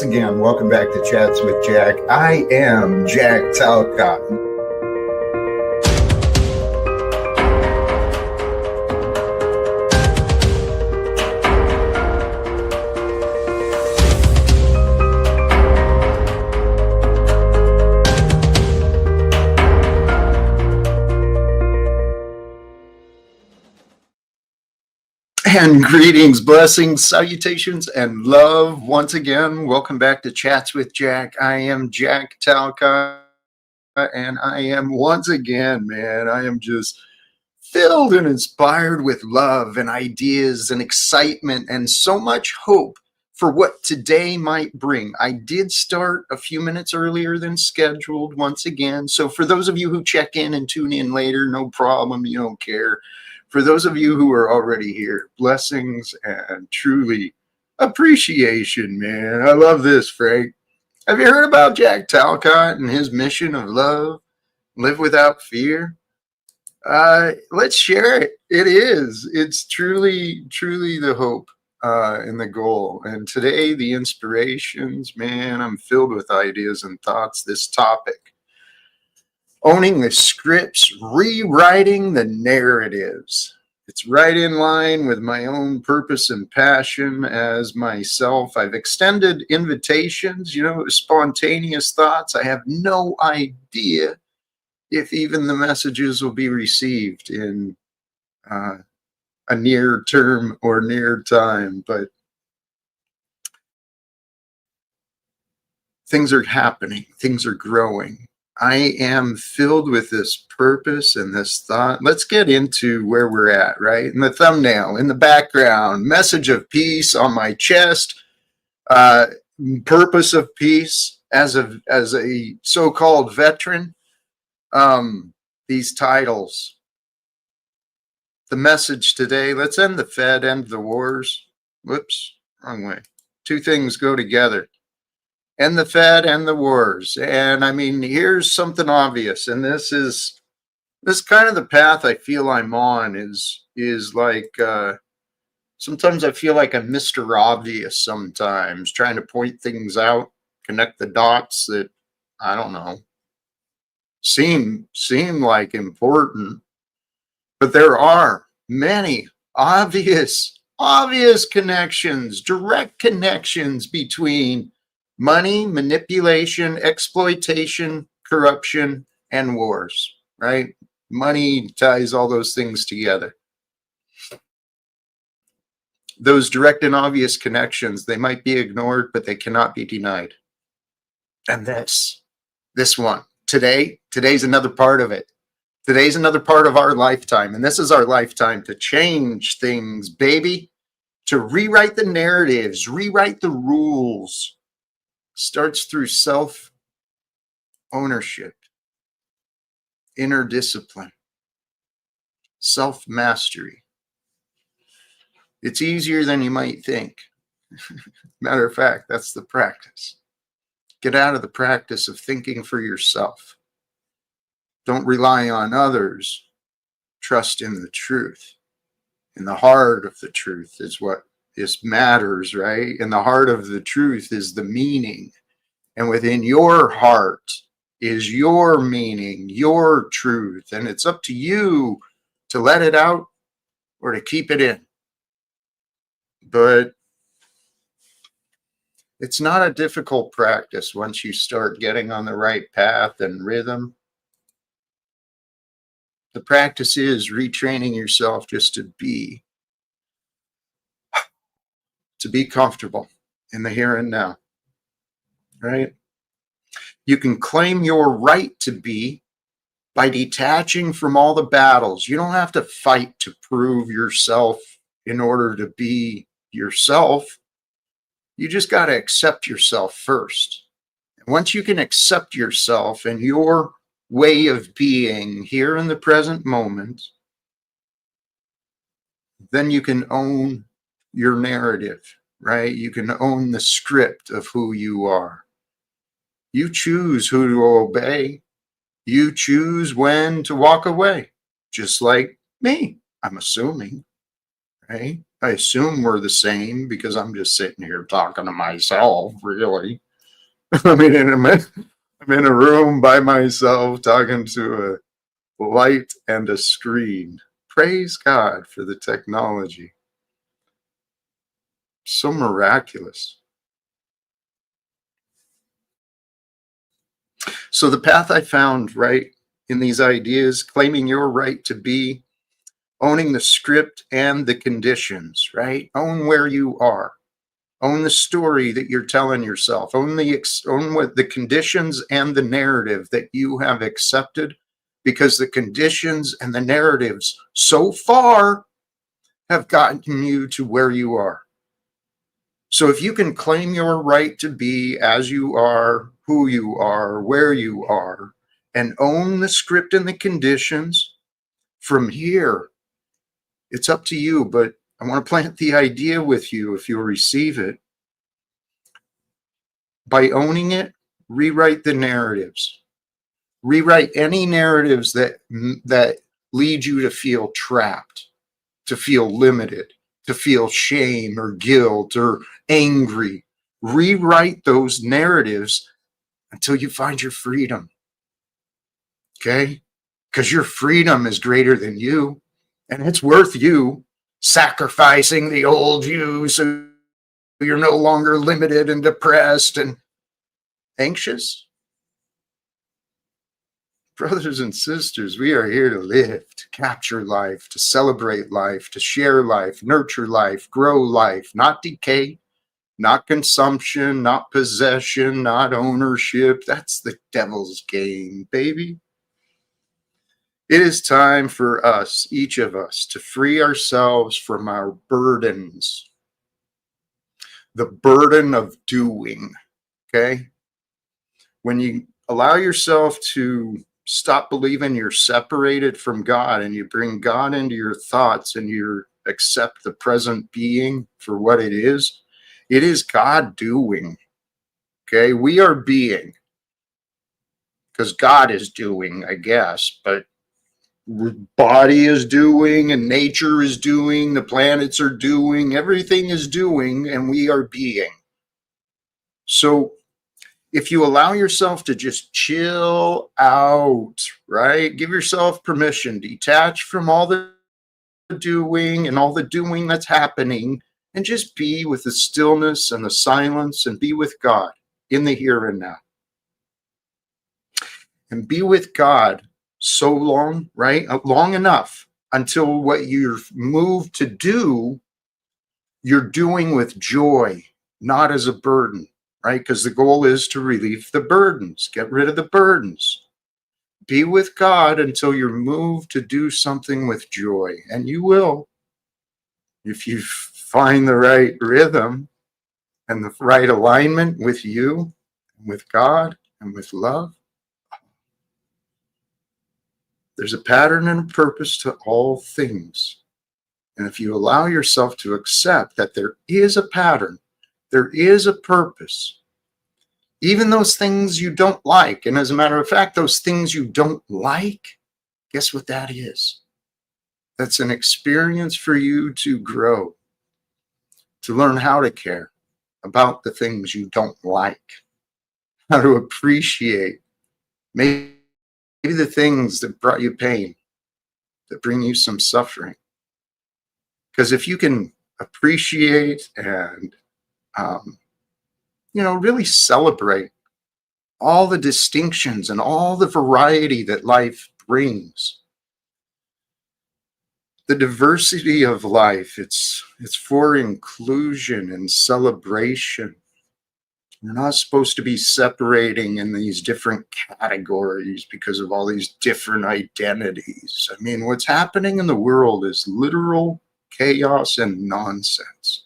once again, welcome back to Chats with Jack. I am Jack Talcott. And greetings, blessings, salutations, and love. Once again, welcome back to Chats with Jack. I am Jack Talcott, and I am once again, man, I am just filled and inspired with love and ideas and excitement and so much hope for what today might bring. I did start a few minutes earlier than scheduled once again. So for those of you who check in and tune in later, no problem, you don't care. For those of you who are already here, blessings and truly appreciation, man. I love this, Frank. Have you heard about Jack Talcott and his mission of love? Live without fear? Let's share it. It's truly the hope and the goal. And today, the inspirations, man, I'm filled with ideas and thoughts. This topic, owning the scripts, rewriting the narratives. It's right in line with my own purpose and passion as myself. I've extended invitations, spontaneous thoughts. I have no idea if even the messages will be received in a near term or near time, but things are happening, things are growing. I am filled with this purpose and this thought. Let's get into where we're at, right? In the thumbnail, in the background, message of peace on my chest, purpose of peace as a so-called veteran. These titles. The message today, let's end the Fed, end the wars. Whoops, wrong way. Two things go together. End the Fed, end the wars. And I mean, here's something obvious. And this kind of the path I feel I'm on is like, sometimes I feel like I'm Mr. Obvious sometimes, trying to point things out, connect the dots that, I don't know, seem like important. But there are many obvious connections, direct connections between money, manipulation, exploitation, corruption, and wars, right? Money ties all those things together. Those direct and obvious connections, they might be ignored, but they cannot be denied. And this one, today's another part of it. Today's another part of our lifetime, and this is our lifetime to change things, baby, to rewrite the narratives, rewrite the rules. Starts through self-ownership, inner discipline, self-mastery. It's easier than you might think. Matter of fact, that's the practice. Get out of the practice of thinking for yourself. Don't rely on others. Trust in the truth. In the heart of the truth is what matters, right? In the heart of the truth is the meaning. And within your heart is your meaning, your truth. And it's up to you to let it out or to keep it in. But it's not a difficult practice once you start getting on the right path and rhythm. The practice is retraining yourself just to be comfortable in the here and now, right? You can claim your right to be by detaching from all the battles. You don't have to fight to prove yourself in order to be yourself. You just got to accept yourself first. And once you can accept yourself and your way of being here in the present moment, then you can own your narrative, right? You can own the script of who you are. You choose who to obey. You choose when to walk away, just like me, I'm assuming, right? I assume we're the same because I'm just sitting here talking to myself, really. I mean, I'm in a room by myself talking to a light and a screen. Praise God for the technology. So miraculous. So the path I found, right, in these ideas, claiming your right to be, owning the script and the conditions, right? Own where you are. Own the story that you're telling yourself. Own what the conditions and the narrative that you have accepted, because the conditions and the narratives so far have gotten you to where you are. So if you can claim your right to be as you are, who you are, where you are, and own the script and the conditions, from here, it's up to you. But I want to plant the idea with you, if you'll receive it. By owning it, rewrite the narratives. Rewrite any narratives that lead you to feel trapped, to feel limited, to feel shame or guilt or angry. Rewrite those narratives until you find your freedom. Okay? Because your freedom is greater than you, and it's worth you sacrificing the old you so you're no longer limited and depressed and anxious. Brothers and sisters, we are here to live, to capture life, to celebrate life, to share life, nurture life, grow life, not decay, not consumption, not possession, not ownership. That's the devil's game, baby. It is time for us, each of us, to free ourselves from our burdens, the burden of doing, okay? When you allow yourself to stop believing you're separated from God and you bring God into your thoughts and you accept the present being for what it is God doing, okay? We are being, because God is doing, I guess, but body is doing and nature is doing, the planets are doing, everything is doing, and we are being. So if you allow yourself to just chill out, right? Give yourself permission, detach from all the doing and all the doing that's happening, and just be with the stillness and the silence and be with God in the here and now. And be with God so long, right? Long enough until what you're moved to do, you're doing with joy, not as a burden, right? Because the goal is to relieve the burdens, get rid of the burdens. Be with God until you're moved to do something with joy. And you will, if you find the right rhythm and the right alignment with you, with God, and with love. There's a pattern and a purpose to all things. And if you allow yourself to accept that there is a pattern, there is a purpose, even those things you don't like. And as a matter of fact, those things you don't like, guess what that is? That's an experience for you to grow, to learn how to care about the things you don't like, how to appreciate maybe the things that brought you pain, that bring you some suffering. Because if you can appreciate and, really celebrate all the distinctions and all the variety that life brings, the diversity of life, it's for inclusion and celebration. We're not supposed to be separating in these different categories because of all these different identities. I mean, what's happening in the world is literal chaos and nonsense.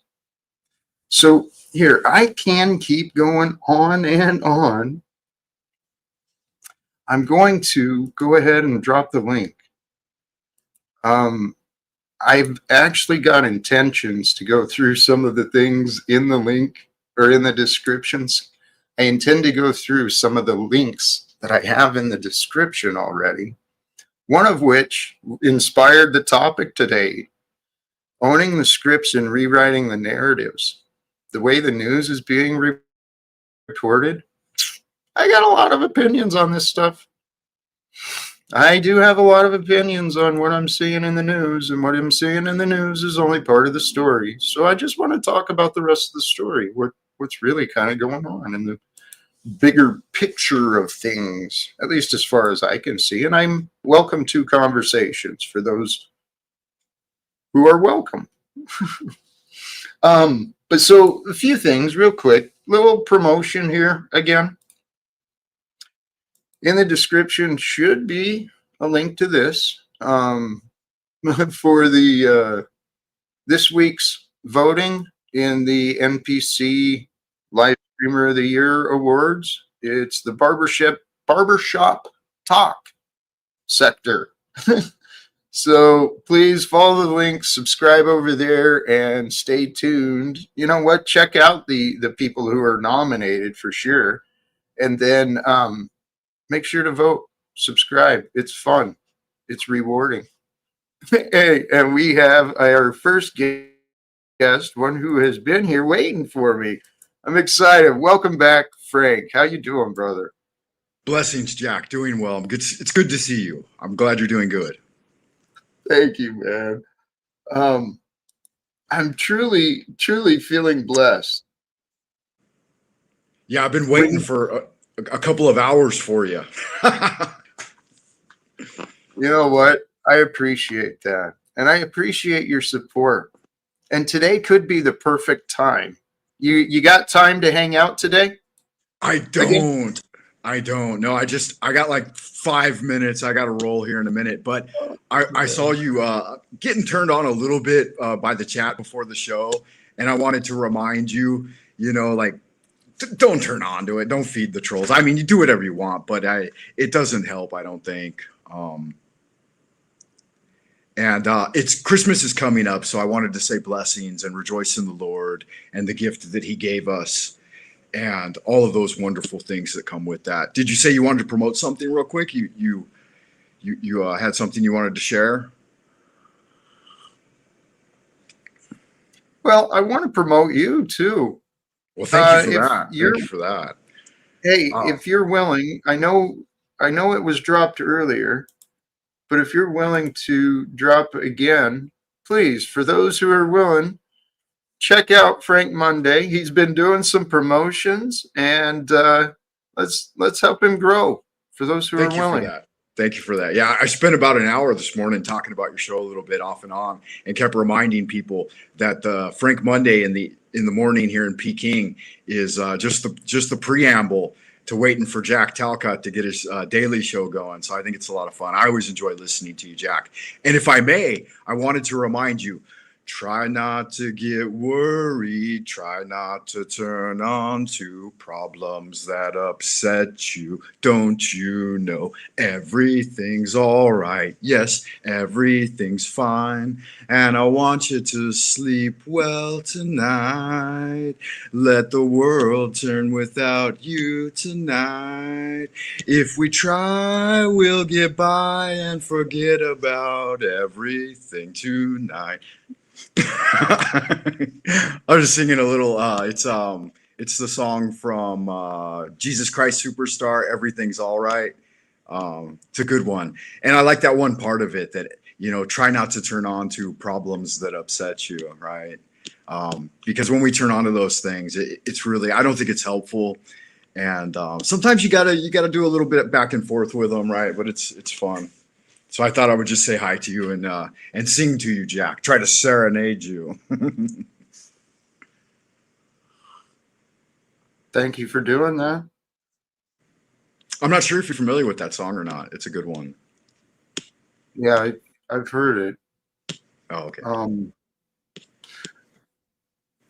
So here, I can keep going on and on. I'm going to go ahead and drop the link. I've actually got intentions to go through some of the things in the link or in the descriptions. I intend to go through some of the links that I have in the description already, one of which inspired the topic today. owning the scripts and rewriting the narratives. The way the news is being reported, I got a lot of opinions on this stuff. I do have a lot of opinions on what I'm seeing in the news, and what I'm seeing in the news is only part of the story. So I just want to talk about the rest of the story, what's really kind of going on in the bigger picture of things, at least as far as I can see. And I'm welcome to conversations for those who are welcome. But so a few things real quick, little promotion here again. In the description should be a link to this for the this week's voting in the NPC Live Streamer of the Year Awards. It's the barbershop talk sector. So please follow the link, subscribe over there, and stay tuned. You know what? Check out the people who are nominated for sure, and then make sure to vote, subscribe. It's fun, it's rewarding. Hey, and we have our first guest, one who has been here waiting for me. I'm excited. Welcome back, Frank. How you doing, brother? Blessings, Jack. Doing well. It's good to see you. I'm glad you're doing good. Thank you, man. I'm truly feeling blessed. Yeah, I've been waiting for a couple of hours for you. You know what? I appreciate that. And I appreciate your support. And today could be the perfect time. You got time to hang out today? I don't. No, I got like 5 minutes. I got to roll here in a minute. But I saw you getting turned on a little bit by the chat before the show. And I wanted to remind you, like, don't turn on to it. Don't feed the trolls. I mean, you do whatever you want, but it doesn't help, I don't think. And it's Christmas is coming up, so I wanted to say blessings and rejoice in the Lord and the gift that He gave us, and all of those wonderful things that come with that. Did you say you wanted to promote something real quick? You had something you wanted to share? Well, I want to promote you too. Well, thank you for that. Thank you for that. Hey, if you're willing, I know it was dropped earlier, but if you're willing to drop again, please, for those who are willing, check out Frank Monday. He's been doing some promotions, and let's help him grow. For those who are willing. Thank you for that. Yeah, I spent about an hour this morning talking about your show a little bit off and on, and kept reminding people that Frank Monday in the morning here in Peking is just the preamble to waiting for Jack Talcott to get his daily show going. So I think it's a lot of fun. I always enjoy listening to you, Jack. And if I may, I wanted to remind you, try not to get worried. Try not to turn on to problems that upset you. Don't you know everything's all right? Yes, everything's fine. And I want you to sleep well tonight. Let the world turn without you tonight. If we try, we'll get by and forget about everything tonight. I was just singing a little. It's the song from Jesus Christ Superstar. Everything's all right. It's a good one, and I like that one part of it that try not to turn on to problems that upset you, right? Because when we turn on to those things, it's really, I don't think it's helpful, and sometimes you gotta do a little bit back and forth with them, right? But it's fun. So I thought I would just say hi to you and sing to you, Jack. Try to serenade you. Thank you for doing that. I'm not sure if you're familiar with that song or not. It's a good one. Yeah, I've heard it. Oh, okay.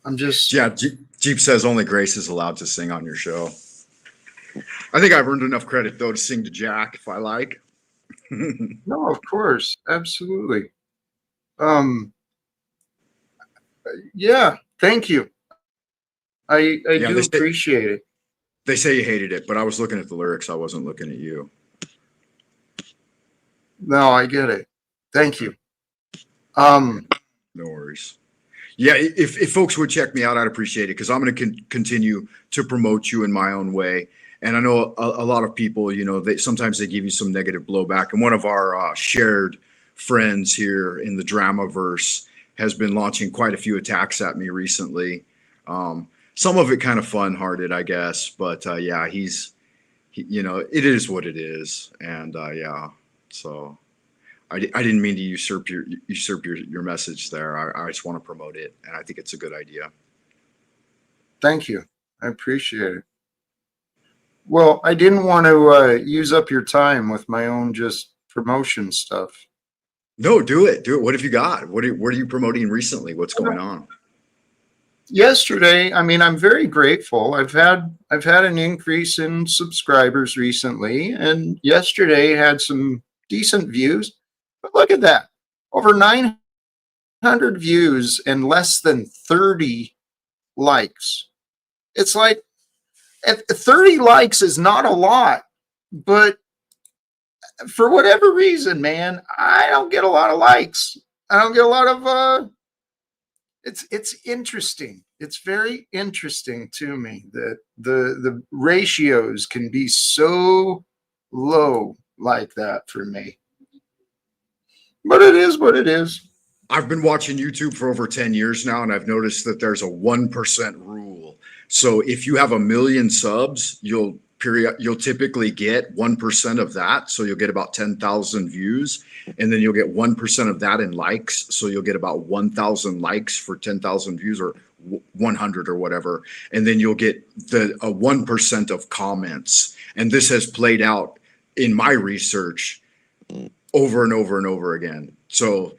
I'm just... Yeah, Jeep says only Grace is allowed to sing on your show. I think I've earned enough credit, though, to sing to Jack if I like. No, of course. Absolutely. Yeah, thank you. I do appreciate it. They say you hated it, but I was looking at the lyrics. I wasn't looking at you. No, I get it. Thank you. No worries. Yeah, if folks would check me out, I'd appreciate it because I'm going to continue to promote you in my own way. And I know a lot of people, they sometimes they give you some negative blowback. And one of our shared friends here in the Dramaverse has been launching quite a few attacks at me recently. Some of it kind of fun-hearted, I guess, but yeah, it is what it is, and yeah, so. I didn't mean to usurp your message there. I just want to promote it, and I think it's a good idea. Thank you. I appreciate it. Well, I didn't want to use up your time with my own just promotion stuff. No, do it. Do it. What have you got? What are you promoting recently? What's going on? Yesterday, I mean, I'm very grateful. I've had an increase in subscribers recently, and yesterday had some decent views. But look at that. Over 900 views and less than 30 likes. It's like 30 likes is not a lot, but for whatever reason, man, I don't get a lot of likes. I don't get a lot of it's interesting. It's very interesting to me that the ratios can be so low like that for me. But it is what it is. I've been watching YouTube for over 10 years now, and I've noticed that there's a 1% rule. So if you have 1 million subs, you'll typically get 1% of that. So you'll get about 10,000 views, and then you'll get 1% of that in likes. So you'll get about 1,000 likes for 10,000 views, or 100 or whatever. And then you'll get a 1% of comments. And this has played out in my research over and over and over again. So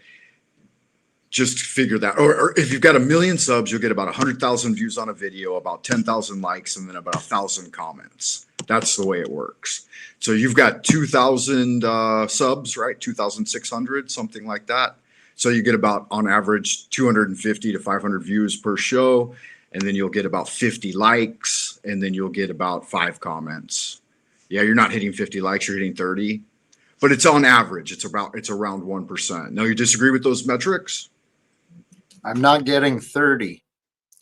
just figure that, or if you've got 1 million subs, you'll get about 100,000 views on a video, about 10,000 likes, and then about 1,000 comments. That's the way it works. So you've got 2,000 subs, right? 2,600, something like that. So you get about, on average, 250 to 500 views per show, and then you'll get about 50 likes, and then you'll get about 5 comments. Yeah, you're not hitting 50 likes, you're hitting 30. But it's on average. It's around 1%. Now, you disagree with those metrics? I'm not getting 30.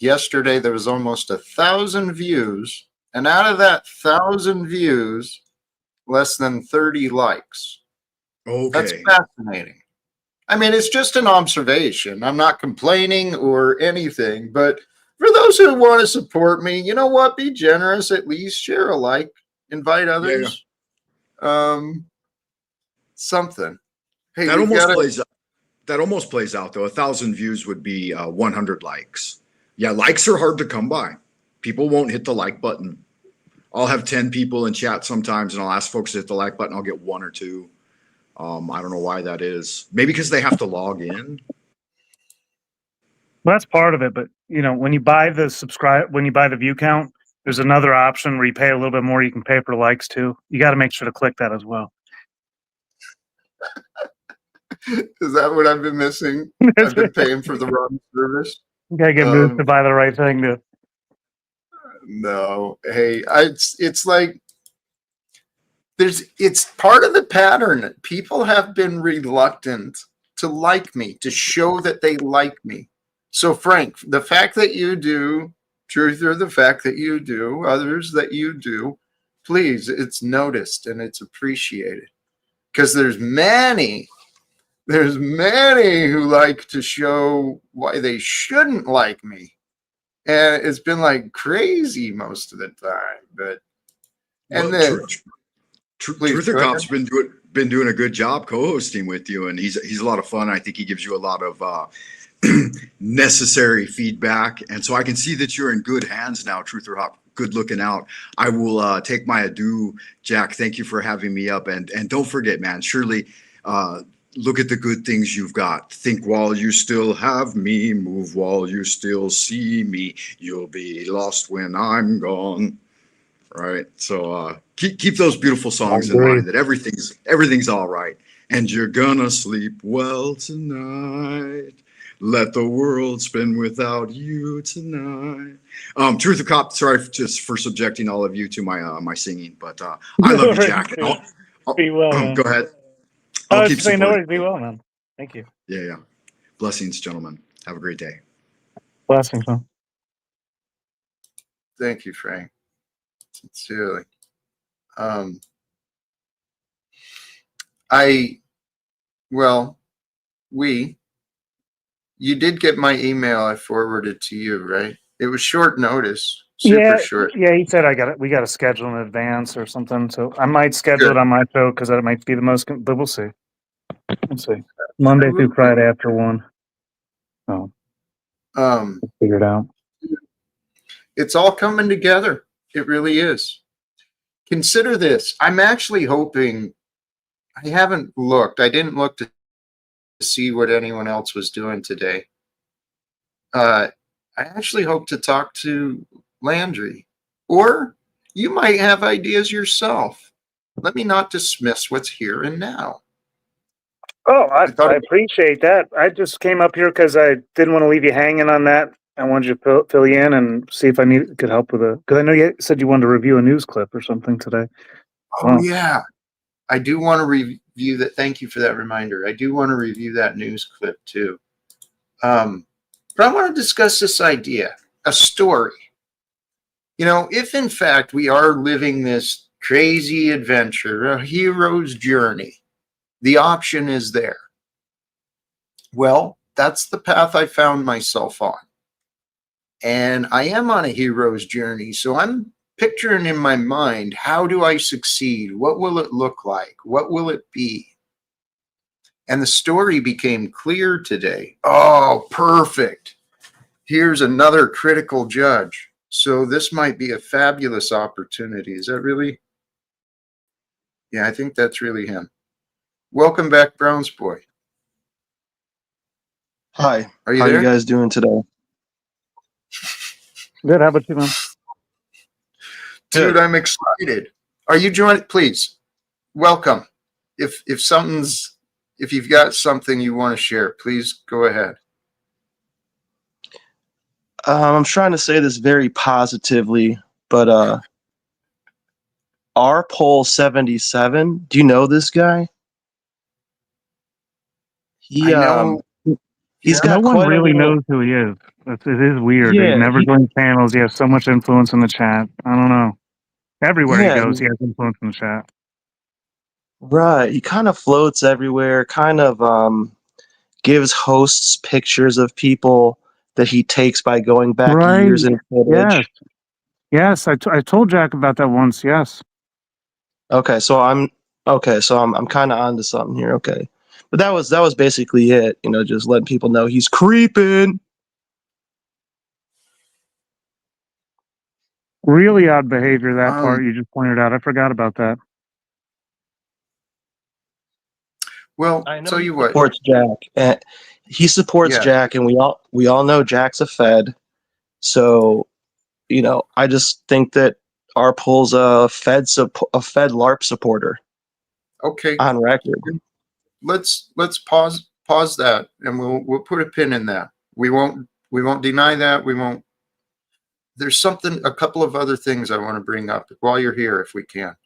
Yesterday there was almost 1,000 views, and out of that 1,000 views, less than 30 likes. Okay. That's fascinating. I mean, it's just an observation. I'm not complaining or anything, but for those who want to support me, you know what? Be generous. At least share a like, invite others. Yeah. Something. Hey, that almost plays out though. 1,000 views would be 100 likes. Yeah, likes are hard to come by. People won't hit the like button. I'll have 10 people in chat sometimes, and I'll ask folks to hit the like button. I'll get 1 or 2. I don't know why that is. Maybe because they have to log in. Well, that's part of it. But when you buy the view count, there's another option where you pay a little bit more. You can pay for likes too. You got to make sure to click that as well. Is that what I've been missing? I've been paying for the wrong service. You gotta get moved to buy the right thing to. No, hey, it's like it's part of the pattern. People have been reluctant to like me, to show that they like me. So, Frank, the fact that you do, Truther, the fact that you do, others that you do, please, it's noticed and it's appreciated. Because there's many who like to show why they shouldn't like me. And it's been like crazy most of the time. But Truther Cop's been doing a good job co-hosting with you, and he's a lot of fun. I think he gives you a lot of necessary feedback, and so I can see that you're in good hands now, Truther Hop. Good looking out. I will take my adieu, Jack. Thank you for having me up, and don't forget, man. Surely, look at the good things you've got. Think while you still have me. Move while you still see me. You'll be lost when I'm gone. Right. So keep those beautiful songs in mind. That everything's all right, and you're gonna sleep well tonight. Let the world spin without you tonight. Truth or Cop, sorry just for subjecting all of you to my singing, but I love you, Jack. Be well, man. Go ahead. I'll keep saying no worries. Be well, man. Thank you. Yeah. Blessings, gentlemen. Have a great day. Blessings, man. Thank you, Frank. Sincerely. Um, well, you did get my email. I forwarded to you, right? It was short notice, super Yeah, short. yeah. He said we got to schedule in advance or something. So I might schedule Good. it on my show because that might be the most. But we'll see. We'll see. Monday through Absolutely. Friday after 1. Oh, Um, we'll figure it out. it's all coming together. It really is. Consider this. I'm actually hoping. I haven't looked. I didn't look to see what anyone else was doing today. I actually hope to talk to Landry, or you might have ideas yourself. Let me not dismiss what's here and now. Oh, I thought I it, appreciate that. I just came up here because I didn't want to leave you hanging on that. I wanted you to fill you in and see if could help with because I know you said you wanted to review a news clip or something today. oh Well, yeah, I do want to review that. Thank you for that reminder. I do want to review that news clip too. But I want to discuss this idea, a story. If in fact we are living this crazy adventure, a hero's journey, the option is there. Well, that's the path I found myself on. And I am on a hero's journey. So I'm picturing in my mind, how do I succeed? What will it look like? What will it be? And the story became clear today. Oh, perfect. Here's another critical judge. So this might be a fabulous opportunity. Is that really? Yeah, I think that's really him. Welcome back, Browns boy. Hi, Are you how are you there? guys doing today? good. How about you, man? Dude, Good. I'm excited. Are you joining? Please, welcome. If you've got something you want to share, please go ahead. I'm trying to say this very positively, but R Pole 77. Do you know this guy? I He know. he's Yeah. No got one quite a really little. knows who he is. It is weird. He Yeah, never joins panels. He has so much influence in the chat. I don't know. Everywhere he yeah, goes, he has influence in the chat. right. He kind of floats everywhere. Kind of gives hosts pictures of people that he takes by going back Right. years in Yes. footage. Yes. I told Jack about that once. Yes. Okay, so I'm kind of onto something here. Okay, but that was basically it. Just letting people know he's creeping. Really odd behavior, that Um. part you just pointed out. I forgot about that. Well, I know tell he you what. supports Jack. And he supports Yeah. Jack, and we all know Jack's a Fed. So I just think that our poll's a Fed LARP supporter Okay. on record. Let's pause that, and we'll put a pin in that. We won't deny that. We won't. There's a couple of other things I want to bring up while you're here, if we can.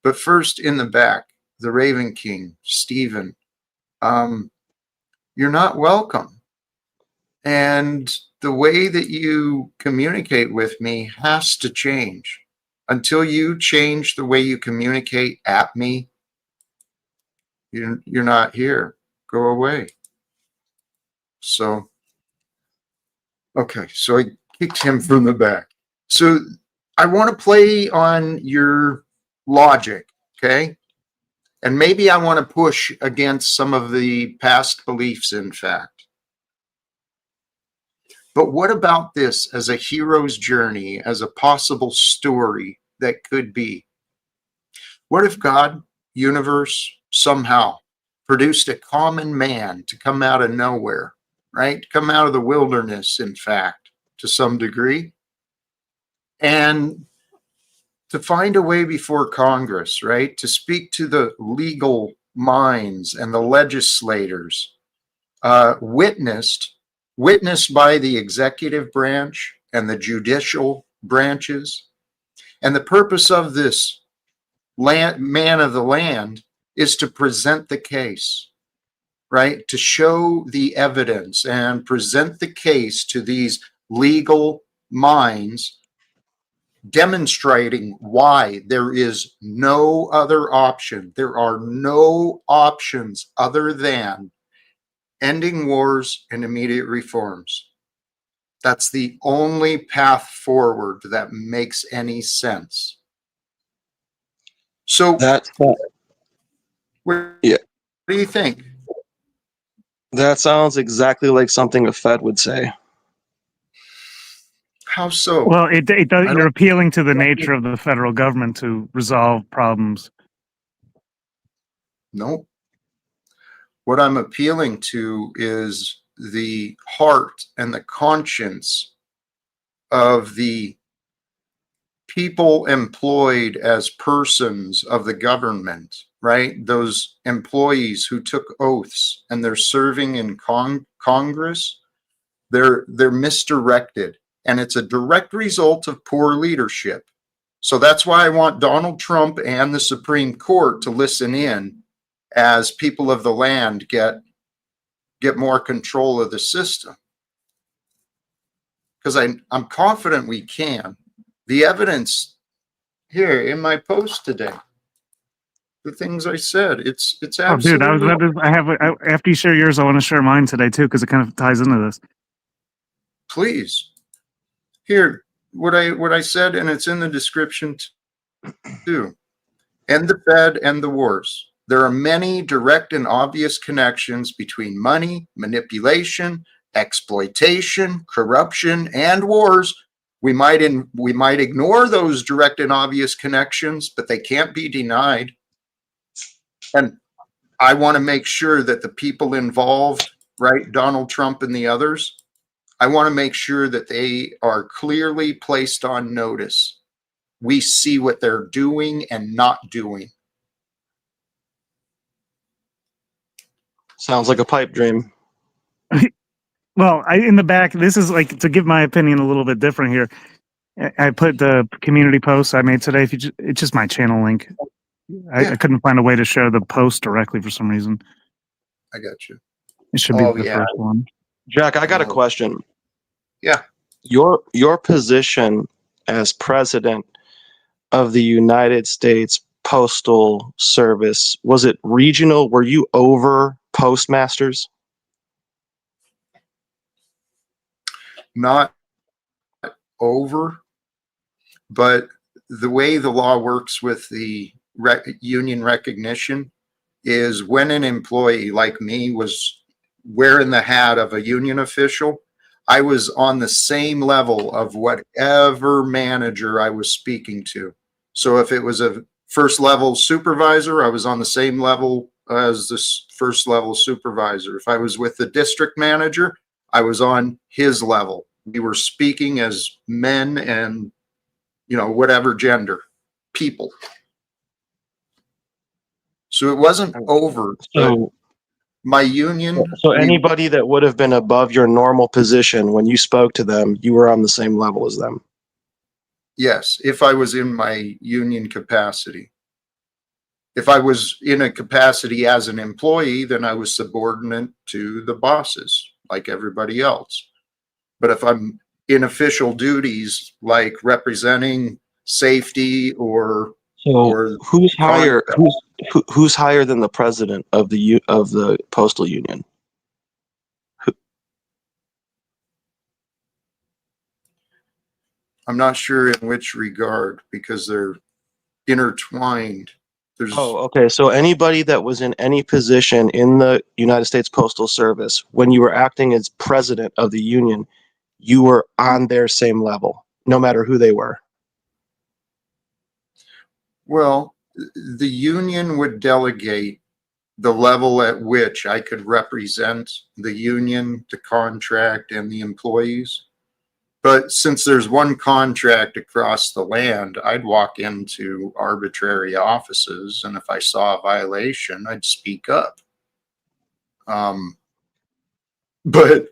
But first, in the back, the Raven King, Stephen. Um, you're not welcome. And the way that you communicate with me has to change. Until you change the way you communicate at me, you're not here. Go away. So, okay. So I kicked him from the back. So I want to play on your logic. Okay. And maybe I want to push against some of the past beliefs, in fact. But what about this as a hero's journey, as a possible story that could be? What if God, universe, somehow produced a common man to come out of nowhere, right? Come out of the wilderness, in fact, to some degree, and to find a way before Congress, right? To speak to the legal minds and the legislators, witnessed by the executive branch and the judicial branches. And the purpose of this man of the land is to present the case, right, to show the evidence and present the case to these legal minds, demonstrating why there is no other option. There are no options other than ending wars and immediate reforms. That's the only path forward that makes any sense. So, That what yeah, do you think? that sounds exactly like something a Fed would say. How so? Well, it does. I You're don't appealing to the nature of the federal government to resolve problems. know. What I'm appealing to is the heart and the conscience of the people employed as persons of the government, right? Those employees who took oaths and they're serving in Congress, they're misdirected, and it's a direct result of poor leadership. So that's why I want Donald Trump and the Supreme Court to listen in as people of the land get more control of the system. Because I'm confident we can. The evidence here in my post today, the things I said, it's Oh, dude, I was absolutely. about to. After you share yours, I want to share mine today too because it kind of ties into this. Please, here what I said, and it's in the description too. End the Fed, end the wars. There are many direct and obvious connections between money, manipulation, exploitation, corruption, and wars. We might ignore those direct and obvious connections, but they can't be denied. And I want to make sure that the people involved, right, Donald Trump and the others, I want to make sure that they are clearly placed on notice. We see what they're doing and not doing. Sounds like a pipe dream. Well, in the back, this is like to give my opinion a little bit different here. I put the community post I made today. It's just my channel link. I couldn't find a way to share the post directly for some reason. I got you. It should be Oh, the yeah. first one. Jack, I got a Oh. question. Yeah. Your position as president of the United States Postal Service, was it regional? Were you over postmasters? Not over, but the way the law works with the union recognition is when an employee like me was wearing the hat of a union official, I was on the same level of whatever manager I was speaking to. So if it was a first level supervisor, I was on the same level as this first level supervisor. If I was with the district manager, I was on his level. We were speaking as men and, whatever gender, people. So it wasn't over. So, My union. so anybody that would have been above your normal position when you spoke to them, you were on the same level as them. Yes, if I was in my union capacity. If I was in a capacity as an employee, then I was subordinate to the bosses like everybody else. But if I'm in official duties like representing safety or who's higher? Who's higher than the president of the postal union? I'm not sure in which regard because they're intertwined. Okay. So anybody that was in any position in the United States Postal Service, when you were acting as president of the union, you were on their same level, no matter who they were. Well, the union would delegate the level at which I could represent the union, the contract, and the employees. But since there's one contract across the land, I'd walk into arbitrary offices, and if I saw a violation, I'd speak up. But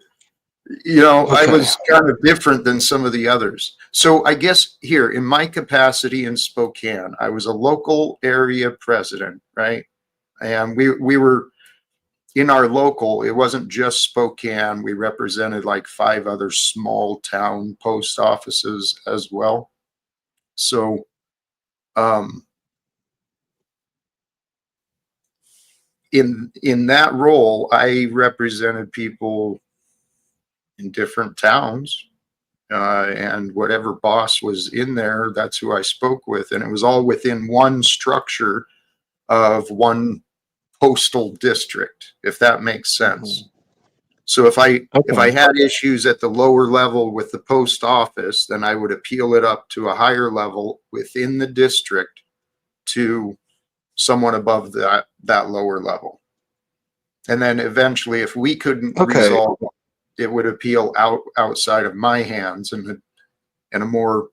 I was kind of different than some of the others. So I guess here in my capacity in Spokane, I was a local area president, right? And we were in our local, it wasn't just Spokane. We represented like 5 other small town post offices as well. So, in that role, I represented people in different towns, and whatever boss was in there, that's who I spoke with, and it was all within one structure of one postal district, if that makes sense. So if I had issues at the lower level with the post office, then I would appeal it up to a higher level within the district to someone above that lower level. And then eventually, if we couldn't resolve, it would appeal outside of my hands, and a more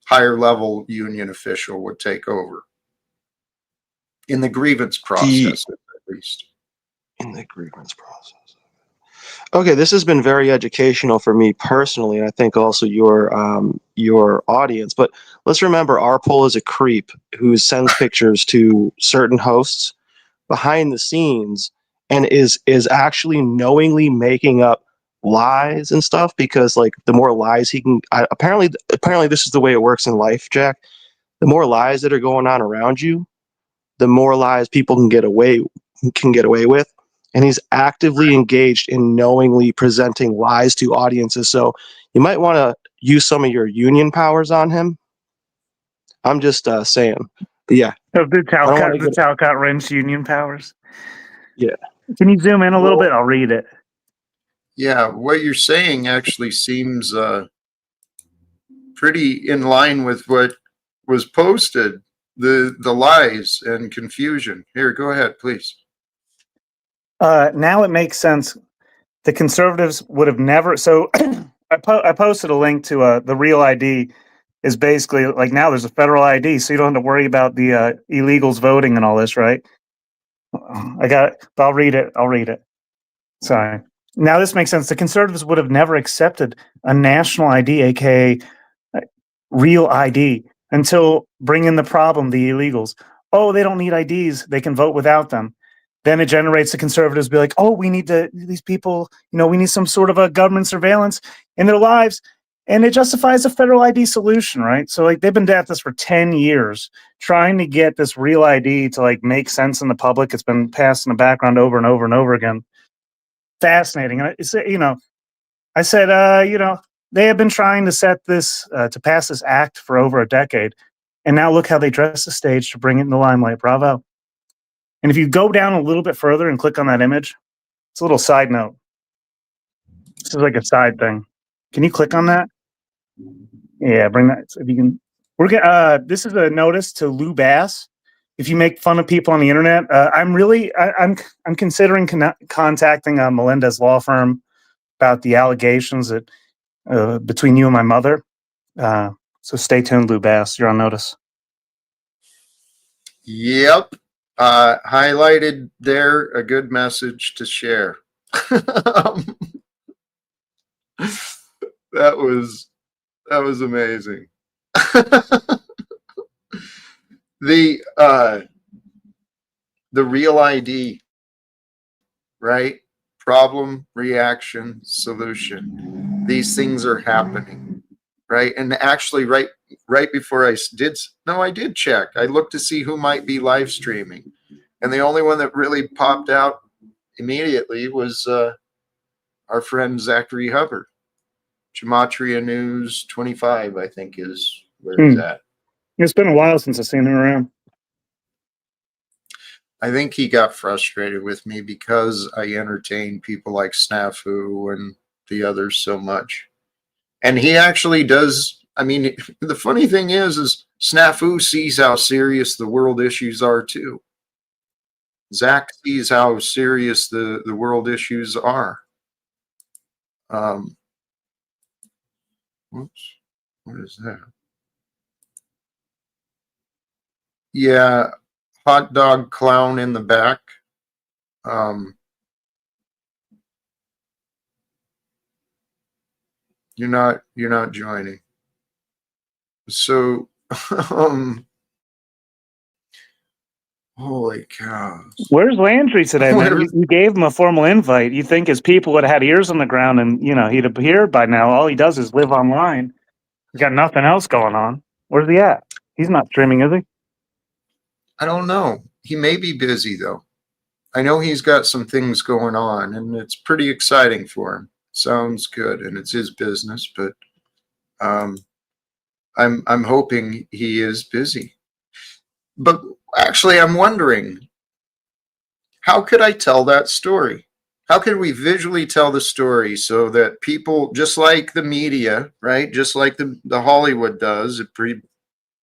higher level union official would take over in the grievance process, at least. In the grievance process. Okay, this has been very educational for me personally, and I think also your audience. But let's remember, our poll is a creep who sends pictures to certain hosts behind the scenes and is actually knowingly making up lies and stuff, because like the more lies he can, apparently this is the way it works in life, Jack. The more lies that are going on around you, the more lies people can get away with. And he's actively engaged in knowingly presenting lies to audiences. So you might want to use some of your union powers on him. I'm just saying. But yeah. Of the I don't want to get Talcott wrench union powers. Yeah. Can you zoom in a little bit? I'll read it. Yeah, what you're saying actually seems pretty in line with what was posted, the lies and confusion. Here, go ahead, please. Now it makes sense. The conservatives would have never. So I posted a link to the real ID. Is basically like, now there's a federal ID, so you don't have to worry about the illegals voting and all this, right? I got it, but I'll read it. Sorry. Now this makes sense. The conservatives would have never accepted a national ID, aka real ID, until bring in the problem, the illegals. Oh, they don't need IDs. They can vote without them. Then it generates the conservatives be like, oh, we need these people, we need some sort of a government surveillance in their lives. And it justifies a federal ID solution, right? So like they've been at this for 10 years, trying to get this real ID to like make sense in the public. It's been passed in the background over and over and over again. Fascinating. And I said, they have been trying to set this, to pass this act for over a decade. And now look how they dress the stage to bring it in the limelight. Bravo. And if you go down a little bit further and click on that image, it's a little side note. This is like a side thing. Can you click on that? Yeah, bring that. If you can, this is a notice to Lou Bass. If you make fun of people on the internet, I'm considering contacting Melendez law firm about the allegations that between you and my mother. So stay tuned, Lou Bass. You're on notice. Yep. Highlighted there, a good message to share. That was amazing. The real ID, right? Problem, reaction, solution. These things are happening, right? And actually, right before I did check. I looked to see who might be live streaming, and the only one that really popped out immediately was our friend Zachary Hubbard. Gematria News 25, I think, is where he's at. It's been a while since I've seen him around. I think he got frustrated with me because I entertain people like Snafu and the others so much. And he actually does. I mean, the funny thing is Snafu sees how serious the world issues are too. Zach sees how serious the world issues are. Whoops. What is that? Yeah, hot dog clown in the back. You're not joining. So Holy cows. Where's Landry today, man? Where- You gave him a formal invite. You think his people would have had ears on the ground and, he'd appear by now. All he does is live online. He's got nothing else going on. Where's he at? He's not streaming, is he? I don't know. He may be busy, though. I know he's got some things going on, and it's pretty exciting for him. Sounds good, and it's his business, but I'm hoping he is busy. But actually, I'm wondering, how could I tell that story? How could we visually tell the story so that people, just like the media, right, just like the Hollywood does, it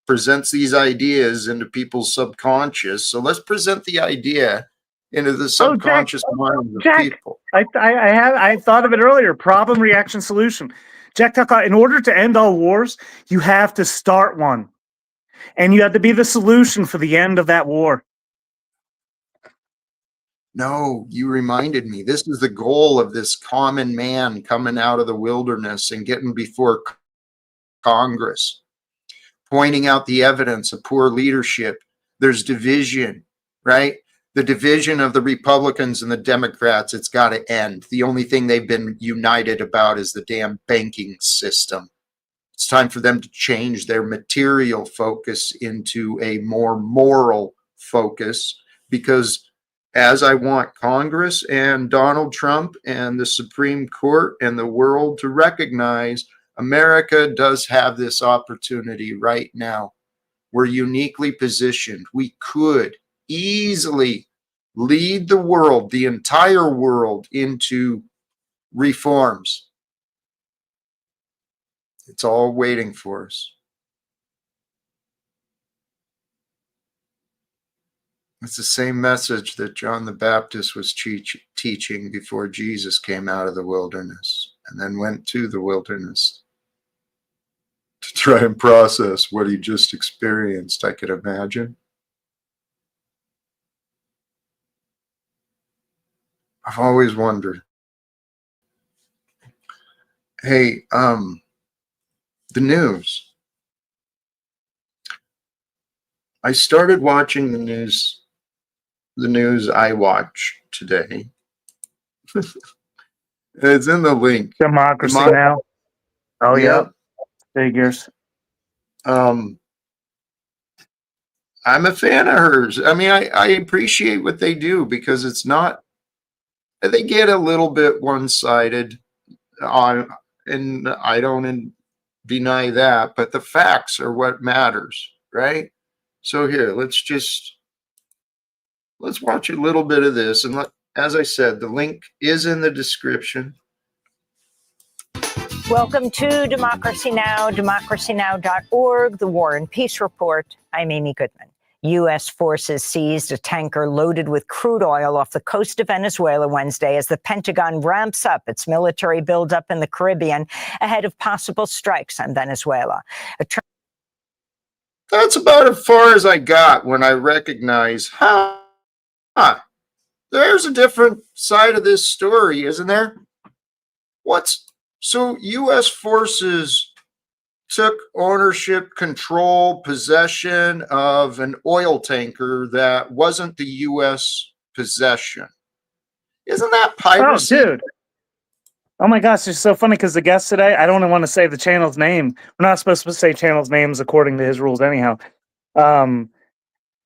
presents these ideas into people's subconscious. So let's present the idea into the subconscious minds of people. I thought of it earlier. Problem, reaction, solution. Jack Talcott, in order to end all wars, you have to start one. And you have to be the solution for the end of that war. No, you reminded me. This is the goal of this common man coming out of the wilderness and getting before Congress, pointing out the evidence of poor leadership. There's division, right? The division of the Republicans and the Democrats, it's got to end. The only thing they've been united about is the damn banking system. It's time for them to change their material focus into a more moral focus, because as I want Congress and Donald Trump and the Supreme Court and the world to recognize, America does have this opportunity right now. We're uniquely positioned. We could easily lead the world, the entire world, into reforms. It's all waiting for us. It's the same message that John the Baptist was teaching before Jesus came out of the wilderness and then went to the wilderness to try and process what he just experienced, I could imagine. I've always wondered. Hey, the news. I started watching the news I watch today. It's in the link. Democracy Now. Oh, yeah. Figures. I'm a fan of hers. I mean, I appreciate what they do, because it's not, they get a little bit one-sided on, and I don't deny that, but the facts are what matters, right? So here, let's watch a little bit of this. And as I said, the link is in the description. Welcome to Democracy Now!, democracynow.org, the War and Peace Report. I'm Amy Goodman. U.S. forces seized a tanker loaded with crude oil off the coast of Venezuela Wednesday as the Pentagon ramps up its military buildup in the Caribbean ahead of possible strikes on Venezuela. That's about as far as I got when I recognized, there's a different side of this story, isn't there? So U.S. forces took ownership, control, possession of an oil tanker that wasn't the U.S. possession. Isn't that piracy? Oh, dude. Oh my gosh, it's so funny because the guest today, I don't want to say the channel's name. We're not supposed to say channel's names according to his rules anyhow.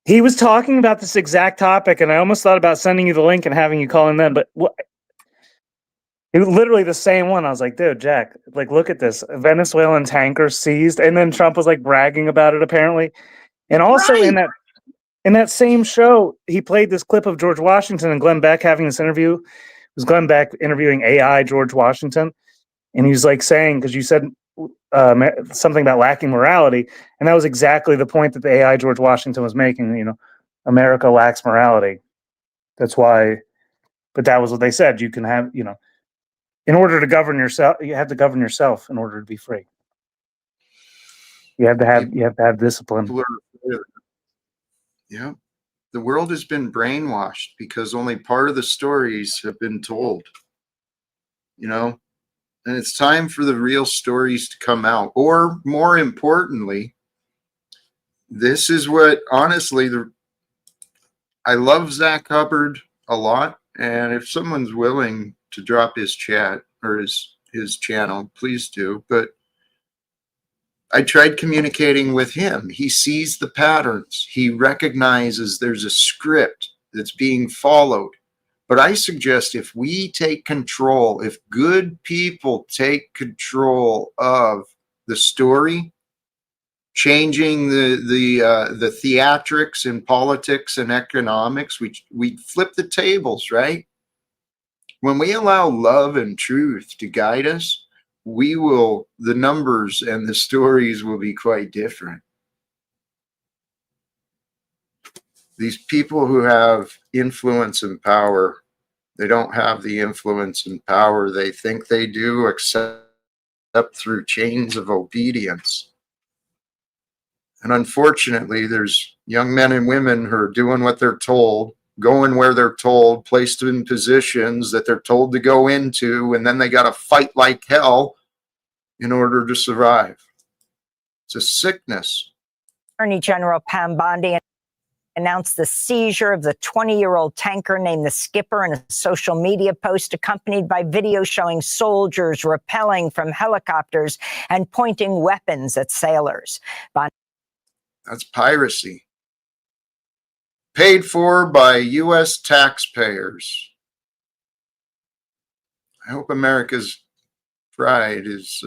He was talking about this exact topic, and I almost thought about sending you the link and having you call in then, but it was literally the same one. I was like, dude, Jack, like, look at this. A Venezuelan tanker seized, and then Trump was like bragging about it apparently. And also in that same show, he played this clip of George Washington and Glenn Beck having this interview. It was Glenn Beck interviewing AI George Washington. And he was like saying, because you said something about lacking morality, and that was exactly the point that the AI George Washington was making. America lacks morality. That's why, but that was what they said. You can have, in order to govern yourself, you have to govern yourself in order to be free. You have to have discipline. Yeah. The world has been brainwashed because only part of the stories have been told, and it's time for the real stories to come out. Or more importantly, this is what, honestly, I love Zach Hubbard a lot, and if someone's willing to drop his chat or his channel, please do. But I tried communicating with him. He sees the patterns. He recognizes there's a script that's being followed. But I suggest if we take control, if good people take control of the story, changing the theatrics in politics and economics, we flip the tables, right? When we allow love and truth to guide us, the numbers and the stories will be quite different. These people who have influence and power, they don't have the influence and power they think they do, except through chains of obedience. And unfortunately, there's young men and women who are doing what they're told, going where they're told, placed in positions that they're told to go into, and then they got to fight like hell in order to survive. It's a sickness. Attorney General Pam Bondi announced the seizure of the 20-year-old tanker named the Skipper in a social media post accompanied by video showing soldiers rappelling from helicopters and pointing weapons at sailors. That's piracy. Paid for by U.S. taxpayers. I hope America's pride is...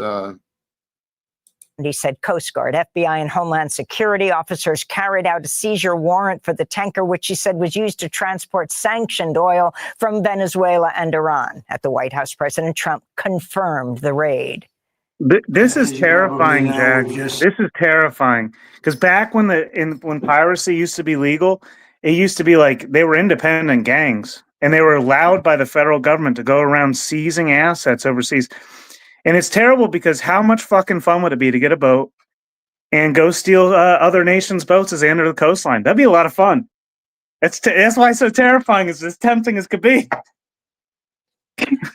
He said Coast Guard, FBI, and Homeland Security officers carried out a seizure warrant for the tanker, which he said was used to transport sanctioned oil from Venezuela and Iran. At the White House, President Trump confirmed the raid. This is terrifying, Jack. This is terrifying. Because back when when piracy used to be legal, it used to be like they were independent gangs, and they were allowed by the federal government to go around seizing assets overseas. And it's terrible because how much fucking fun would it be to get a boat and go steal other nations' boats as they enter the coastline? That'd be a lot of fun. That's why it's so terrifying. It's as tempting as could be.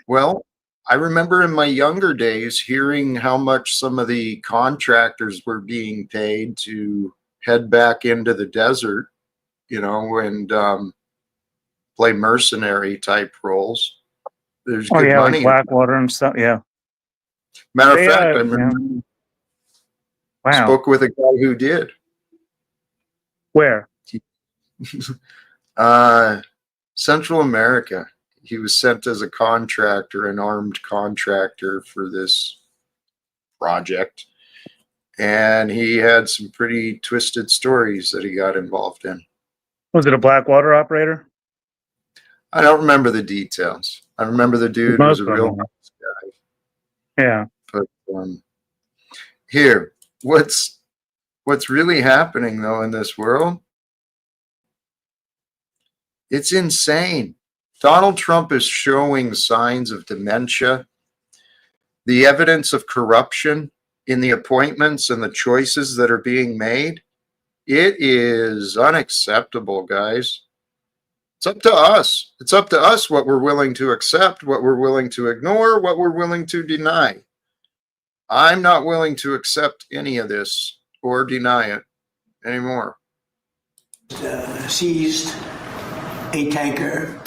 Well, I remember in my younger days hearing how much some of the contractors were being paid to head back into the desert, and play mercenary type roles. There's good money. Like Blackwater and stuff. Yeah. Matter of fact, I remember spoke with a guy who did. Where? Central America. He was sent as a contractor, an armed contractor for this project. And he had some pretty twisted stories that he got involved in. Was it a Blackwater operator? I don't remember the details. I remember the dude was a real nice guy. Yeah. But here, what's really happening though in this world? It's insane. Donald Trump is showing signs of dementia. The evidence of corruption in the appointments and the choices that are being made, it is unacceptable, guys. It's up to us. It's up to us what we're willing to accept, what we're willing to ignore, what we're willing to deny. I'm not willing to accept any of this or deny it anymore. Seized a tanker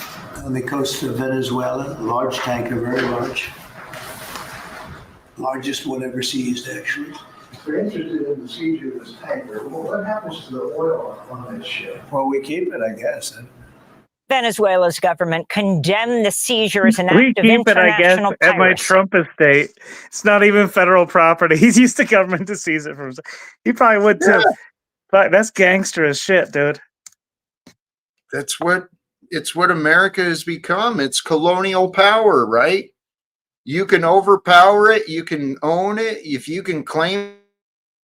on the coast of Venezuela, a large tanker, very large. Largest one ever seized, actually. If they're interested in the seizure of this tanker, well, what happens to the oil on that ship? Well, we keep it, I guess. Venezuela's government condemned the seizure as an We act of keep it, I guess, international at my piracy. Trump estate. It's not even federal property. He's used the government to seize it from. He probably would too. Yeah. But that's gangster as shit, dude. It's what America has become. It's colonial power, right? You can overpower it. You can own it. If you can claim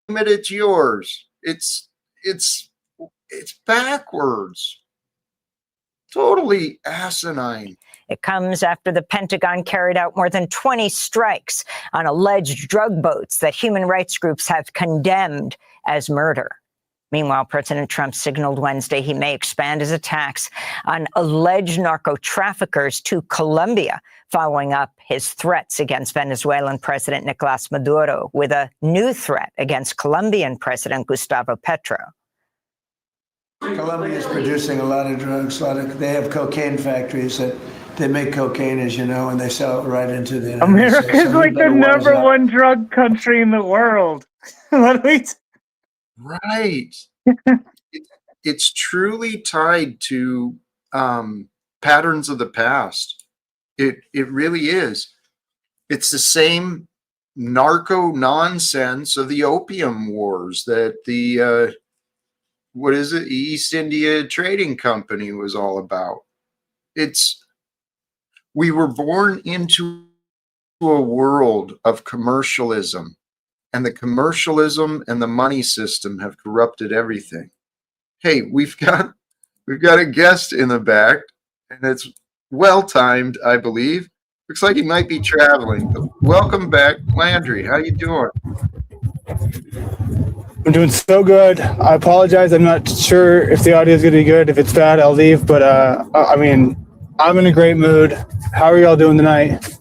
it, it's yours. It's backwards. Totally asinine. It comes after the Pentagon carried out more than 20 strikes on alleged drug boats that human rights groups have condemned as murder. Meanwhile, President Trump signaled Wednesday he may expand his attacks on alleged narco-traffickers to Colombia, following up his threats against Venezuelan President Nicolas Maduro with a new threat against Colombian President Gustavo Petro. Colombia is producing a lot of drugs. They have cocaine factories that they make cocaine, as you know, and they sell it right into the United States. America's So we like the better wise number up. one drug country in the world. What do we? Right. It's truly tied to patterns of the past. It really is. It's the same narco nonsense of the opium wars that the what is it, East India Trading Company was all about. We were born into a world of commercialism, and the commercialism and the money system have corrupted everything. Hey, we've got a guest in the back, and it's well timed, I believe. Looks like he might be traveling. But welcome back, Landry. How you doing? I'm doing so good. I apologize. I'm not sure if the audio is going to be good. If it's bad, I'll leave. But I mean, I'm in a great mood. How are y'all doing tonight?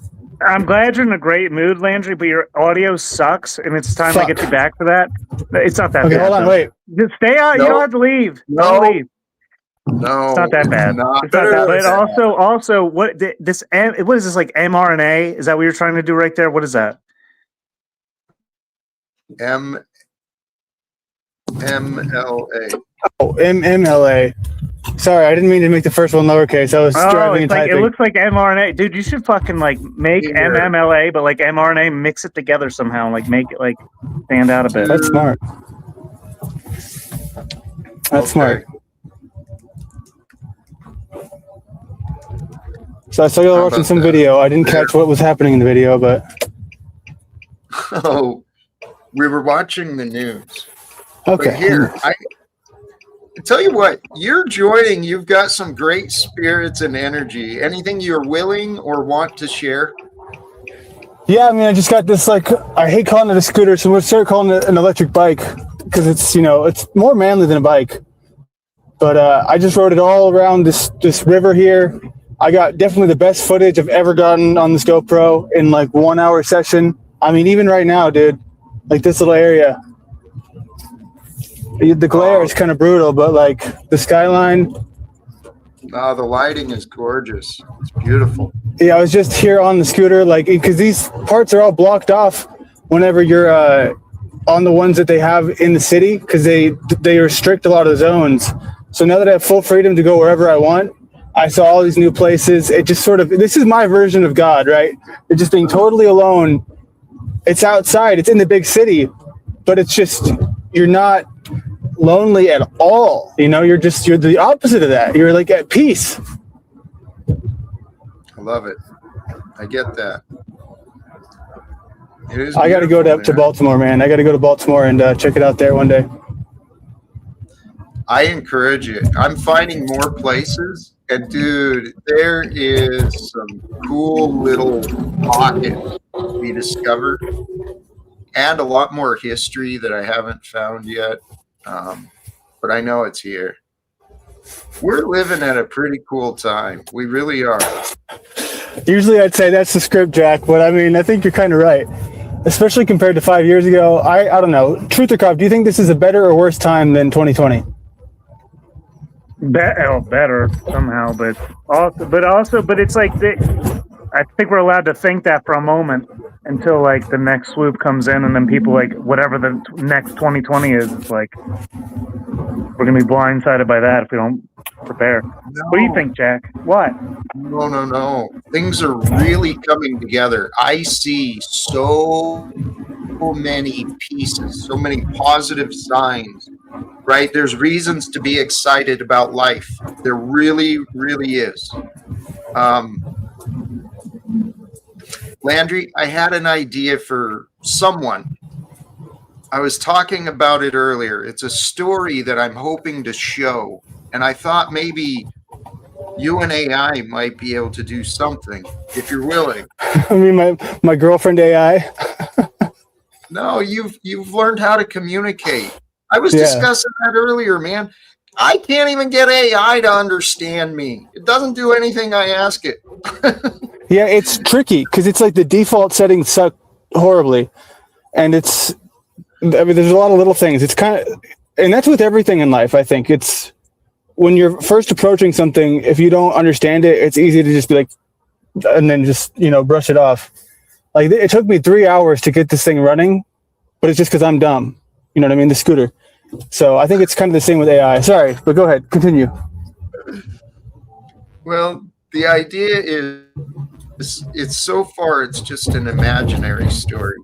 I'm glad you're in a great mood, Landry, but your audio sucks, and it's time I get you back for that. It's not that Okay, bad. hold on, though. wait. Just stay out. No. You don't have to leave. No. Don't leave. No, It's not that bad. It's not that bad. But also, what is this, like mRNA? Is that what you're trying to do right there? What is that? MLA. Oh, MMLA. Sorry, I didn't mean to make the first one lowercase. I was driving and typing. It looks like mRNA. Dude, you should fucking like make MMLA, but like mRNA, mix it together somehow, like make it like stand out a bit. That's smart. That's smart. So I saw you all watching some video. I didn't catch what was happening in the video, but Oh, we were watching the news. okay. But here, I tell you what, you're joining. You've got some great spirits and energy. Anything you're willing or want to share? Yeah, I mean, I just got this, like, I hate calling it a scooter, so we'll start calling it an electric bike because it's, it's more manly than a bike. But I just rode it all around this river here. I got definitely the best footage I've ever gotten on this GoPro in like 1 hour session. I mean, even right now, dude, like this little area, the glare is kind of brutal, but like the skyline. Oh, the lighting is gorgeous. It's beautiful. Yeah, I was just here on the scooter, like, because these parts are all blocked off whenever you're on the ones that they have in the city, because they restrict a lot of the zones. So now that I have full freedom to go wherever I want, I saw all these new places. It just sort of, this is my version of God, right? It's just being totally alone. It's outside, it's in the big city, but it's just, you're not lonely at all. You're the opposite of that. You're like at peace. I love it. I get that. It is. I got to go to Baltimore, man. I got to go to Baltimore and check it out there one day. I encourage it. I'm finding more places, and dude, there is some cool little pockets to be discovered, and a lot more history that I haven't found yet. But I know it's here. We're living at a pretty cool time. We really are. Usually I'd say that's the script, Jack, but I mean, I think you're kind of right. Especially compared to 5 years ago. I don't know. Truth or crop, do you think this is a better or worse time than 2020? Better somehow, but it's like I think we're allowed to think that for a moment until like the next swoop comes in, and then people like whatever the next 2020 is. It's like we're gonna be blindsided by that if we don't prepare. No. What do you think, Jack? What? No. Things are really coming together. I see so many pieces, so many positive signs. Right? There's reasons to be excited about life. There really, really is. Landry, I had an idea for someone. I was talking about it earlier. It's a story that I'm hoping to show. And I thought maybe you and AI might be able to do something if you're willing. I mean, my girlfriend AI. No, you've learned how to communicate. I was discussing that earlier, man. I can't even get AI to understand me. It doesn't do anything I ask it. Yeah, it's tricky because it's like the default settings suck horribly. And there's a lot of little things. It's kind of, and that's with everything in life, I think. It's when you're first approaching something, if you don't understand it, it's easy to just be like, and then just, brush it off. Like, it took me 3 hours to get this thing running, but it's just because I'm dumb. You know what I mean? The scooter. So I think it's kind of the same with AI. Sorry, but go ahead. Continue. Well, the idea is, it's so far, it's just an imaginary story,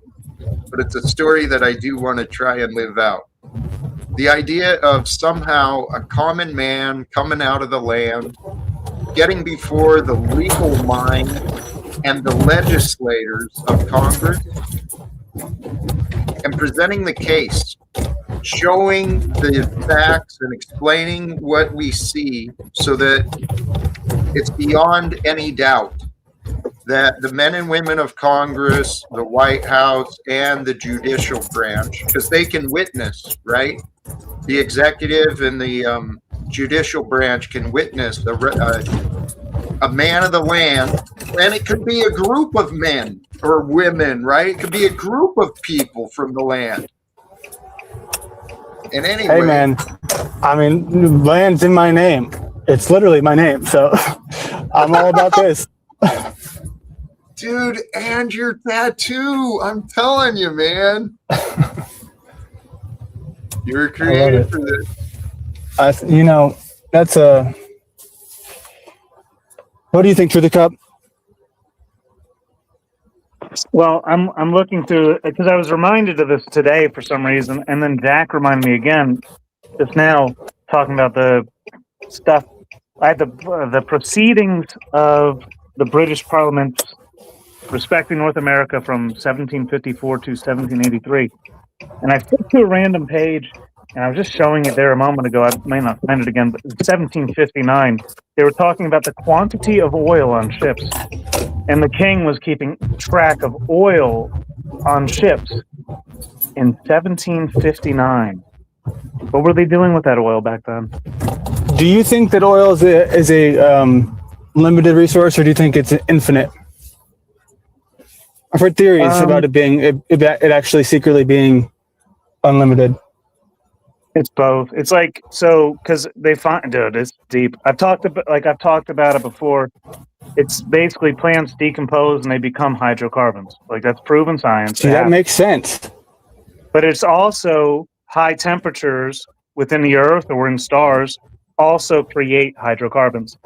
but it's a story that I do want to try and live out. The idea of somehow a common man coming out of the land, getting before the legal mind and the legislators of Congress, and presenting the case, showing the facts and explaining what we see so that it's beyond any doubt that the men and women of Congress, the White House, and the judicial branch, because they can witness, right? The executive and the judicial branch can witness a man of the land, and it could be a group of men or women, right? It could be a group of people from the land. And anyway, hey man, I mean, land's in my name. It's literally my name, so I'm all about this. Dude, and your tattoo, I'm telling you, man. You're created for this. That's a. What do you think, Through the Cup? Well, I'm looking through it because I was reminded of this today for some reason, and then Jack reminded me again just now talking about the stuff. I had the proceedings of the British Parliament respecting North America from 1754 to 1783, and I flipped to a random page, and I was just showing it there a moment ago. I may not find it again, but 1759. They were talking about the quantity of oil on ships. And the king was keeping track of oil on ships in 1759. What were they doing with that oil back then? Do you think that oil is a limited resource, or do you think it's infinite? I've heard theories about it being it actually secretly being unlimited. It's both. It's like, so because they find, dude, it's deep. I've talked about it before. It's basically plants decompose and they become hydrocarbons. Like, that's proven science. See, that makes sense. But it's also high temperatures within the earth or in stars also create hydrocarbons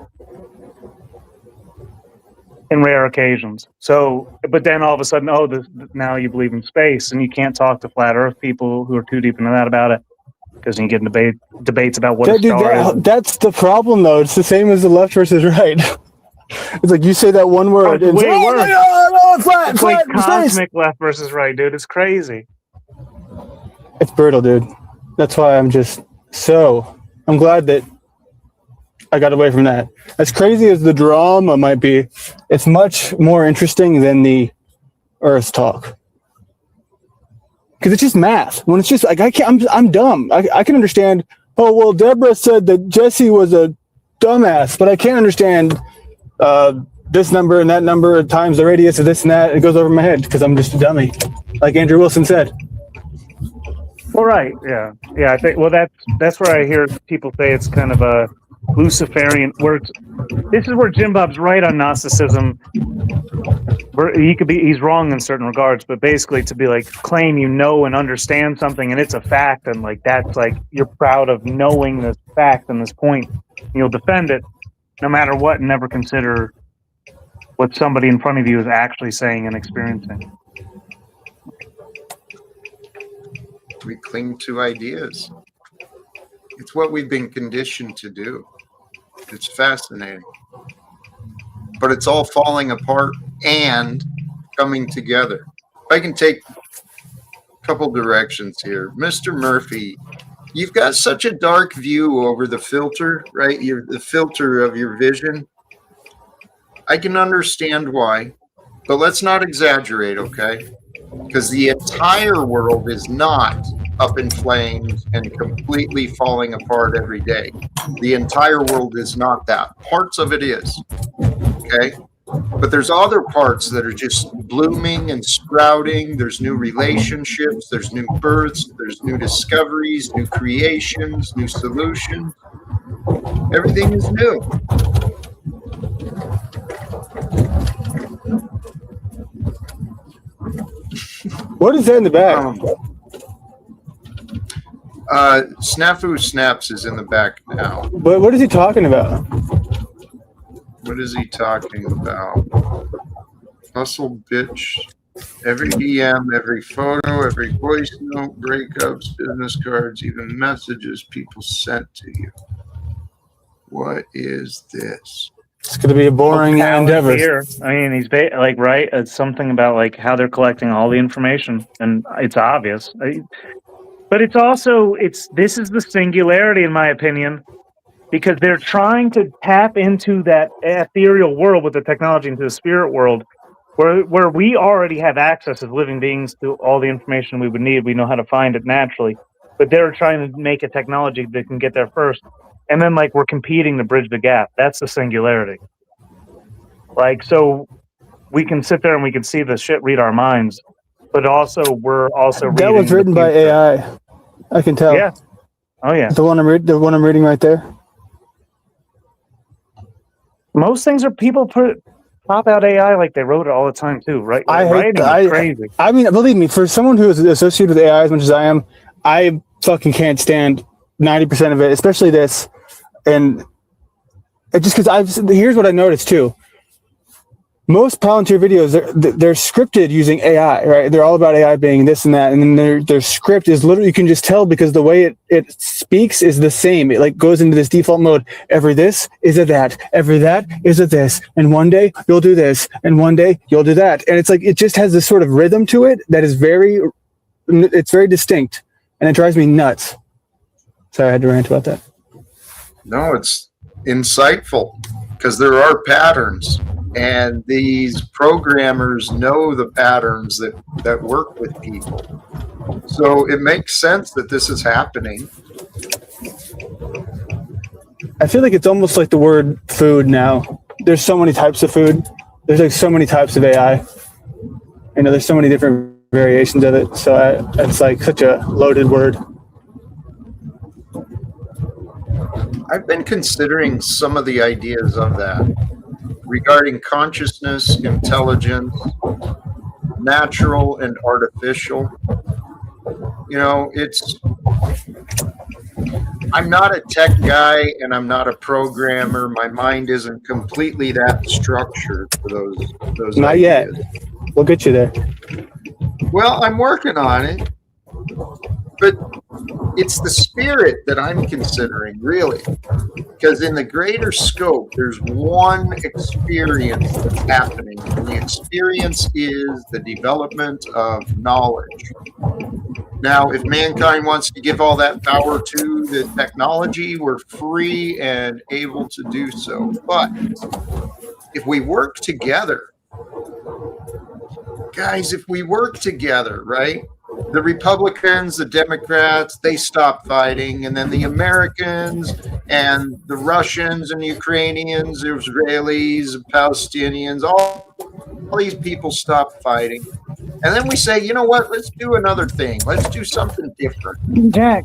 in rare occasions. So, but then all of a sudden, now you believe in space, and you can't talk to flat earth people who are too deep into that about it, because you get in debates about what a star is. That's the problem, though. It's the same as the left versus right. It's like you say that one word. It's way worse. Flat, like cosmic space. left versus right, dude. It's crazy. It's brutal, dude. That's why I'm glad that I got away from that. As crazy as the drama might be, it's much more interesting than the Earth talk. Because it's just math. When it's just like I'm dumb. I can understand. Oh well, Deborah said that Jesse was a dumbass, but I can't understand this number and that number times the radius of this and that. It goes over my head because I'm just a dummy, like Andrew Wilson said. Well, right, yeah. I think. Well, that's where I hear people say it's kind of a Luciferian. This is where Jim Bob's right on Gnosticism. He's wrong in certain regards, but basically to be like, claim you know and understand something and it's a fact, and like that's like you're proud of knowing this fact and this point, and you'll defend it no matter what, and never consider what somebody in front of you is actually saying and experiencing. We cling to ideas. It's what we've been conditioned to do. It's fascinating. But it's all falling apart and coming together. If I can take a couple directions here. Mr. Murphy, you've got such a dark view over the filter, right? The filter of your vision. I can understand why, but let's not exaggerate, okay? Because the entire world is not up in flames and completely falling apart every day. The entire world is not that. Parts of it is, okay? But there's other parts that are just blooming and sprouting. There's new relationships, there's new births, there's new discoveries, new creations, new solutions. Everything is new. What is that in the back? Snafu Snaps is in the back now. What is he talking about? What is he talking about? Hustle, bitch. Every DM, every photo, every voice note, breakups, business cards, even messages people sent to you. What is this? It's going to be a boring endeavor. Here. I mean, he's like, right? It's something about like how they're collecting all the information, and it's obvious. But it's also this is the singularity, in my opinion, because they're trying to tap into that ethereal world with the technology, into the spirit world, where we already have access as living beings to all the information we would need. We know how to find it naturally, but they're trying to make a technology that can get there first. And then, like, we're competing to bridge the gap. That's the singularity. Like, so we can sit there and we can see the shit read our minds, but also we're also that was written by AI. I can tell. Yeah. Oh yeah. The one I'm reading right there. Most things are people pop out AI like they wrote it all the time too, right? I hate crazy. I mean, believe me, for someone who is associated with AI as much as I am, I fucking can't stand 90% of it, especially this. And it just because here's what I noticed too. Most Palantir videos, they're scripted using AI, right? They're all about AI being this and that, and then their script is literally, you can just tell because the way it speaks is the same. It like goes into this default mode. Every this is a that. Every that is a this. And one day you'll do this, and one day you'll do that. And it's like it just has this sort of rhythm to it that is very distinct, and it drives me nuts. Sorry, I had to rant about that. No, it's insightful because there are patterns. And these programmers know the patterns that work with people. So it makes sense that this is happening. I feel like it's almost like the word food now. There's so many types of food. There's like so many types of AI. You know, there's so many different variations of it. So it's like such a loaded word. I've been considering some of the ideas of that. Regarding consciousness, intelligence, natural and artificial. You know, I'm not a tech guy and I'm not a programmer. My mind isn't completely that structured for those Not ideas. yet. We'll get you there. Well, I'm working on it. But it's the spirit that I'm considering, really. Because in the greater scope, there's one experience that's happening. And the experience is the development of knowledge. Now, if mankind wants to give all that power to the technology, we're free and able to do so. But if we work together, guys, if we work together, right? The Republicans, the Democrats, they stop fighting. And then the Americans and the Russians and the Ukrainians, the Israelis, the Palestinians, all these people stop fighting. And then we say, you know what, let's do another thing. Let's do something different. Jack,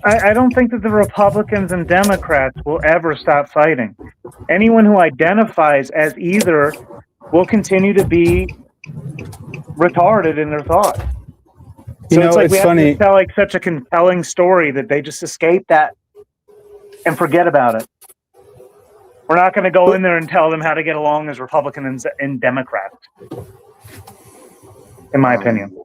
I don't think that the Republicans and Democrats will ever stop fighting. Anyone who identifies as either will continue to be retarded in their thought. So it's like we have to tell like such a compelling story that they just escape that and forget about it. We're not going to go in there and tell them how to get along as Republicans and Democrats, in my opinion.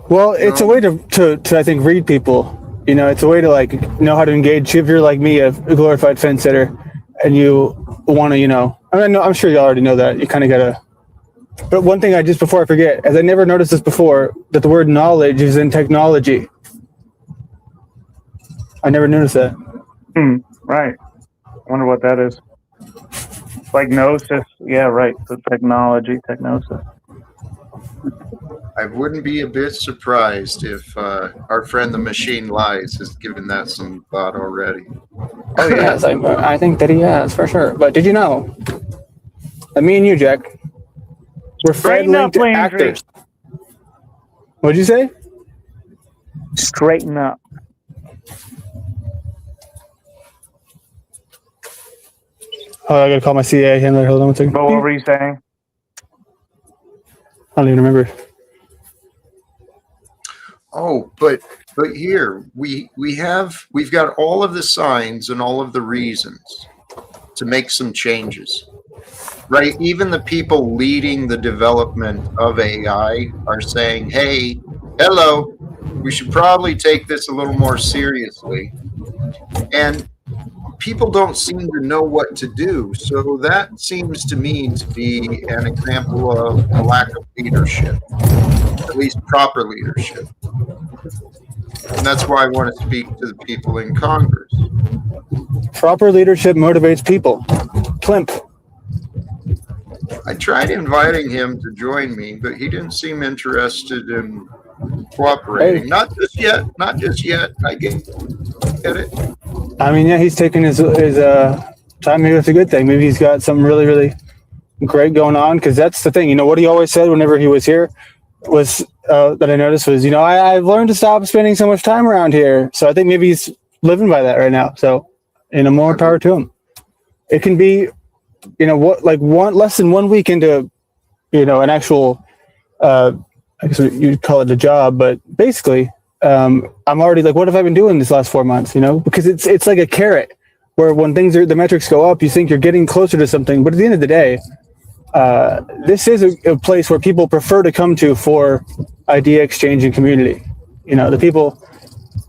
Well, it's a way to I think read people. You know, it's a way to like know how to engage. If you're like me, a glorified fence sitter, and you want to, you know, I mean, I'm sure you already know that. You kind of gotta. But one thing before I forget, as I never noticed this before, that the word knowledge is in technology. I never noticed that. Right. I wonder what that is. Like gnosis. Yeah, right. So technology, technosis. I wouldn't be a bit surprised if our friend the Machine Lies has given that some thought already. Oh, yes. I think that he has, for sure. But did you know that me and you, Jack, we're Fred linked actors? What'd you say? Straighten up. Oh, I gotta call my CA handler. Hold on one second. But what were you saying? I don't even remember. Oh, but here we've got all of the signs and all of the reasons to make some changes. Right? Even the people leading the development of AI are saying, "Hey, hello, we should probably take this a little more seriously." And people don't seem to know what to do. So that seems to me to be an example of a lack of leadership, at least proper leadership. And that's why I want to speak to the people in Congress. Proper leadership motivates people. Plimp. I tried inviting him to join me, but he didn't seem interested in cooperating. Hey. Not just yet. Not just yet. I get it. I mean, yeah, he's taking his time. Maybe that's a good thing. Maybe he's got something really, really great going on. Because that's the thing. You know what he always said whenever he was here was that I noticed was, I've learned to stop spending so much time around here. So I think maybe he's living by that right now. So, more power to him. It can be, less than 1 week into, an actual, I guess you'd call it a job, but basically, I'm already like, what have I been doing this last 4 months? Because it's like a carrot where when the metrics go up, you think you're getting closer to something, but at the end of the day, this is a place where people prefer to come to for idea exchange and community. The people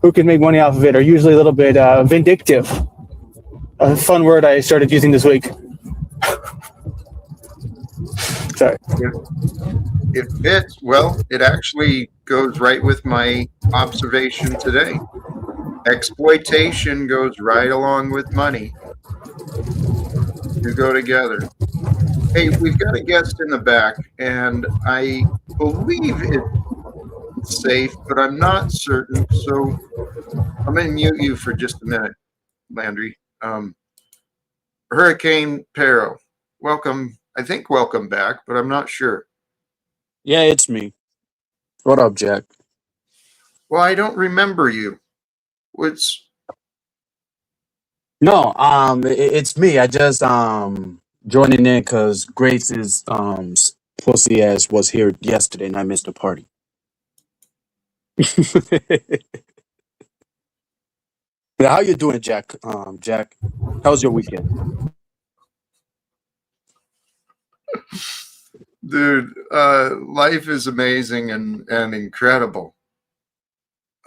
who can make money off of it are usually a little bit vindictive. A fun word I started using this week. Sorry. It fits. Well, it actually goes right with my observation today. Exploitation goes right along with money. You go together. Hey, we've got a guest in the back, and I believe it's safe, but I'm not certain. So I'm going to mute you for just a minute, Landry. Hurricane Pero, welcome. I think welcome back, but I'm not sure. Yeah, it's me. What up, Jack? Well, I don't remember you. What's No, it's me. I just joining in because Grace's pussy ass was here yesterday and I missed the party. Yeah, how you doing, Jack? Jack, how's your weekend? dude? Life is amazing and incredible.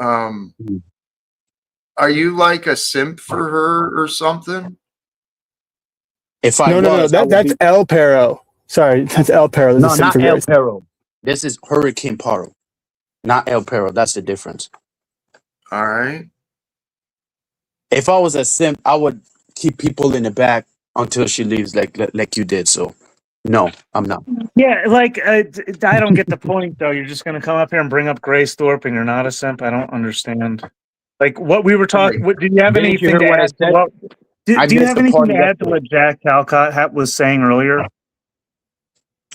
Are you like a simp for her or something? If I No, that's El Pero. Sorry, that's El Pero. No, not El Pero. This is Hurricane Paro, not El Pero. That's the difference. All right. If I was a simp, I would keep people in the back until she leaves, like you did. So, no, I'm not. Yeah, like I don't get the point though. You're just going to come up here and bring up Grace Thorpe, and you're not a simp. I don't understand. Like what we were talking. Did you have Didn't you anything hear to what I add? said? Do you have anything to add to what Jack Talcott was saying earlier?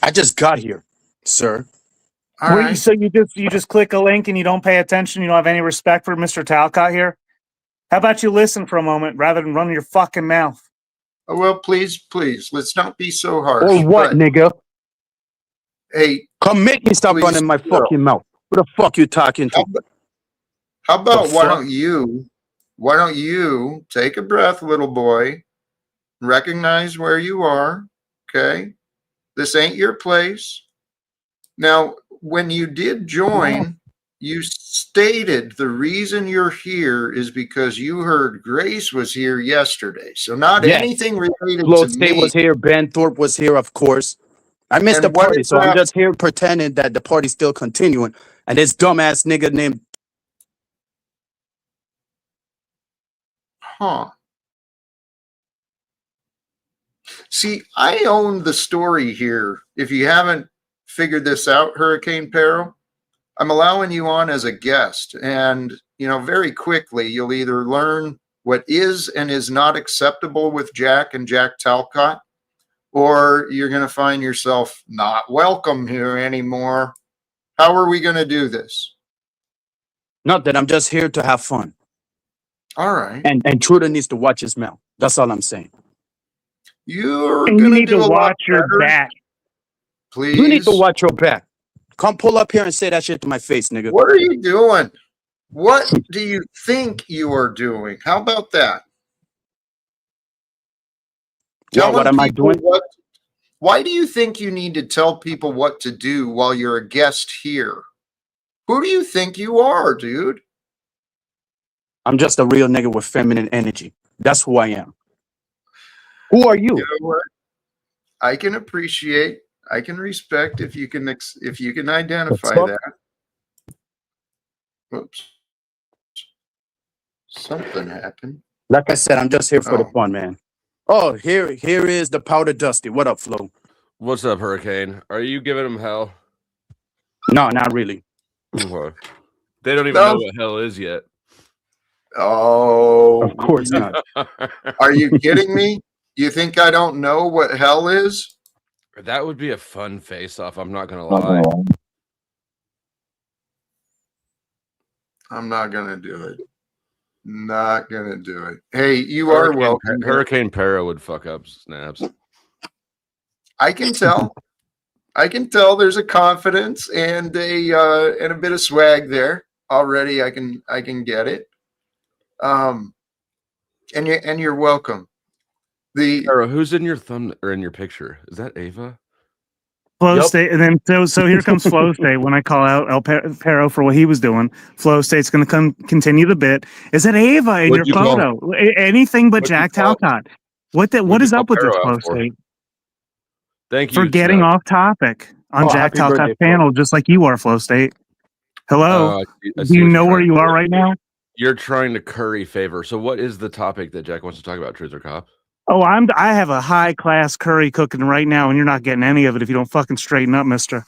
I just got here, sir. All right. So you just click a link and you don't pay attention. You don't have any respect for Mr. Talcott here. How about you listen for a moment rather than run your fucking mouth? Oh, well, please, let's not be so harsh. Or what, nigga? Hey, come make me stop running my fucking mouth. Who the fuck you talking to? How about why don't you take a breath, little boy, recognize where you are, okay? This ain't your place. Now, when you did join, you stated the reason you're here is because you heard Grace was here yesterday. So not anything related Flo to State me. was here. Ben Thorpe was here, of course. I missed the party, so I'm just here pretending that the party's still continuing. And this dumbass nigga named... Huh. See, I own the story here. If you haven't figured this out, Hurricane Pero, I'm allowing you on as a guest. And, very quickly, you'll either learn what is and is not acceptable with Jack and Jack Talcott, or you're going to find yourself not welcome here anymore. How are we going to do this? Not that I'm just here to have fun. All right. And Truder needs to watch his mouth. That's all I'm saying. You're And you gonna need do to a lot watch your better. back. Please. You need to watch your back. Come pull up here and say that shit to my face, nigga. What are you doing? What do you think you are doing? How about that? What am I People doing? why do you think you need to tell people what to do while you're a guest here? Who do you think you are, dude? I'm just a real nigga with feminine energy. That's who I am. Who are You you? know what? I can appreciate, I can respect if you can identify that. Whoops. Something happened. Like I said, I'm just here for the Oh, fun, man. Oh, here is the powder dusty. What up, Flo? What's up, Hurricane? Are you giving them hell? No, not really. Okay. They don't even no. know what hell is yet. Oh, Of course not. are you kidding me? You think I don't know what hell is? That would be a fun face-off. I'm not gonna lie. I'm not gonna do it. Not gonna do it. Hey, you are welcome. Hurricane Para would fuck up snaps. I can tell. I can tell there's a confidence and a bit of swag there already. I can get it. And you're welcome. Para, who's in your thumb or in your picture? Is that Ava? Flow Yep. state, and then so here comes flow state. When I call out Pero for what he was doing, flow state's going to continue the bit. Is it Ava in What'd your you call- photo? Anything but what'd you Jack call- Talcott. What what'd is you up call with this Pero flow out for? state? Thank you For getting Snap. off topic on Oh, Jack happy birthday, Talcott's Flo. panel, just like you are, flow state. Hello. I Do see you what you're know where trying you to are do. right now? You're trying to curry favor. So what is the topic that Jack wants to talk about, Truth or Cop? Oh, I have a high class curry cooking right now, and you're not getting any of it if you don't fucking straighten up, mister.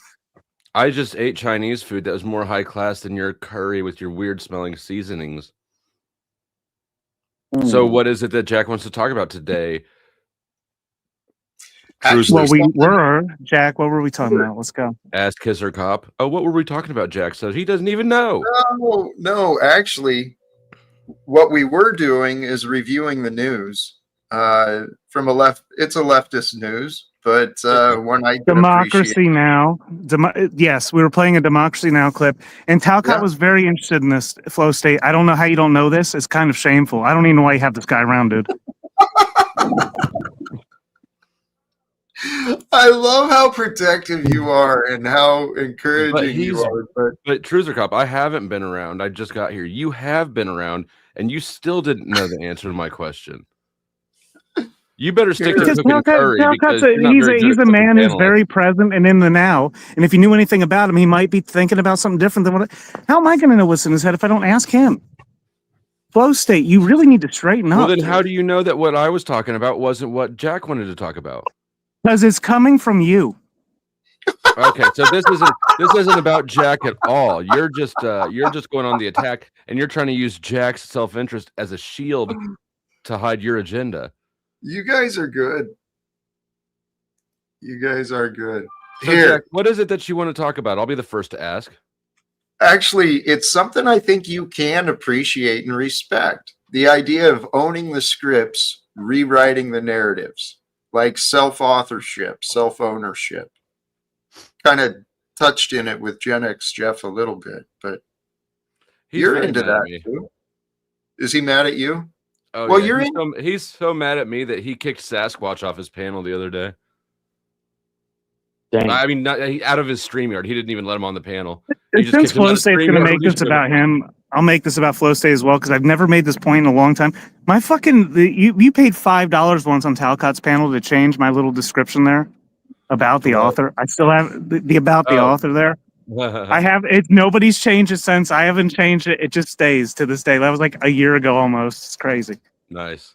I just ate Chinese food that was more high class than your curry with your weird smelling seasonings. So what is it that Jack wants to talk about today? Actually, Well, we were, Jack. What were we talking about? Let's go. Ask Kisser Cop. Oh, what were we talking about, Jack? So he doesn't even know. No. Actually, what we were doing is reviewing the news from a left. It's a leftist news, but one I can appreciate. Democracy Now. Yes, we were playing a Democracy Now clip, and Talcott Yeah. was very interested in this flow state. I don't know how you don't know this. It's kind of shameful. I don't even know why you have this guy around, dude. I love how protective you are and how encouraging you are. But Truth or Cop, I haven't been around. I just got here. You have been around, and you still didn't know the answer to my question. You better stick to Because cooking curry because Talcott's you're not very good he's at a cooking man who's panelists. very present and in the now. And if you knew anything about him, he might be thinking about something different than what. How am I going to know what's in his head if I don't ask him? Flow state, you really need to straighten Well, up. then how do you know that what I was talking about wasn't what Jack wanted to talk about? Because it's coming from you. Okay, so this isn't about Jack at all. You're just going on the attack, and you're trying to use Jack's self-interest as a shield to hide your agenda. You guys are good. You guys are good. So, Here, Jack, what is it that you want to talk about? I'll be the first to ask. actually, it's something I think you can appreciate and respect. The idea of owning the scripts, rewriting the narratives, like self-authorship, self-ownership. Kind of touched in it with Gen X Jeff a little bit, but He's you're very into mad at that me. too. Is he mad at you? Oh, Well, yeah. you're He's so mad at me that he kicked Sasquatch off his panel the other day. Dang. I mean, out of his StreamYard. He didn't even let him on the panel. He just Since kicked him out Flow of State's going to StreamYard. make this about him, I'll make this about Flow State as well because I've never made this point in a long time. My fucking you paid $5 once on Talcott's panel to change my little description there about the author. I still have the about the author there. I have it. Nobody's changed it since. I haven't changed it. It just stays to this day. That was like a year ago almost. It's crazy. Nice.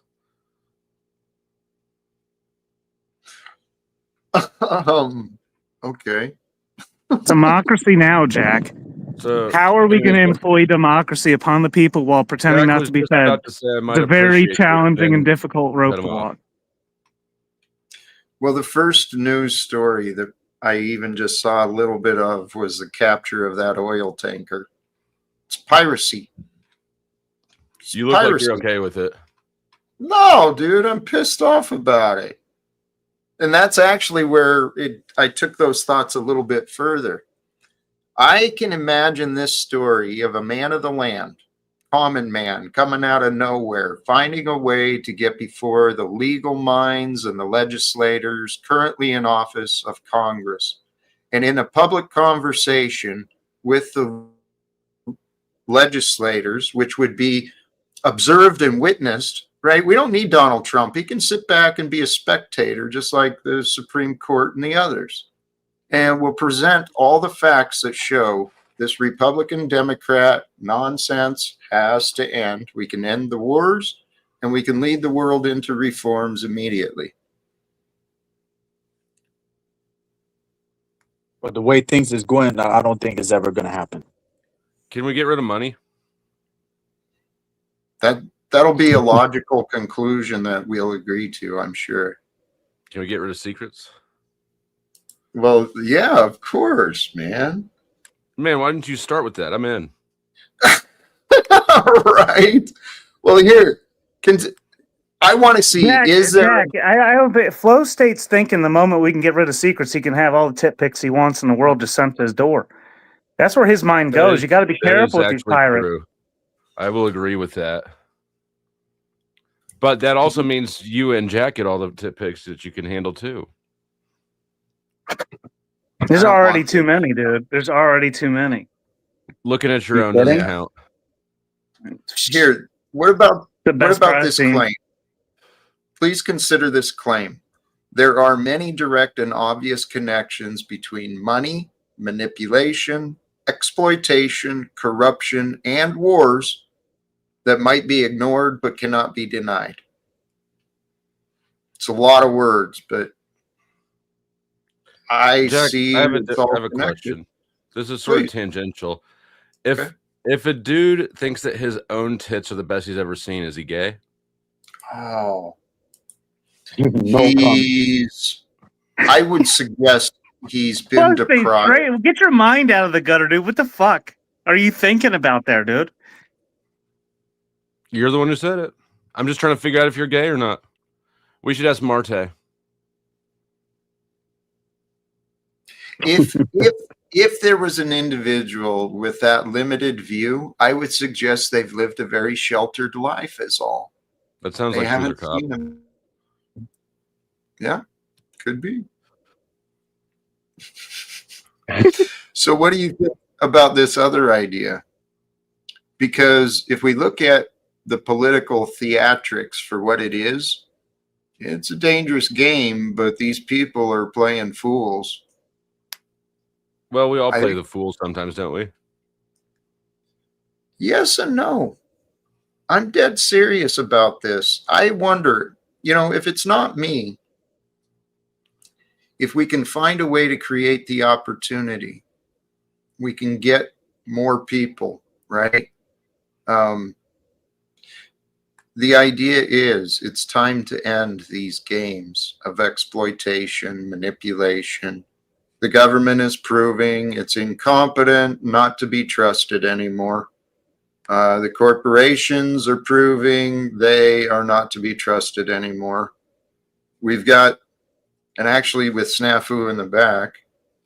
Okay. Democracy now, Jack. So How are we going to employ democracy upon the people while pretending Jack not was to be just fed? about to say I might It's a very appreciate it, challenging then and difficult rope cut to him off. walk. Well, the first news story that I even just saw a little bit of was the capture of that oil tanker. It's piracy. It's You look like piracy. you're okay with it. No, dude, I'm pissed off about it. And that's actually where I took those thoughts a little bit further. I can imagine this story of a man of the land, common man, coming out of nowhere, finding a way to get before the legal minds and the legislators currently in office of Congress. And in a public conversation with the legislators, which would be observed and witnessed, right? We don't need Donald Trump. He can sit back and be a spectator, just like the Supreme Court and the others. And will present all the facts that show this Republican Democrat nonsense has to end. We can end the wars and we can lead the world into reforms immediately. But the way things is going, I don't think it's ever going to happen. Can we get rid of money? That'll be a logical conclusion that we'll agree to, I'm sure. Can we get rid of secrets? Well, yeah, of course, man. Man, why didn't you start with that? I'm in. Right. Well, here, I want to see, Jack, is there... Jack, I don't think Flow State's thinking the moment we can get rid of secrets, he can have all the tit picks he wants in the world just sent to his door. That's where his mind goes. You got to be careful with these pirates. True. I will agree with that. But that also means you and Jack get all the tit picks that you can handle too. There's already too many, dude. There's already too many. Looking at your own doesn't count. Here, what about this seen. claim? Please consider this claim. There are many direct and obvious connections between money, manipulation, exploitation, corruption, and wars that might be ignored but cannot be denied. It's a lot of words, but Jack, see I have it's a all question. This is sort of tangential. Okay. If a dude thinks that his own tits are the best he's ever seen, is he gay? Oh. No I would suggest he's been deprived. Great. Get your mind out of the gutter, dude. What the fuck are you thinking about there, dude? You're the one who said it. I'm just trying to figure out if you're gay or not. We should ask Marte. If there was an individual with that limited view, I would suggest they've lived a very sheltered life is all. That sounds like Cruiser Cop. Yeah, could be. So what do you think about this other idea? Because if we look at the political theatrics for what it is, it's a dangerous game, but these people are playing fools. Well, we all play the fool sometimes, don't we? Yes and no. I'm dead serious about this. I wonder, if it's not me, if we can find a way to create the opportunity, we can get more people, right? The idea is it's time to end these games of exploitation, manipulation. The government is proving it's incompetent, not to be trusted anymore. The corporations are proving they are not to be trusted anymore. We've got, and actually with Snafu in the back,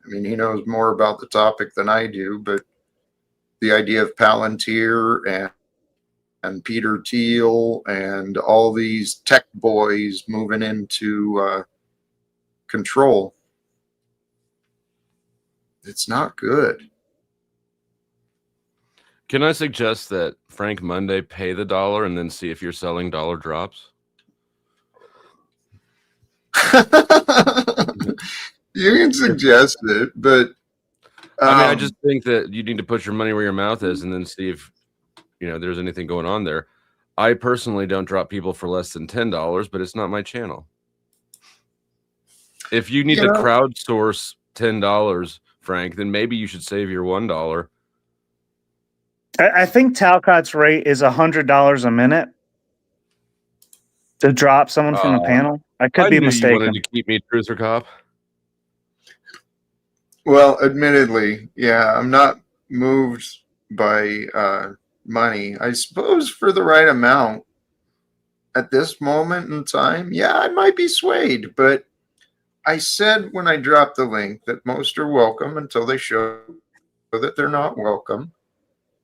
I mean, he knows more about the topic than I do, but the idea of Palantir and Peter Thiel and all these tech boys moving into control. It's not good. Can I suggest that Frank Monday pay the dollar and then see if you're selling dollar drops? You can suggest it, but I just think that you need to put your money where your mouth is and then see if there's anything going on there. I personally don't drop people for less than $10, but it's not my channel. If you need to crowdsource $10, Frank, then maybe you should save your $1. I think Talcott's rate is $100 a minute to drop someone from the panel. I could be mistaken. You wanted to keep me Cruiser Cop. Well, admittedly, yeah, I'm not moved by money. I suppose for the right amount at this moment in time, yeah, I might be swayed, but I said when I dropped the link that most are welcome until they show that they're not welcome.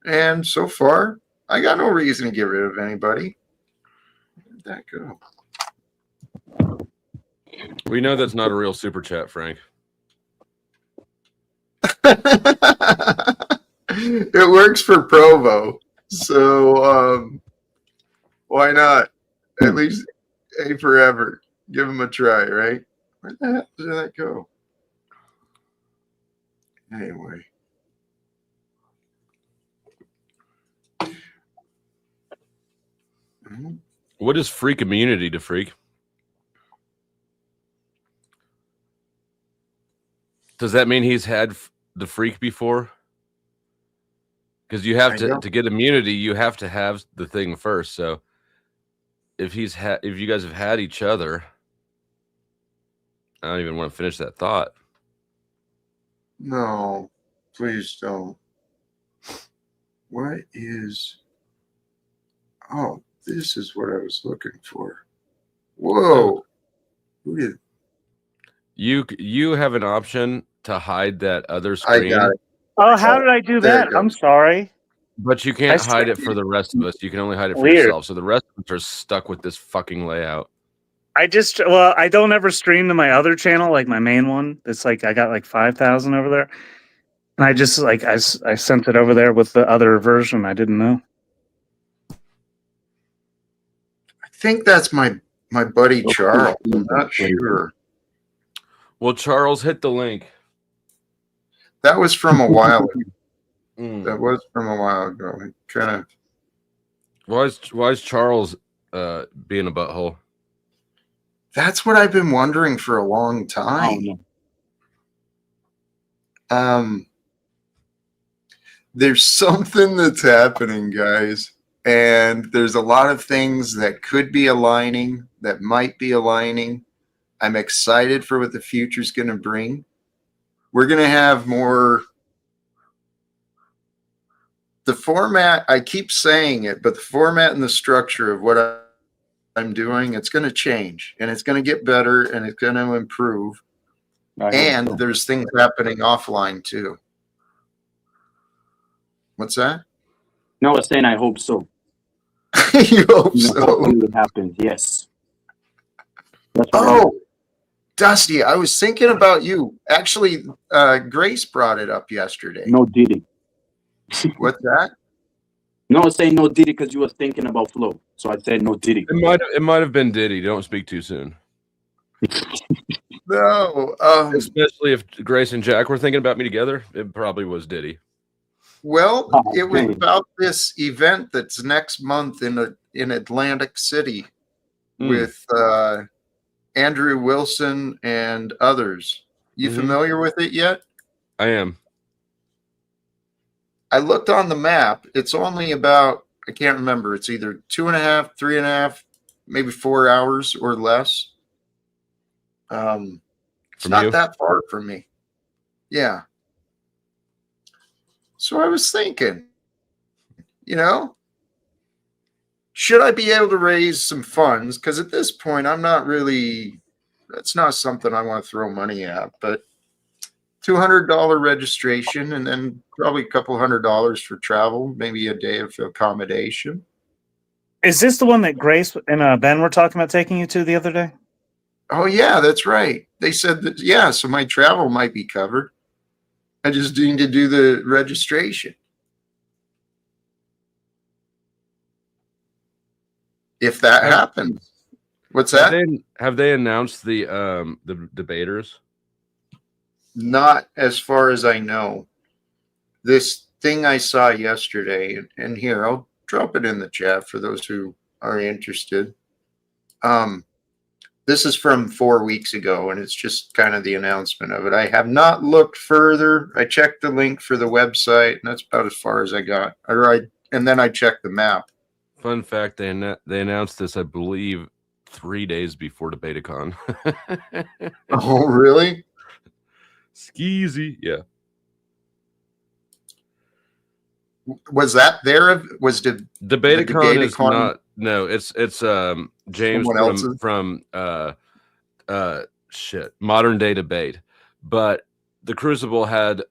And so far, I got no reason to get rid of anybody. Where'd that go? We know that's not a real super chat, Frank. It works for Provo. So why not? At least A forever. Give them a try, right? Where the hell did that go? Anyway. What is freak immunity to freak? Does that mean he's had the freak before? Because you have to get immunity, you have to have the thing first. So if you guys have had each other, I don't even want to finish that thought. No, please don't. What is? Oh, this is what I was looking for. Whoa! Who did? You have an option to hide that other screen. I got it. Oh, how did I do that? I'm sorry. But you can't hide it for the rest of us. You can only hide it for Weird. yourself. So the rest of us are stuck with this fucking layout. I don't ever stream to my other channel, like my main one. It's like I got like 5,000 over there, and I just like I sent it over there with the other version. I didn't know. I think that's my buddy Charles. I'm not sure. Well, Charles, hit the link. That was from a while ago. That was from a while ago. Kind of. Why is Charles being a butthole? That's what I've been wondering for a long time. There's something that's happening, guys, and there's a lot of things that could be aligning, that might be aligning. I'm excited for what the future's going to bring. We're going to have more. The format, I keep saying it, but the format and the structure of what I'm doing, it's going to change, and it's going to get better, and it's going to improve. And there's things happening offline too. What's that? No, I was saying I hope so. You hope so? It happens, yes. Oh, Dusty, I was thinking about you. Actually, Grace brought it up yesterday. No Diddy. What's that? No, I was saying no Diddy because you were thinking about Flo. So I said no Diddy. It might have been Diddy. Don't speak too soon. No. Especially if Grace and Jack were thinking about me together, it probably was Diddy. Well, it was about this event that's next month in Atlantic City with Andrew Wilson and others. You familiar with it yet? I am. I looked on the map. It's only about, I can't remember. It's either 2.5, 3.5, maybe 4 hours or less. It's not that far from me. Yeah. So I was thinking, should I be able to raise some funds? Because at this point, I'm not really, that's not something I want to throw money at, but $200 registration and then probably a couple $100 for travel, maybe a day of accommodation. Is this the one that Grace and Ben were talking about taking you to the other day? Oh, yeah, that's right. They said that, yeah, so my travel might be covered. I just need to do the registration. If that happens. What's that? Have they announced the debaters? Not as far as I know. This thing I saw yesterday, and here, I'll drop it in the chat for those who are interested. This is from 4 weeks ago, and it's just kind of the announcement of it. I have not looked further. I checked the link for the website, and that's about as far as I got. And then I checked the map. Fun fact, they announced this, I believe, 3 days before Debaticon. Oh, really? Skeezy, yeah. Was that there? Was the Debaticon is not? No, it's James modern day debate, but the Crucible had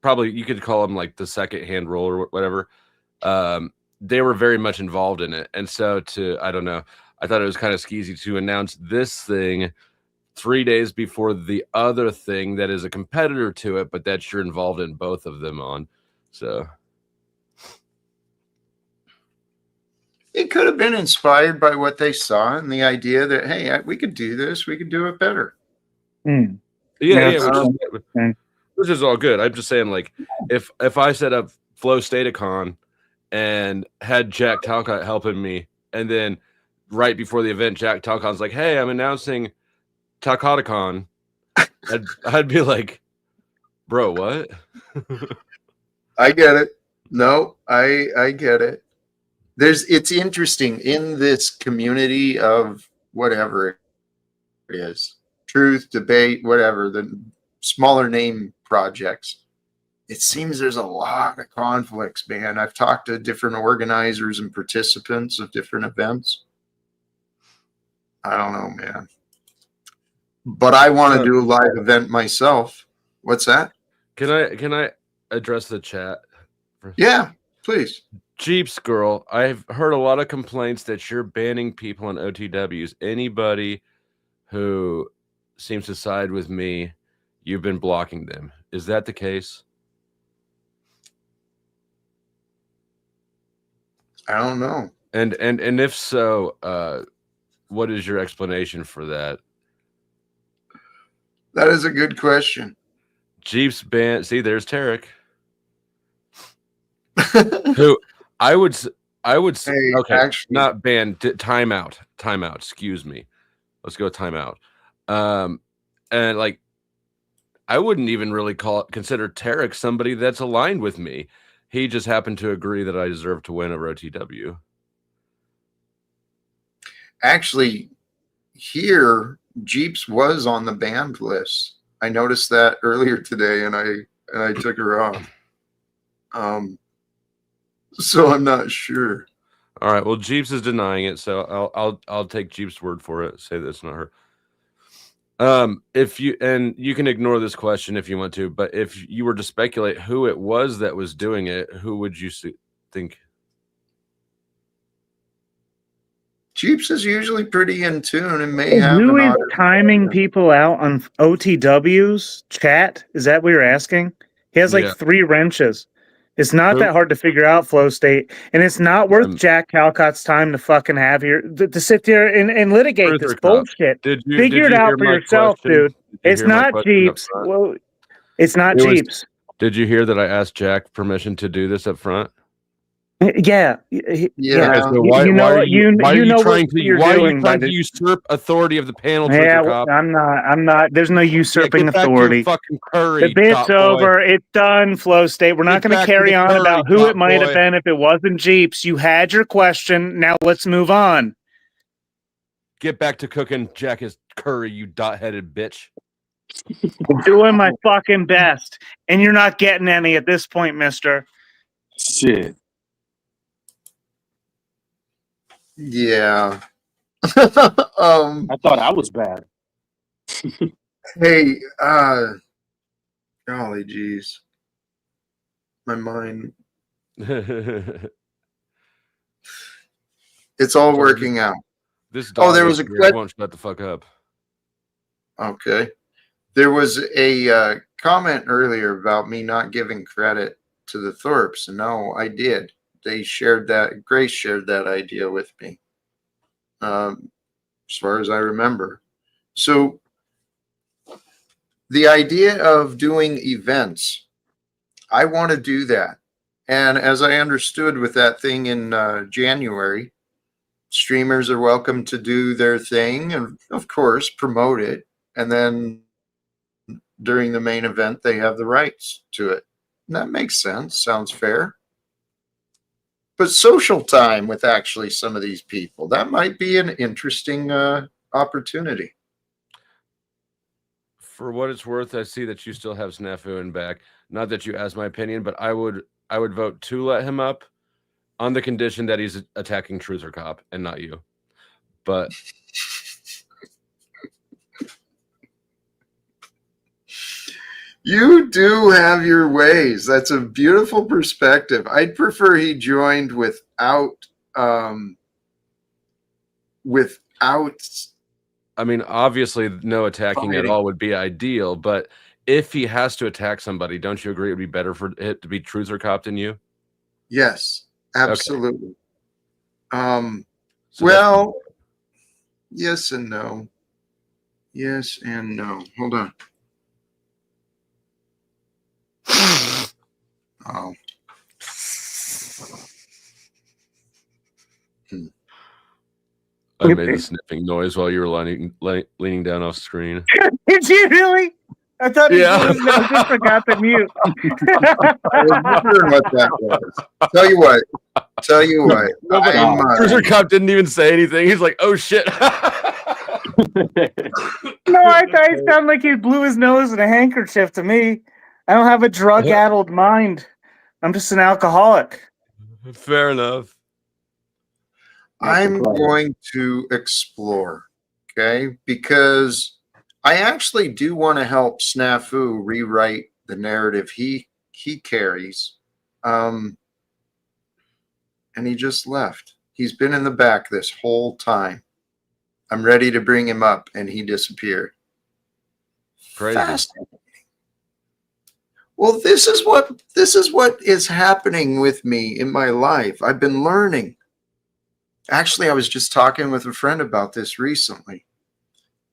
probably you could call them like the second hand role or whatever. They were very much involved in it, and so I don't know. I thought it was kind of skeezy to announce this thing 3 days before the other thing that is a competitor to it, but that you're involved in both of them on. So it could have been inspired by what they saw and the idea that, hey, we could do this, we could do it better. Yeah, which is all good. I'm just saying, like, if I set up Flow Statacon and had Jack Talcott helping me, and then right before the event, Jack Talcott's like, "Hey, I'm announcing Talcottacon," I'd be like, "Bro, what?" I get it. No, I get it. It's interesting in this community of whatever it is, truth, debate, whatever, the smaller name projects. It seems there's a lot of conflicts, man. I've talked to different organizers and participants of different events. I don't know, man. But I want to do a live event myself. What's that? Can I address the chat? Yeah, please. Jeeps girl, I've heard a lot of complaints that you're banning people on OTWs. Anybody who seems to side with me, you've been blocking them. Is that the case? I don't know. And if so, what is your explanation for that? That is a good question. Jeeps ban. See, there's Tarek. Who I would say, okay, actually, not ban. Timeout. Excuse me. Let's go timeout. And like, I wouldn't even really consider Tarek somebody that's aligned with me. He just happened to agree that I deserve to win over OTW. Actually, here Jeeps was on the banned list. I noticed that earlier today, and I took her off. So I'm not sure. All right. Well, Jeeps is denying it, so I'll take Jeeps' word for it. Say that's not her. If you can ignore this question if you want to, but if you were to speculate who it was that was doing it, who would you think? Jeeps is usually pretty in tune and may have. Who is timing people out on OTWs? Chat? Is that what you're asking? He has like 3 wrenches. It's not that hard to figure out, Flow State, and it's not worth Jack Talcott's time to fucking have here to sit there and litigate this bullshit. Figure it out for yourself, dude. It's not Jeeps. Well, it's not Jeeps. Did you hear that I asked Jack permission to do this up front? Yeah. So why are you trying to usurp authority of the panel? Yeah, I'm not. There's no usurping authority. Fucking Curry, the bit's over. It's done, Flow State. We're not going to carry on about who it might have been if it wasn't Jeeps. You had your question. Now let's move on. Get back to cooking Jack is Curry, you dot-headed bitch. I'm doing my fucking best, and you're not getting any at this point, mister. Shit. Yeah. I thought I was bad. Hey, golly geez. My mind. It's all working out. This dog there was a won't shut the fuck up. Okay. There was a comment earlier about me not giving credit to the Thorpes. No, I did. They shared that. Grace shared that idea with me, as far as I remember. So the idea of doing events, I want to do that. And as I understood with that thing in January, streamers are welcome to do their thing and, of course, promote it. And then during the main event, they have the rights to it. And that makes sense. Sounds fair. But social time with actually some of these people, that might be an interesting opportunity. For what it's worth, I see that you still have Snafu in back. Not that you asked my opinion, but I would vote to let him up on the condition that he's attacking Truther Cop and not you. But You do have your ways. That's a beautiful perspective. I'd prefer he joined without. I mean, obviously, no attacking at all would be ideal, but if he has to attack somebody, don't you agree it would be better for it to be Truther Cop than you? Yes, absolutely. So well, yes and no. Yes and no. Hold on. Oh. I made the sniffing noise while you were leaning down off screen. Did you really? I thought he was just forgot the mute. I was wondering what that was. Tell you what. Truther Cop didn't even say anything. He's like, "Oh shit." No, I thought he sounded like he blew his nose in a handkerchief to me. I don't have a drug-addled mind. I'm just an alcoholic. Fair enough. I'm going to explore, okay? Because I actually do want to help Snafu rewrite the narrative he carries. And he just left. He's been in the back this whole time. I'm ready to bring him up, and he disappeared. Crazy. Fascinating. Well, this is what is happening with me in my life. I've been learning. Actually, I was just talking with a friend about this recently.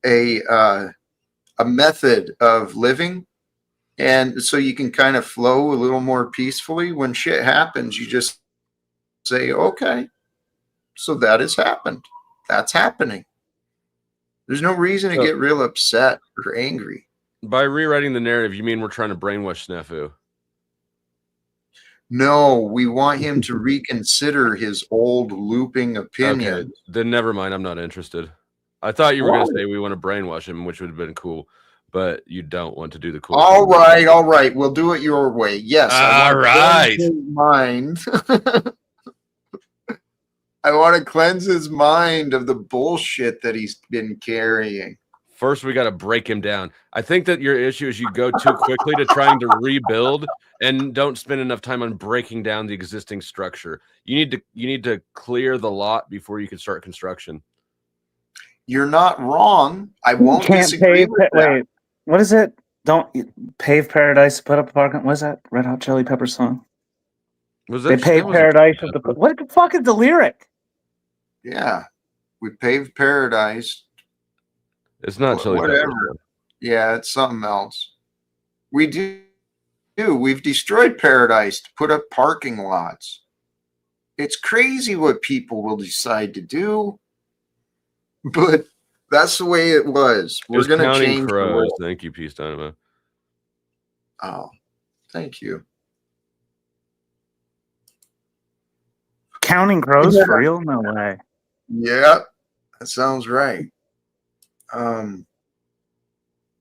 A method of living, and so you can kind of flow a little more peacefully. When shit happens, you just say, "Okay, so that has happened. That's happening." There's no reason to get real upset or angry. By rewriting the narrative, you mean we're trying to brainwash Snafu? No, we want him to reconsider his old looping opinion. Okay, then never mind. I'm not interested. I thought you were going to say we want to brainwash him, which would have been cool, but you don't want to do the cool. All right. We'll do it your way. Yes. All right. Mind. I want to cleanse his mind of the bullshit that he's been carrying. First, we got to break him down. I think that your issue is you go too quickly to trying to rebuild and don't spend enough time on breaking down the existing structure. You need to clear the lot before you can start construction. You're not wrong. I won't disagree with that. Wait, what is it? Don't pave paradise, put up a parking. What is that Red Hot Chili Peppers song? They paved paradise. What the fuck is the lyric? Yeah, we paved paradise. It's not Chili whatever. Peppers. Yeah, it's something else. We do. We've destroyed paradise to put up parking lots. It's crazy what people will decide to do, but that's the way it was. We're going to change the world. Thank you, Peace Dynamo. Oh, thank you. Counting Crows for real? No way. Yeah, that sounds right.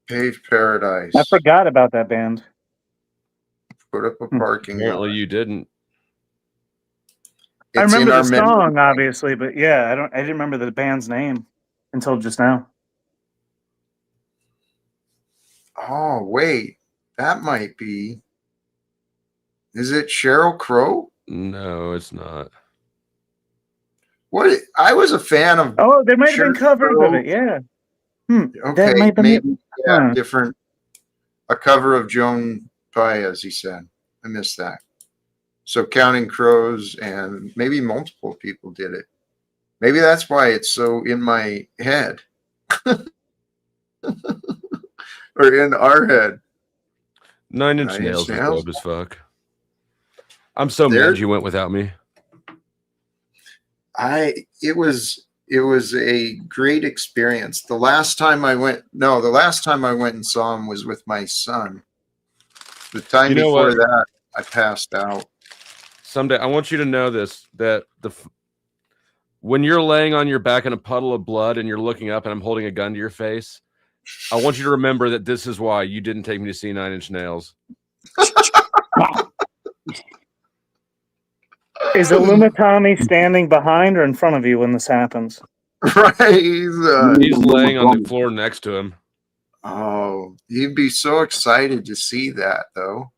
Paved Paradise. I forgot about that band. Put up a parking lot. Apparently you didn't. I remember the song, obviously, but yeah, I didn't remember the band's name until just now. Oh, wait. That might be. Is it Sheryl Crow? No, it's not. What? I was a fan of. Oh, there might have been covers of it. Yeah. Okay, maybe different. A cover of Joan Baez, he said. I missed that. So Counting Crows and maybe multiple people did it. Maybe that's why it's so in my head. Or in our head. 9 Inch Nails is dope as fuck. I'm so mad you went without me. It was a great experience. The last time I went and saw him was with my son. The time before that, I passed out. Someday, I want you to know this, that when you're laying on your back in a puddle of blood and you're looking up and I'm holding a gun to your face, I want you to remember that this is why you didn't take me to see 9 Inch Nails. Is Illumitami standing behind or in front of you when this happens? Right. He's laying on the floor next to him. Oh, he'd be so excited to see that, though.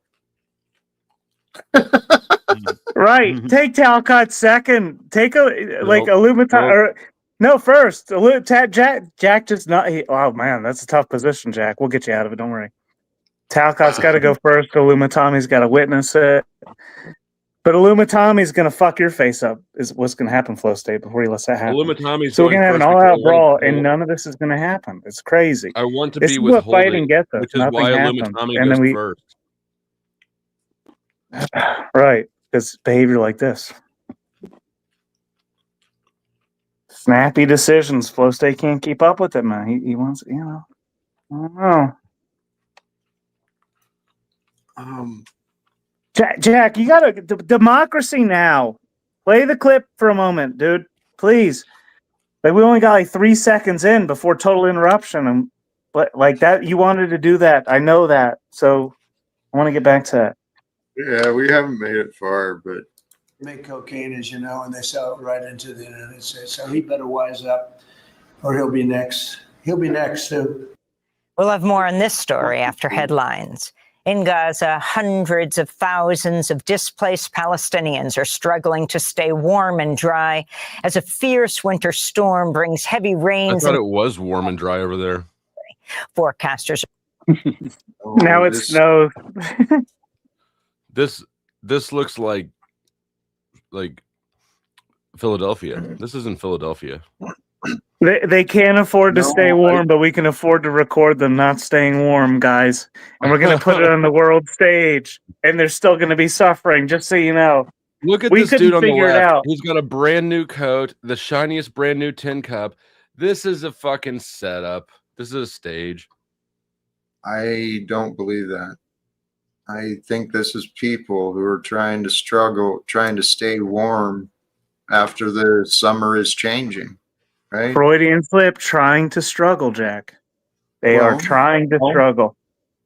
Right. Take Talcott second. Take a like Nope. Illumita Nope. or no first. Jack just not. Oh man, that's a tough position, Jack. We'll get you out of it. Don't worry. Talcott's got to go first. Illumitomi's got to witness it. But Illumitomi's going to fuck your face up. Is what's going to happen, Flow State, before he lets that happen. Illumitomi's So we're going gonna have an first all-out because brawl, and none of this is going to happen. It's crazy. I want to This be is what withholding, fighting gets us. which is Nothing why happens, Illumitomi and goes then we first. right because behavior like this. Snappy decisions. Flow State can't keep up with it, man. He wants, I don't know. Jack, you got to democracy now. Play the clip for a moment, dude. Please. Like we only got like 3 seconds in before total interruption, and like that, you wanted to do that. I know that, so I want to get back to that. Yeah, we haven't made it far, but Make cocaine, as you know, and they sell it right into the United States. So he better wise up, or he'll be next. He'll be next too. We'll have more on this story after headlines. In Gaza, hundreds of thousands of displaced Palestinians are struggling to stay warm and dry as a fierce winter storm brings heavy I rains. thought it was warm and dry over there. Forecasters. Now it snows. This looks like Philadelphia. This isn't Philadelphia. They can't afford to stay warm, but we can afford to record them not staying warm, guys. And we're going to put it on the world stage, and they're still going to be suffering, just so you know. Look at We this couldn't dude on the figure it left. out. He's got a brand new coat, the shiniest brand new tin cup. This is a fucking setup. This is a stage. I don't believe that. I think this is people who are trying to struggle, trying to stay warm after the summer is changing, right? Freudian slip, trying to struggle, Jack. They are trying to struggle.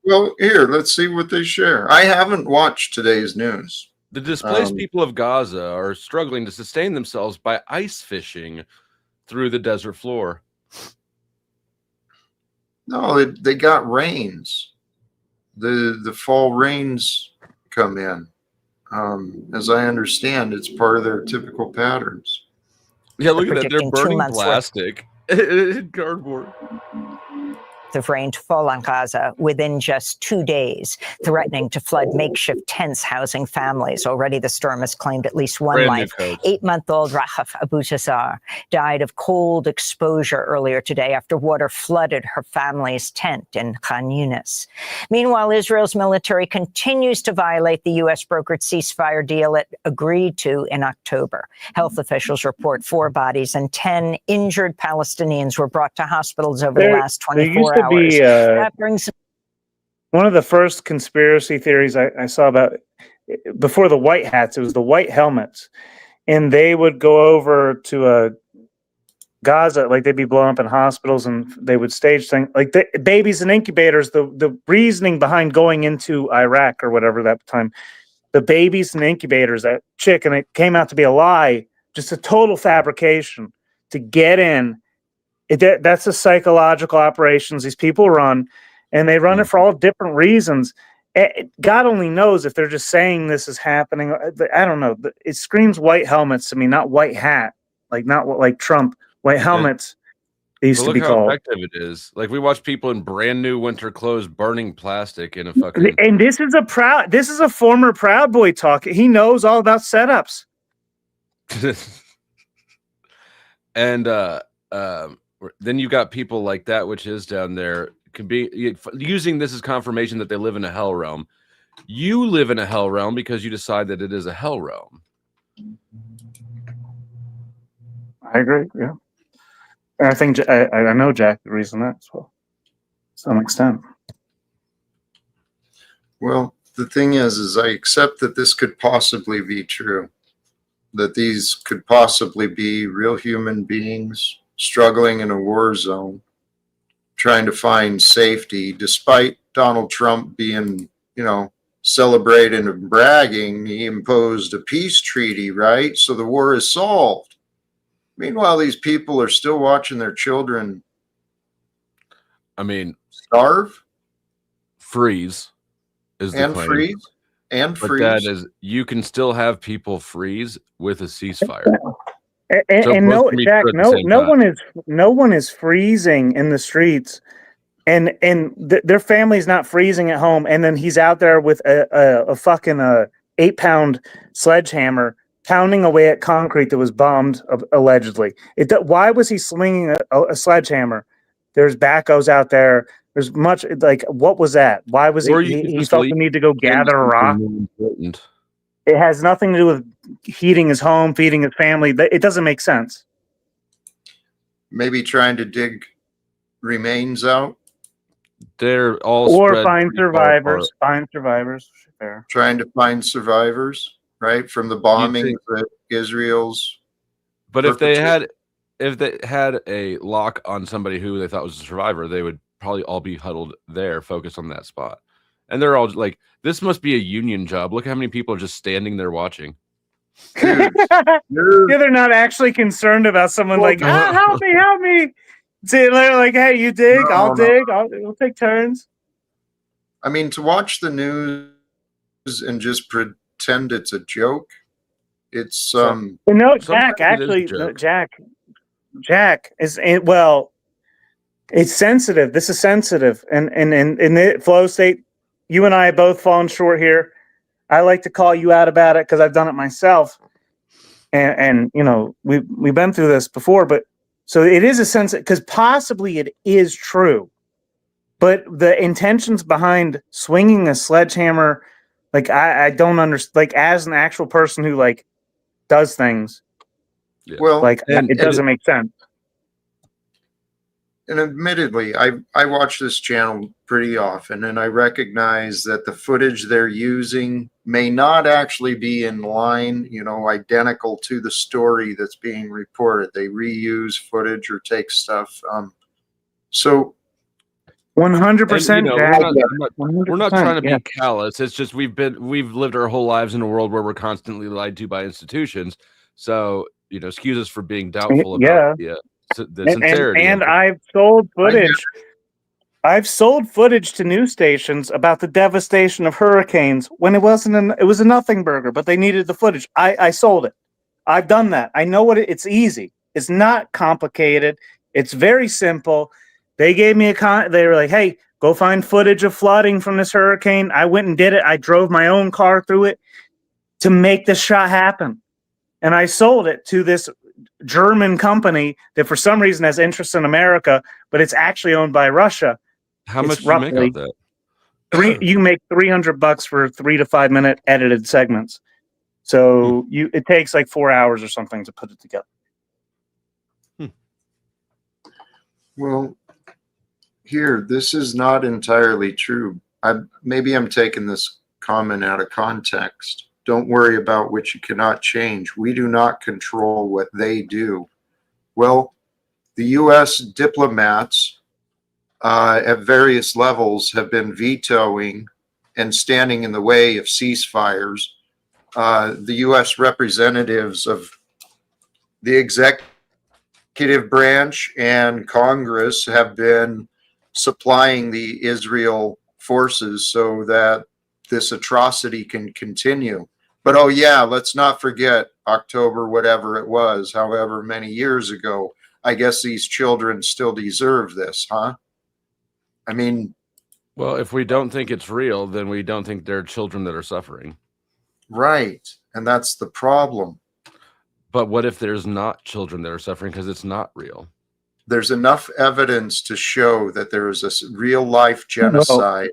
Well, here, let's see what they share. I haven't watched today's news. The displaced people of Gaza are struggling to sustain themselves by ice fishing through the desert floor. No, they got rains. The fall rains come in. As I understand, it's part of their typical patterns. Yeah, look at that. They're Predicting 2 burning months worth plastic in cardboard. of rain to fall on Gaza within just 2 days, threatening to flood makeshift tents housing families. Already the storm has claimed at least one life. 8-month-old Rahaf Abu Jassar died of cold exposure earlier today after water flooded her family's tent in Khan Yunis. Meanwhile, Israel's military continues to violate the U.S. brokered ceasefire deal it agreed to in October. Health officials report 4 bodies and 10 injured Palestinians were brought to hospitals over the last 24 hours. That brings one of the first conspiracy theories I saw about before the white hats. It was the white helmets, and they would go over to Gaza, like they'd be blown up in hospitals, and they would stage things like the babies and incubators. The reasoning behind going into Iraq or whatever that time, the babies and incubators, that chick, and it came out to be a lie, just a total fabrication to get in. That's the psychological operations these people run, and they run it for all different reasons. God only knows if they're just saying this is happening. I don't know. It screams white helmets to me, not white hat, not like Trump. White helmets. They used to be called. Look how effective it is. Like we watch people in brand new winter clothes burning plastic in a fucking. And this is a former Proud Boy talk. He knows all about setups. And then you got people like that, which is down there, can be using this as confirmation that they live in a hell realm. You live in a hell realm because you decide that it is a hell realm. I agree. Yeah, and I think I know Jack the reason that as well, to some extent. Well, the thing is I accept that this could possibly be true, that these could possibly be real human beings struggling in a war zone, trying to find safety, despite Donald Trump being, celebrating and bragging. He imposed a peace treaty, right? So the war is solved. Meanwhile, these people are still watching their children. I mean, Starve freeze is the and claim. freeze and But freeze. that is, you can still have people freeze with a ceasefire. And, So and both no, can be Jack, true at the no, same no time. one is freezing in the streets, and their family's not freezing at home. And then he's out there with a fucking 8-pound sledgehammer pounding away at concrete that was bombed allegedly. Why was he swinging a sledgehammer? There's backhoes out there. There's much like, what was that? Why was Or you he? could He just felt leave the need to go into gather a something rock. more important. It has nothing to do with heating his home, feeding his family. It doesn't make sense. Maybe trying to dig remains out, They're all Or spread find pretty far apart. survivors. Find survivors. Fair. trying to find survivors, right, from the bombings that Israel's. But if they perpetrated. had a lock on somebody who they thought was a survivor, they would probably all be huddled there, focused on that spot. And they're all like, this must be a union job. Look how many people are just standing there watching. Yeah, they're not actually concerned about someone like, help me. See, they're like, hey, you dig, I'll dig. We'll take turns. I mean, to watch the news and just pretend it's a joke, it's No, Sometimes Jack. it is a Actually, no, joke. Jack is well. It's sensitive. This is sensitive, and in the flow state, you and I have both fallen short here. I like to call you out about it because I've done it myself, and you know we've been through this before. But so it is a sense because possibly it is true, but the intentions behind swinging a sledgehammer, like I don't understand. Like as an actual person who like does things, Yeah. well, like it doesn't make sense. and admittedly, I watch this channel pretty often, and I recognize that the footage they're using may not actually be in line, identical to the story that's being reported. They reuse footage or take stuff. So 100%, Jack. We're not trying to yeah. be callous. It's just we've lived our whole lives in a world where we're constantly lied to by institutions. So excuse us for being doubtful about the sincerity. And I've sold footage. I've sold footage to news stations about the devastation of hurricanes when it was a nothing burger, but they needed the footage. I sold it. I've done that. I know it's easy. It's not complicated. It's very simple. They gave me they were like, hey, go find footage of flooding from this hurricane. I went and did it. I drove my own car through it to make this shot happen. And I sold it to this German company that for some reason has interest in America, but it's actually owned by Russia. How much do you make off that? You make $300 for 3 to 5 minute edited segments. So it takes like 4 hours or something to put it together. Well, this is not entirely true. Maybe I'm taking this comment out of context. Don't worry about what you cannot change. We do not control what they do. Well, the U.S. diplomats at various levels have been vetoing and standing in the way of ceasefires. The U.S. representatives of the executive branch and Congress have been supplying the Israel forces so that this atrocity can continue. But let's not forget October, whatever it was, however many years ago. I guess these children still deserve this, huh? I mean, well, if we don't think it's real, then we don't think there are children that are suffering. Right. And that's the problem. But what if there's not children that are suffering because it's not real? There's enough evidence to show that there is a real life genocide,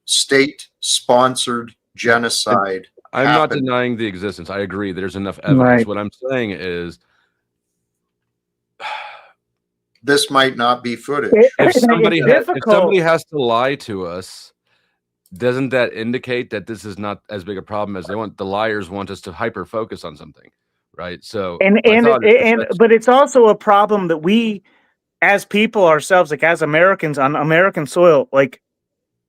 state-sponsored genocide. I'm not denying the existence. I agree. There's enough evidence. Right. What I'm saying is, this might not be footage. If somebody has to lie to us, doesn't that indicate that this is not as big a problem as they want? The liars want us to hyper focus on something, right? So, but it's also a problem that we, as people ourselves, like as Americans on American soil, like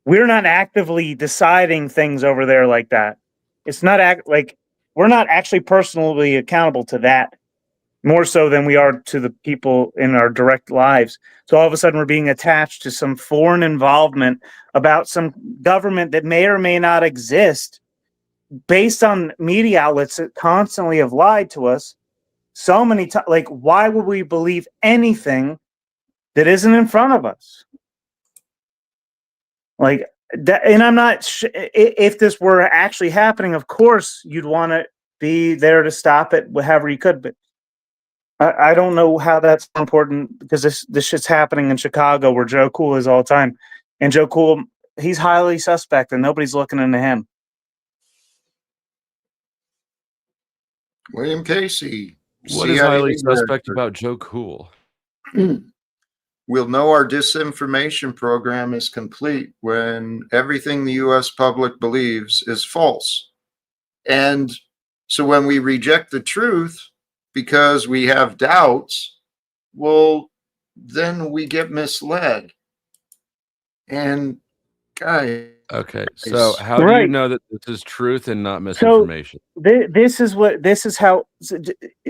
we're not actively deciding things over there like that. It's not we're not actually personally accountable to that. more so than we are to the people in our direct lives. So all of a sudden we're being attached to some foreign involvement about some government that may or may not exist based on media outlets that constantly have lied to us so many times. Like, why would we believe anything that isn't in front of us? Like that, and I'm not if this were actually happening, of course you'd want to be there to stop it however you could, but I don't know how that's important, because this shit's happening in Chicago where Joe Cool is all the time, and Joe Cool, he's highly suspect and nobody's looking into him. William Casey. What is highly suspect about Joe Cool? We'll know our disinformation program is complete when everything the U.S. public believes is false. And so when we reject the truth because we have doubts, well, then we get misled. And guys, okay, so how do you know that this is truth and not misinformation? So this is how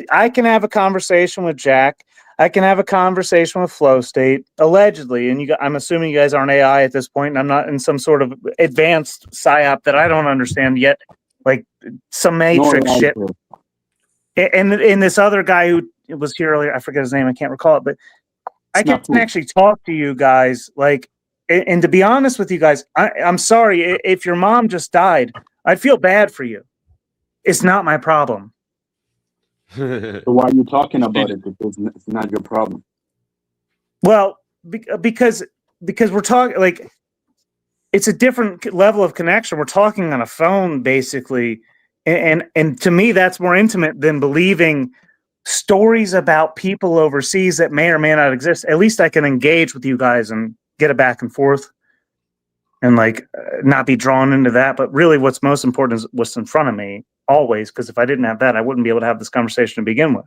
I can have a conversation with Jack. I can have a conversation with Flow State, allegedly, and I'm assuming you guys aren't AI at this point, and I'm not in some sort of advanced psyop that I don't understand yet, like some Matrix shit. And this other guy who was here earlier, I forget his name, I can't recall it, but I can actually talk to you guys, like, and to be honest with you guys, I'm sorry if your mom just died. I'd feel bad for you. It's not my problem. So why are you talking about it? Because it's not your problem. Well, because we're talking, like, it's a different level of connection. We're talking on a phone, basically, and to me, that's more intimate than believing stories about people overseas that may or may not exist. At least I can engage with you guys and get a back and forth, and like not be drawn into that. But really, what's most important is what's in front of me always. Because if I didn't have that, I wouldn't be able to have this conversation to begin with.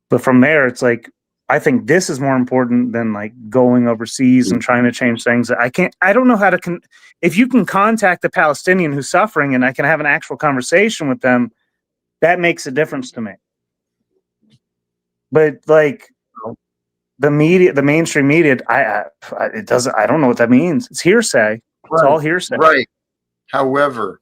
But from there, it's like, I think this is more important than like going overseas and trying to change things. I don't know how to, if you can contact the Palestinian who's suffering and I can have an actual conversation with them, that makes a difference to me. But like the media, the mainstream media, it doesn't, I don't know what that means. It's hearsay. It's all hearsay. Right. However,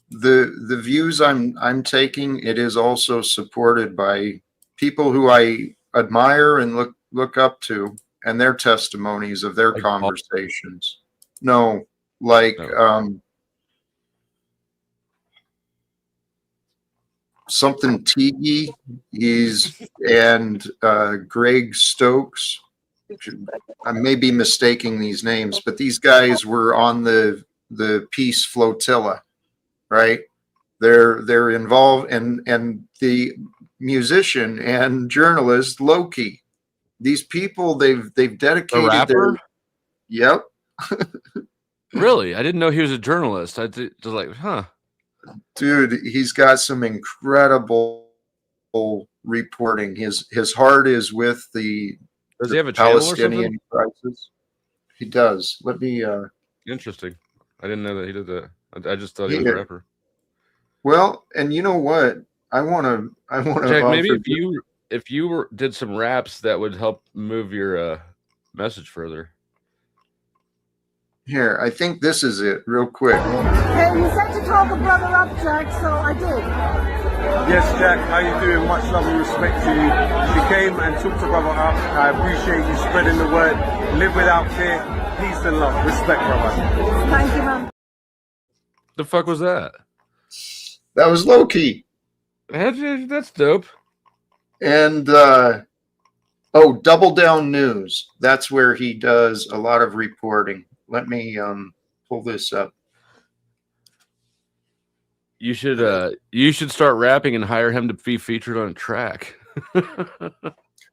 the views I'm taking, it is also supported by people who I admire and look up to, and their testimonies of their conversations. No, like something Teague, and Greg Stokes. I may be mistaking these names, but these guys were on the peace flotilla, right? They're involved, and the musician and journalist Loki. These people, they've dedicated rapper? Yep. Really? I didn't know he was a journalist. I was like, huh. Dude, he's got some incredible reporting. His heart is with the Does he have a Palestinian crisis. He does. Let me Interesting. I didn't know that he did that. I just thought he was a rapper. Well, and you know what? I want to Jack, maybe if you did some raps, that would help move your message further. Here, I think this is it, real quick. Hey, you said to talk a brother up, Jack, so I did. Yes, Jack, how you doing? Much love and respect to you. You came and took the brother up. I appreciate you spreading the word. Live without fear. Peace and love. Respect, brother. Thank you, man. The fuck was that? That was Loki. That's dope. And Double Down News. That's where he does a lot of reporting. Let me pull this up. You should start rapping and hire him to be featured on a track.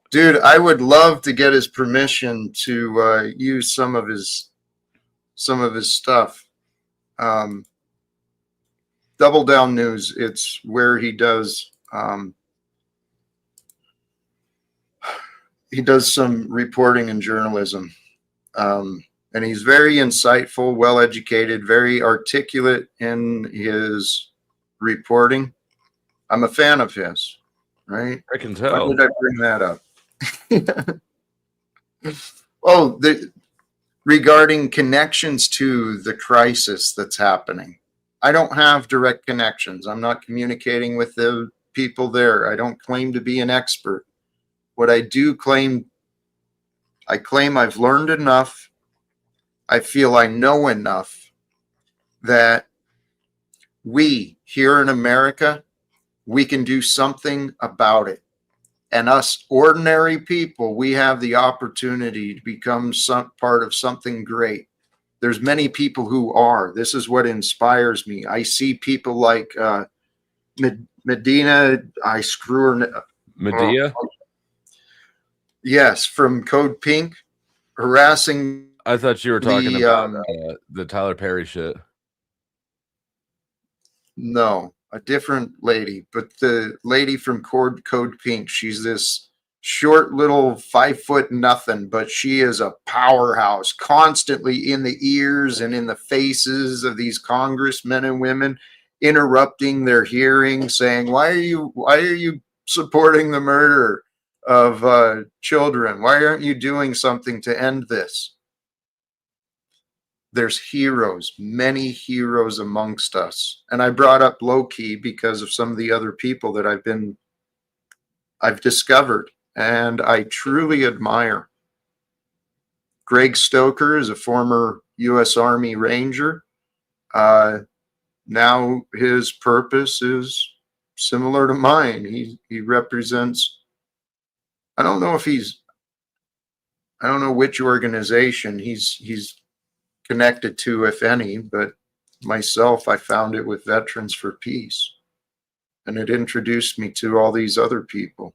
Dude, I would love to get his permission to use some of his stuff. Double Down News. It's where he does some reporting and journalism. And he's very insightful, well-educated, very articulate in his reporting. I'm a fan of his, right? I can Why tell. did I bring that up? Oh, regarding connections to the crisis that's happening. I don't have direct connections. I'm not communicating with the people there. I don't claim to be an expert. What I do claim, I claim I've learned enough. I feel I know enough that we here in America, we can do something about it. And us ordinary people, we have the opportunity to become some part of something great. There's many people who are. This is what inspires me. I see people like Medina. I screw her. Medea? Yes, from Code Pink, harassing. I thought you were talking about the Tyler Perry shit. No, a different lady, but the lady from Code Pink. She's this short little 5 foot nothing, but she is a powerhouse, constantly in the ears and in the faces of these congressmen and women, interrupting their hearing, saying, why are you supporting the murder of children? Why aren't you doing something to end this? There's heroes, many heroes amongst us. And I brought up Loki because of some of the other people that I've discovered and I truly admire. Greg Stoker is a former U.S. Army Ranger. Now his purpose is similar to mine. He represents, I don't know which organization he's connected to, if any, but myself, I found it with Veterans for Peace. And it introduced me to all these other people.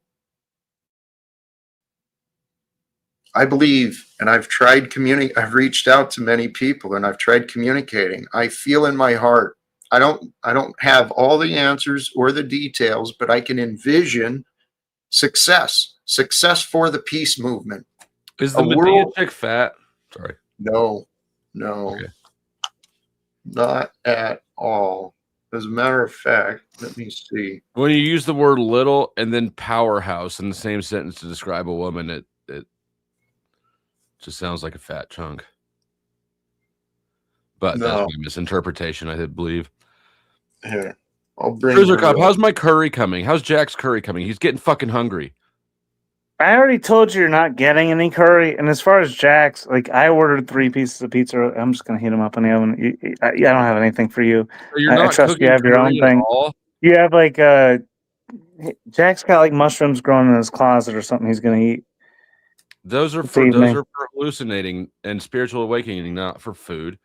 I believe, and I've reached out to many people and I've tried communicating. I feel in my heart, I don't have all the answers or the details, but I can envision success for the peace movement. Is the Medea chick fat? Sorry. No, okay. Not at all. As a matter of fact, let me see. When you use the word little and then powerhouse in the same sentence to describe a woman, it just sounds like a fat chunk. But that's my misinterpretation, I believe. Here, I'll bring Cruiser Cop, how's my curry coming? How's Jack's curry coming? He's getting fucking hungry. I already told you you're not getting any curry. And as far as Jack's, like I ordered 3 pieces of pizza. I'm just gonna heat them up in the oven. I don't have anything for you. So you're not I trust cooking you have your own curry at thing. all? You have like Jack's got like mushrooms growing in his closet or something he's gonna eat. Those are for hallucinating and spiritual awakening, not for food.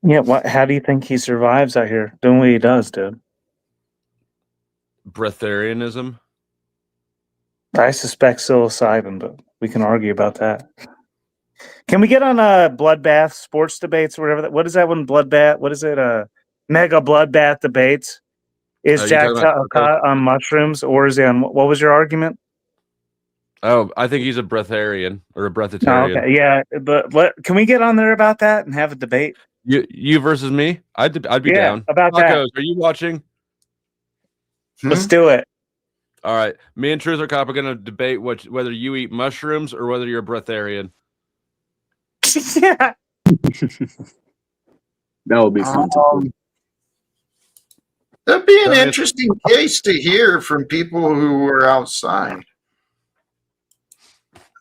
Yeah, how do you think he survives out here doing what he does, dude? Breatharianism? I suspect psilocybin, but we can argue about that. Can we get on bloodbath sports debates or whatever? What is that one? Bloodbath? What is it? Mega bloodbath debates? Is Jack Talcott on mushrooms or is he on? What was your argument? Oh, I think he's a breatharian or a breatharian. Oh, okay, yeah, but can we get on there about that and have a debate? You versus me? I'd be down. About Tacos, that. are you watching? Let's do it. All right, me and Truth or Cop are going to debate whether you eat mushrooms or whether you're a breatharian. Yeah, that would be fun. That'd be an interesting case to hear from people who were outside.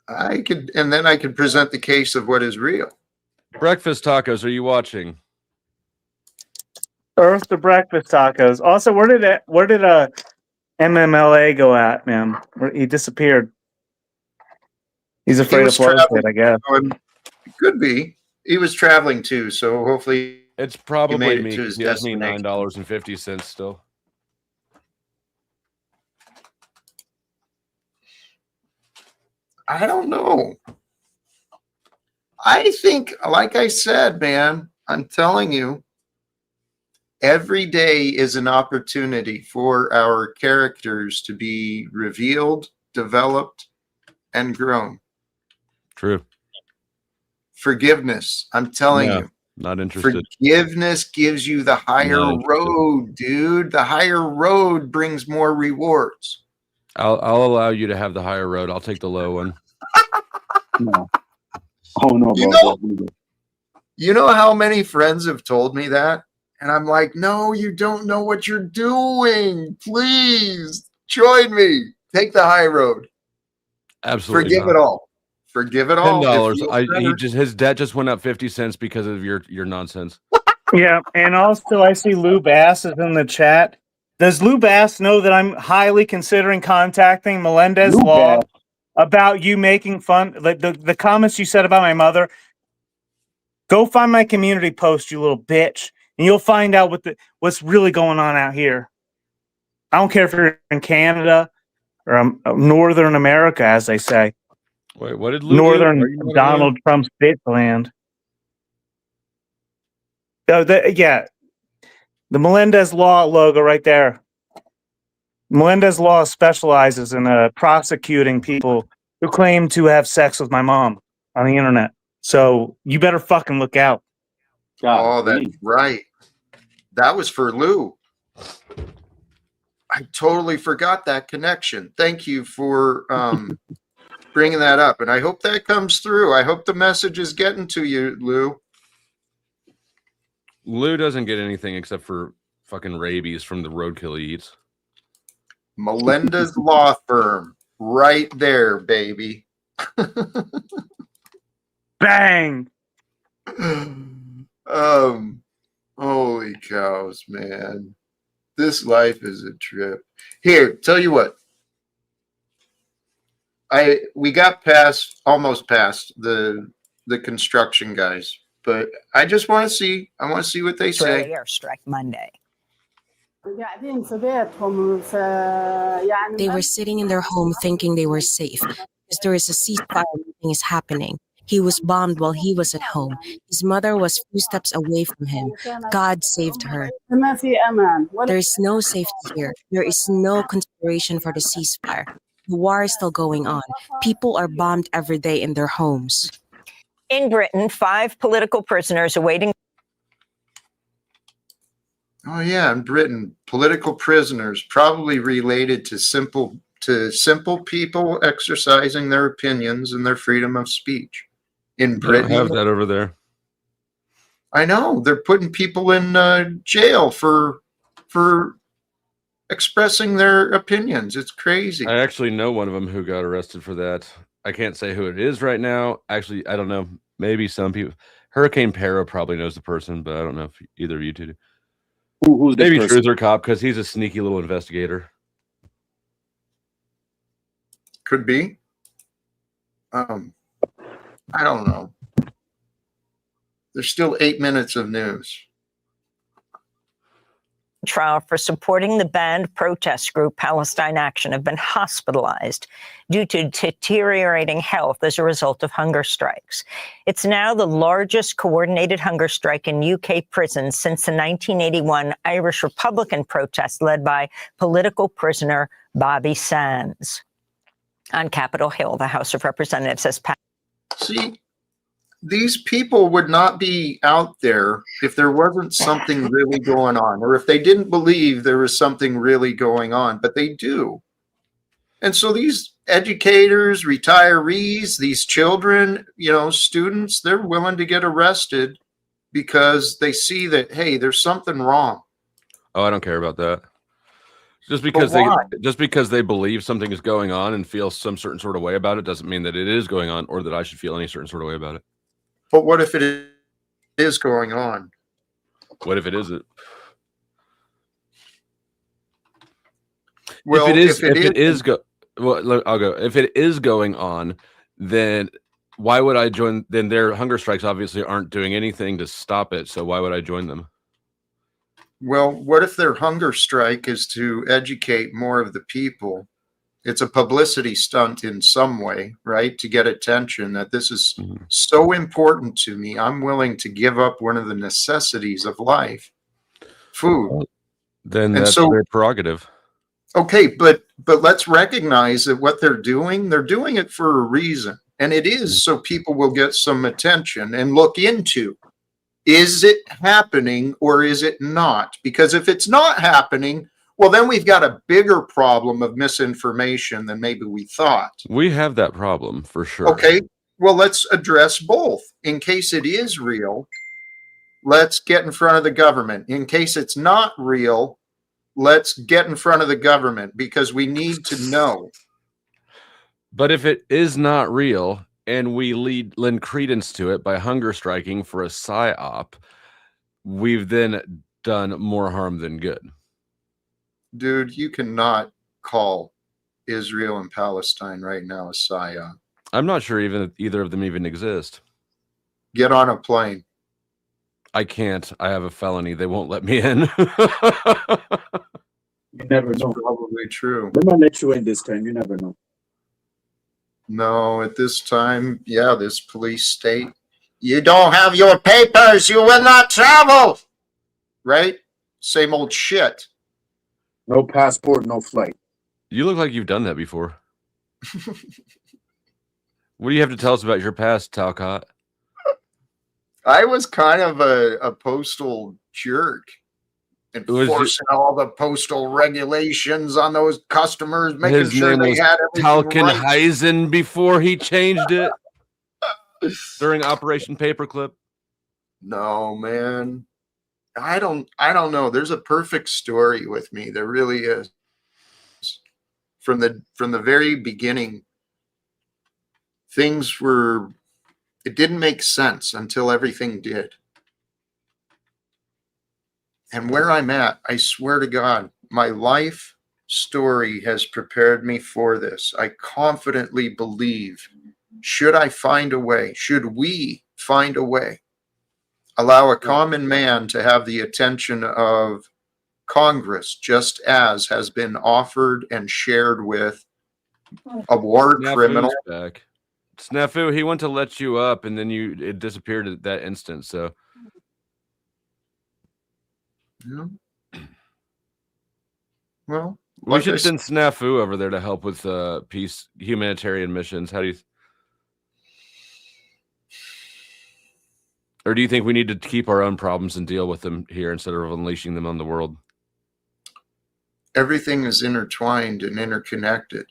I could present the case of what is real. Breakfast Tacos, are you watching? Earth to breakfast tacos. Also, where did MMLA go at, man? He disappeared. He's afraid of flood, I guess. It could be. He was traveling too, so hopefully it's probably me. He owes me $9.50 still. I don't know. I think, like I said, man, I'm telling you, every day is an opportunity for our characters to be revealed, developed, and grown. True. Forgiveness. I'm telling you. Not interested. Forgiveness gives you the higher road, dude. The higher road brings more rewards. I'll allow you to have the higher road. I'll take the low one. No. Oh no, You bro. know, you know how many friends have told me that? And I'm like, no, you don't know what you're doing. Please join me. Take the high road. Absolutely Forgive not. it all. Forgive it all. $10. It feels better. His debt just went up 50 cents because of your nonsense. Yeah, and also I see Lou Bass is in the chat. Does Lou Bass know that I'm highly considering contacting Melendez Lou Law Bass. about you making fun? The comments you said about my mother. Go find my community post, you little bitch, and you'll find out what's really going on out here. I don't care if you're in Canada or Northern America, as they say. Wait, what did Lou do? Are Northern you not a Lou? Donald Trump's bitland. Yeah, the Melendez Law logo right there. Melendez Law specializes in prosecuting people who claim to have sex with my mom on the internet. So you better fucking look out. Oh, that's right. That was for Lou. I totally forgot that connection. Thank you for bringing that up. And I hope that comes through. I hope the message is getting to you, Lou. Lou doesn't get anything except for fucking rabies from the roadkill he eats. Melendez Law Firm. Right there, baby. Bang! Holy cows, man. This life is a trip. Here, tell you what. We got almost past the construction guys, but I just want to see. I want to see what they Israeli say. airstrike Monday. They were sitting in their home thinking they were safe because there is a ceasefire, nothing is happening. He was bombed while he was at home. His mother was few steps away from him. God saved her. There is no safety here. There is no consideration for the ceasefire. The war is still going on. People are bombed every day in their homes. In Britain, 5 political prisoners awaiting. Oh yeah, in Britain, political prisoners probably related to simple people exercising their opinions and their freedom of speech. In They don't Britain, have that over there. I know they're putting people in jail for expressing their opinions. It's crazy. I actually know one of them who got arrested for that. I can't say who it is right now. Actually, I don't know. Maybe some people. Hurricane Para probably knows the person, but I don't know if either of you two do. Who's this Maybe person? Truther Cop because he's a sneaky little investigator. Could be. I don't know. There's still 8 minutes of news. Trial for supporting the banned protest group Palestine Action have been hospitalized due to deteriorating health as a result of hunger strikes. It's now the largest coordinated hunger strike in UK prisons since the 1981 Irish Republican protest led by political prisoner Bobby Sands. On Capitol Hill, the House of Representatives has passed. See, these people would not be out there if there wasn't something really going on, or if they didn't believe there was something really going on, but they do. And so these educators, retirees, these children, students, they're willing to get arrested because they see that, hey, there's something wrong. Oh, I don't care about that. Just because they believe something is going on and feel some certain sort of way about it doesn't mean that it is going on or that I should feel any certain sort of way about it. But what if it is going on? What if it isn't? Well, if it is going on, then why would I join? Then their hunger strikes obviously aren't doing anything to stop it. So why would I join them? Well, what if their hunger strike is to educate more of the people? It's a publicity stunt in some way, right? To get attention that this is so important to me. I'm willing to give up one of the necessities of life, food. Then that's their prerogative. Okay, but let's recognize that what they're doing it for a reason. And it is so people will get some attention and look into, is it happening or is it not? Because if it's not happening, Well, then we've got a bigger problem of misinformation than maybe we thought. We have that problem for sure. Okay, well, let's address both. In case it is real, let's get in front of the government. In case it's not real, let's get in front of the government, because we need to know. But if it is not real and we lend credence to it by hunger striking for a psyop, we've then done more harm than good. Dude, you cannot call Israel and Palestine right now a psyop. I'm not sure even either of them even exist. Get on a plane. I can't. I have a felony. They won't let me in. You never know. Probably true. They might let you in this time. You never know. No, at this time, yeah, this police state, you don't have your papers, you will not travel. Right? Same old shit. No passport, no flight. You look like you've done that before. What do you have to tell us about your past, Talcott? I was kind of a postal jerk, enforcing all the postal regulations on those customers, making sure they had everything right. Talcott before he changed it during Operation Paperclip. No, man. I don't know. There's a perfect story with me. There really is. From the very beginning, it didn't make sense until everything did. And where I'm at, I swear to God, my life story has prepared me for this. I confidently believe, should I find a way, should we find a way, allow a common man to have the attention of Congress, just as has been offered and shared with a war criminal. Back. Snafu, he went to let you up, and then it disappeared at that instant. So, yeah. Well, we should send Snafu over there to help with peace, humanitarian missions. How do you? Or do you think we need to keep our own problems and deal with them here instead of unleashing them on the world? Everything is intertwined and interconnected.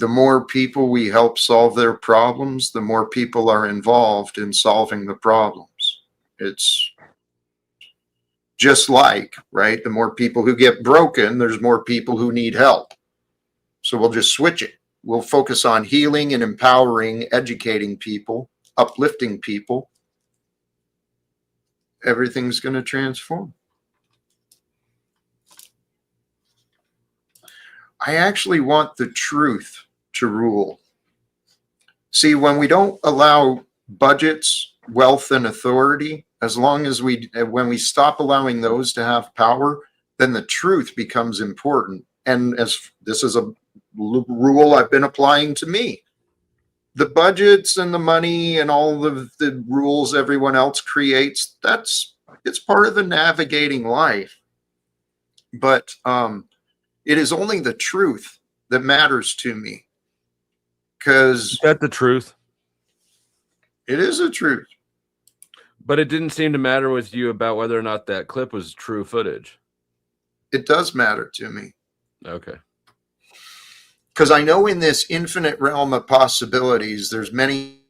The more people we help solve their problems, the more people are involved in solving the problems. It's just like, right? The more people who get broken, there's more people who need help. So we'll just switch it. We'll focus on healing and empowering, educating people, uplifting people. Everything's going to transform. I actually want the truth to rule. See, when we don't allow budgets, wealth, and authority, as long as when we stop allowing those to have power, then the truth becomes important. And as this is a rule I've been applying to me, the budgets and the money and all of the rules everyone else creates, it's part of the navigating life. But it is only the truth that matters to me. Because that's the truth. It is the truth. But it didn't seem to matter with you about whether or not that clip was true footage. It does matter to me. Okay. Because I know in this infinite realm of possibilities, there's many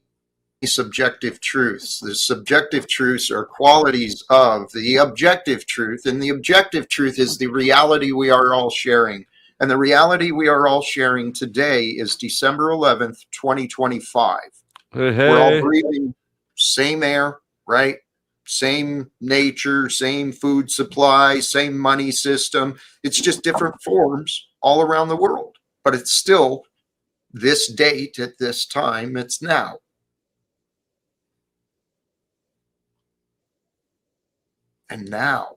subjective truths. The subjective truths are qualities of the objective truth, and the objective truth is the reality we are all sharing. And the reality we are all sharing today is December 11th, 2025. Hey. We're all breathing same air, right? Same nature, same food supply, same money system. It's just different forms all around the world. But it's still this date at this time. It's now. And now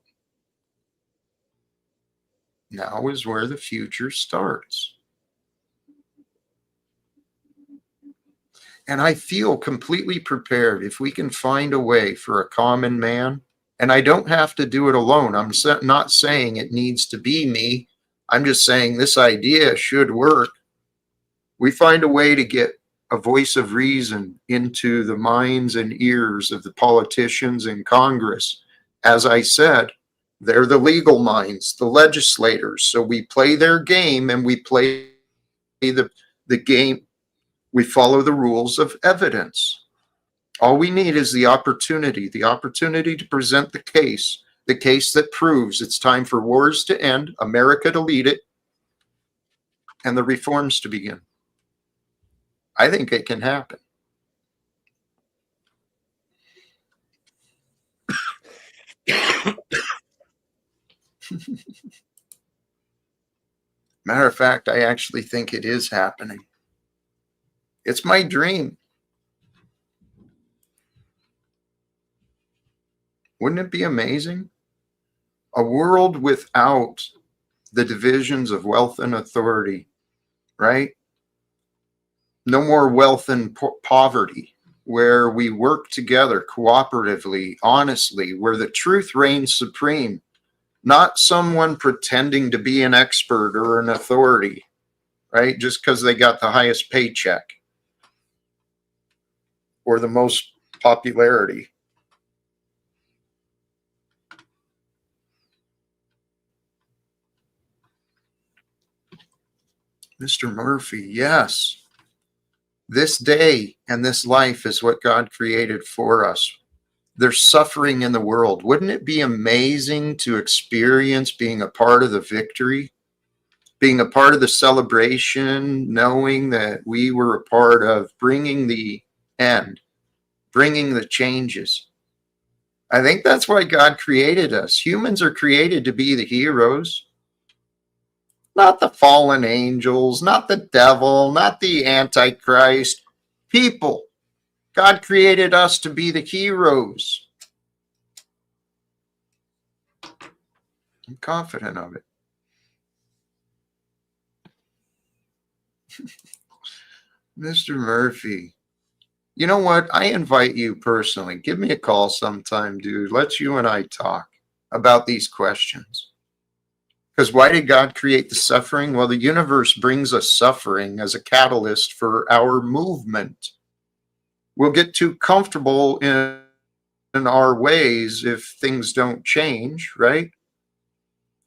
is where the future starts. And I feel completely prepared if we can find a way for a common man. And I don't have to do it alone. I'm not saying it needs to be me. I'm just saying this idea should work. We find a way to get a voice of reason into the minds and ears of the politicians in Congress. As I said, They're the legal minds, the legislators. So we play their game and we play the game. We follow the rules of evidence. All we need is the opportunity to present the case that proves it's time for wars to end, America to lead it, and the reforms to begin. I think it can happen. Matter of fact, I actually think it is happening. It's my dream. Wouldn't it be amazing? A world without the divisions of wealth and authority, right? No more wealth and poverty, where we work together cooperatively, honestly, where the truth reigns supreme, not someone pretending to be an expert or an authority, right? Just because they got the highest paycheck or the most popularity. Mr. Murphy, yes. This day and this life is what God created for us. There's suffering in the world. Wouldn't it be amazing to experience being a part of the victory, being a part of the celebration, knowing that we were a part of bringing the end, bringing the changes? I think that's why God created us. Humans are created to be the heroes. Not the fallen angels, not the devil, not the Antichrist. People. God created us to be the heroes. I'm confident of it. Mr. Murphy, you know what? I invite you personally. Give me a call sometime, dude. Let's you and I talk about these questions. Because why did God create the suffering? Well, the universe brings us suffering as a catalyst for our movement. We'll get too comfortable in our ways if things don't change, right?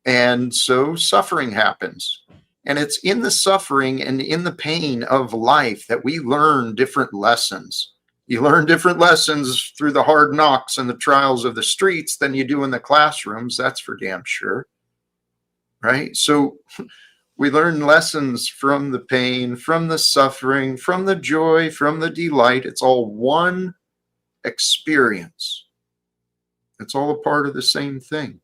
And so suffering happens. And it's in the suffering and in the pain of life that we learn different lessons. You learn different lessons through the hard knocks and the trials of the streets than you do in the classrooms. That's for damn sure. Right? So we learn lessons from the pain, from the suffering, from the joy, from the delight. It's all one experience. It's all a part of the same thing.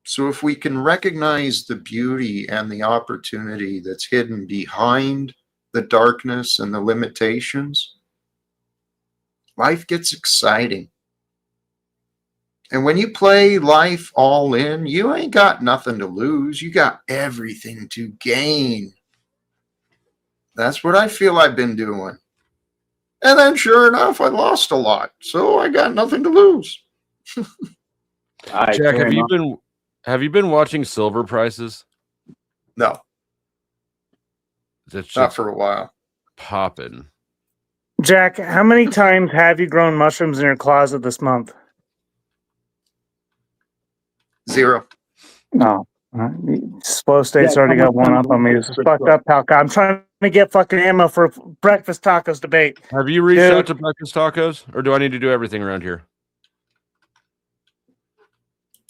So if we can recognize the beauty and the opportunity that's hidden behind the darkness and the limitations, life gets exciting. And when you play life all in, you ain't got nothing to lose. You got everything to gain. That's what I feel I've been doing. And then sure enough, I lost a lot. So I got nothing to lose. Jack, have you been watching silver prices? No. That's not for a while. Popping. Jack, how many times have you grown mushrooms in your closet this month? 0. No. Slow State's already got one up on me. This is fucked up, Talcott. I'm trying to get fucking ammo for breakfast tacos debate. Have you reached out to breakfast tacos, or do I need to do everything around here?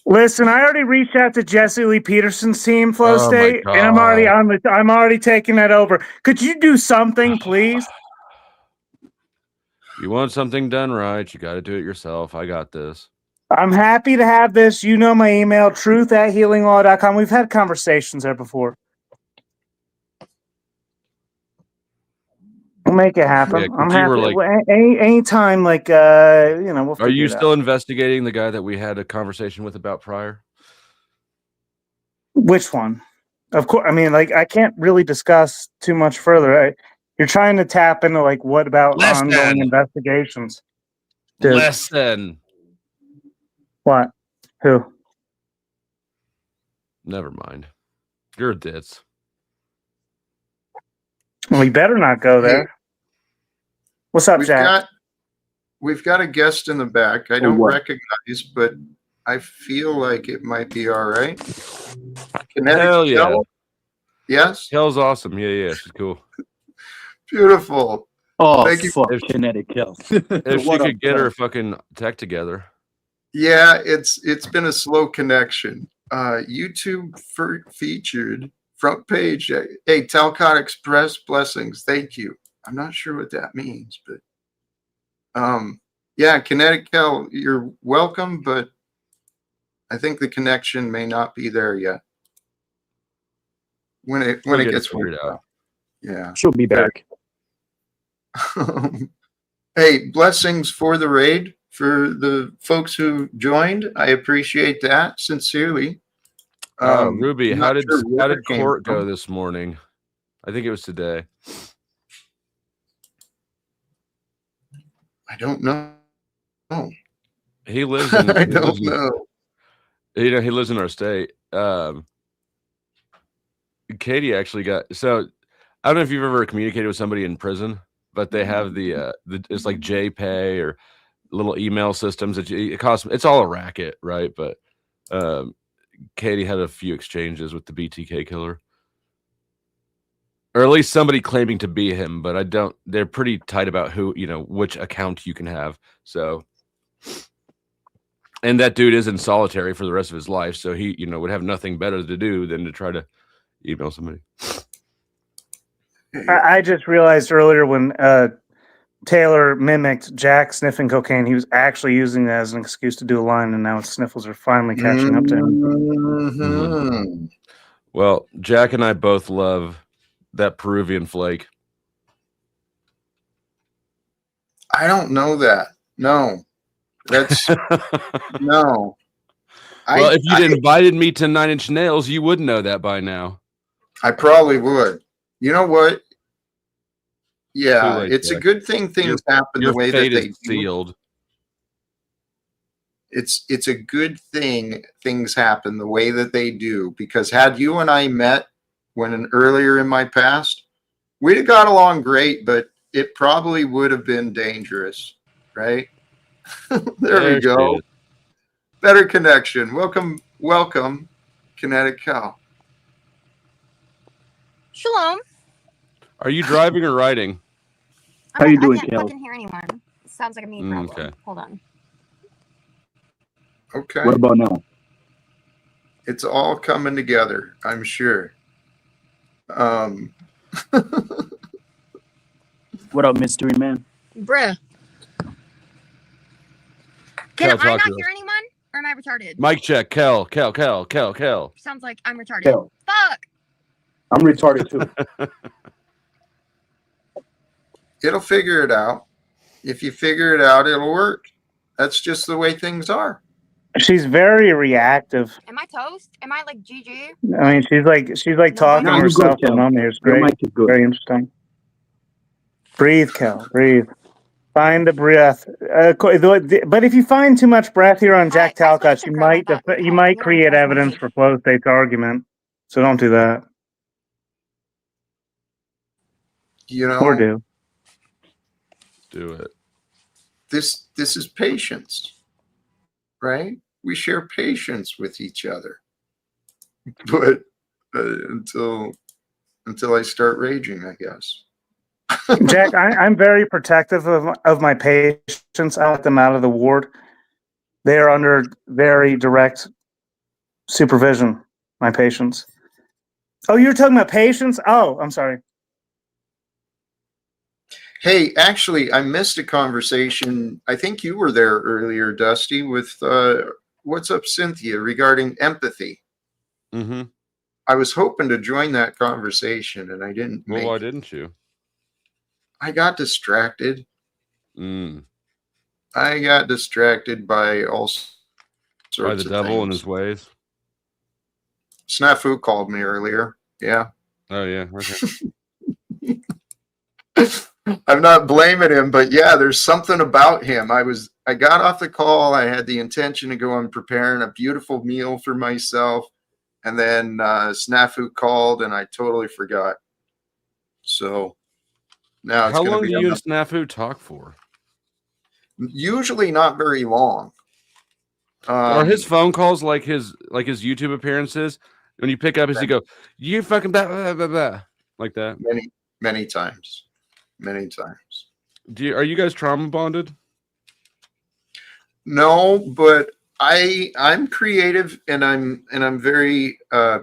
Listen, I already reached out to Jesse Lee Peterson's team, Flow State, and I'm already taking that over. Could you do something, please? You want something done right, you got to do it yourself. I got this. I'm happy to have this. You know my email, truth@healinglaw.com. We've had conversations there before. We'll make it happen. Yeah, I'm happy. Anytime, we'll Are you still out. investigating the guy that we had a conversation with about prior? Which one? Of course. I mean, I can't really discuss too much further. You're trying to tap into what about ongoing investigations? Dude. Listen. What? Who? Never mind. You're a ditz. We better not go there. What's up, Jack? we've got a guest in the back. I don't what? recognize, but I feel like it might be all right. Hell yeah. Kel? Yes? Kel's awesome. Yeah, she's cool. Beautiful. Oh, Thank you. fuck, kinetic health. If she What up, could get Kel? her fucking tech together. Yeah, it's been a slow connection. YouTube featured front page. Hey, Talcott Express blessings. Thank you. I'm not sure what that means, but yeah, Kinetic Kel, you're welcome, but I think the connection may not be there yet. When it gets figured out. Yeah. She'll be back. Hey, blessings for the raid for the folks who joined. I appreciate that sincerely. Ruby, I'm how not did sure where it came court go from. this morning? I think it was today. I don't know. He lives in. I don't know. He lives in our state. Katie actually got. So I don't know if you've ever communicated with somebody in prison, but they have the it's like JPay or little email systems that it costs. It's all a racket, right? But Katie had a few exchanges with the BTK killer, or at least somebody claiming to be him. But I don't. They're pretty tight about who, which account you can have. So, and that dude is in solitary for the rest of his life, so he, would have nothing better to do than to try to email somebody. I just realized earlier when Taylor mimicked Jack sniffing cocaine, he was actually using that as an excuse to do a line, and now his sniffles are finally catching up to him. Mm-hmm. Well, Jack and I both love that Peruvian flake. I don't know that. No, that's no. Well, if you'd invited me to 9 Inch Nails, you would know that by now. I probably would. You know what? Yeah, late, it's Jack. a good thing things happen the way that fate they is sealed. It's a good thing things happen the way that they do, because had you and I met earlier in my past, we'd have got along great, but it probably would have been dangerous, right? there we go. Better connection. Welcome, Kinetic Cal. Shalom. Are you driving or riding? How you doing, I can't Kel? fucking hear anyone. It sounds like a me problem. Okay. Hold on. Okay. What about now? It's all coming together, I'm sure. What up, mystery man? Bruh. Can I not hear anyone? Or am I retarded? Mic check. Kel. Sounds like I'm retarded. Kel. Fuck. I'm retarded too. It'll figure it out. If you figure it out, it'll work. That's just the way things are. She's very reactive. Am I toast? Am I like GG? I mean, she's like talking to herself for a moment. It's great. Very interesting. Breathe, Kel. Breathe. Find the breath. But if you find too much breath here on Jack Talcott, you might create evidence for closed state's argument. So don't do that. Or do. Do it. This is patience, right? We share patience with each other. But until I start raging, I guess. Jack, I'm very protective of my patients. I let them out of the ward. They are under very direct supervision, my patients. Oh, you're talking about patients? Oh, I'm sorry. Hey, actually, I missed a conversation. I think you were there earlier, Dusty, with What's Up, Cynthia, regarding empathy. Mm-hmm. I was hoping to join that conversation, and I didn't. Well, why didn't you? I got distracted. I got distracted by all sorts by the of devil things. and his ways. Snafu called me earlier. Yeah. Oh yeah. Okay. I'm not blaming him, but yeah, there's something about him. I got off the call. I had the intention to go and preparing a beautiful meal for myself, and then Snafu called, and I totally forgot. So now it's how going long to be. Do you and Snafu talk for? Usually not very long. Are his phone calls like his YouTube appearances? When you pick up, does he go, "You fucking blah, blah, blah, blah," like that? Many times. Are you guys trauma bonded? No, but I'm creative and I'm very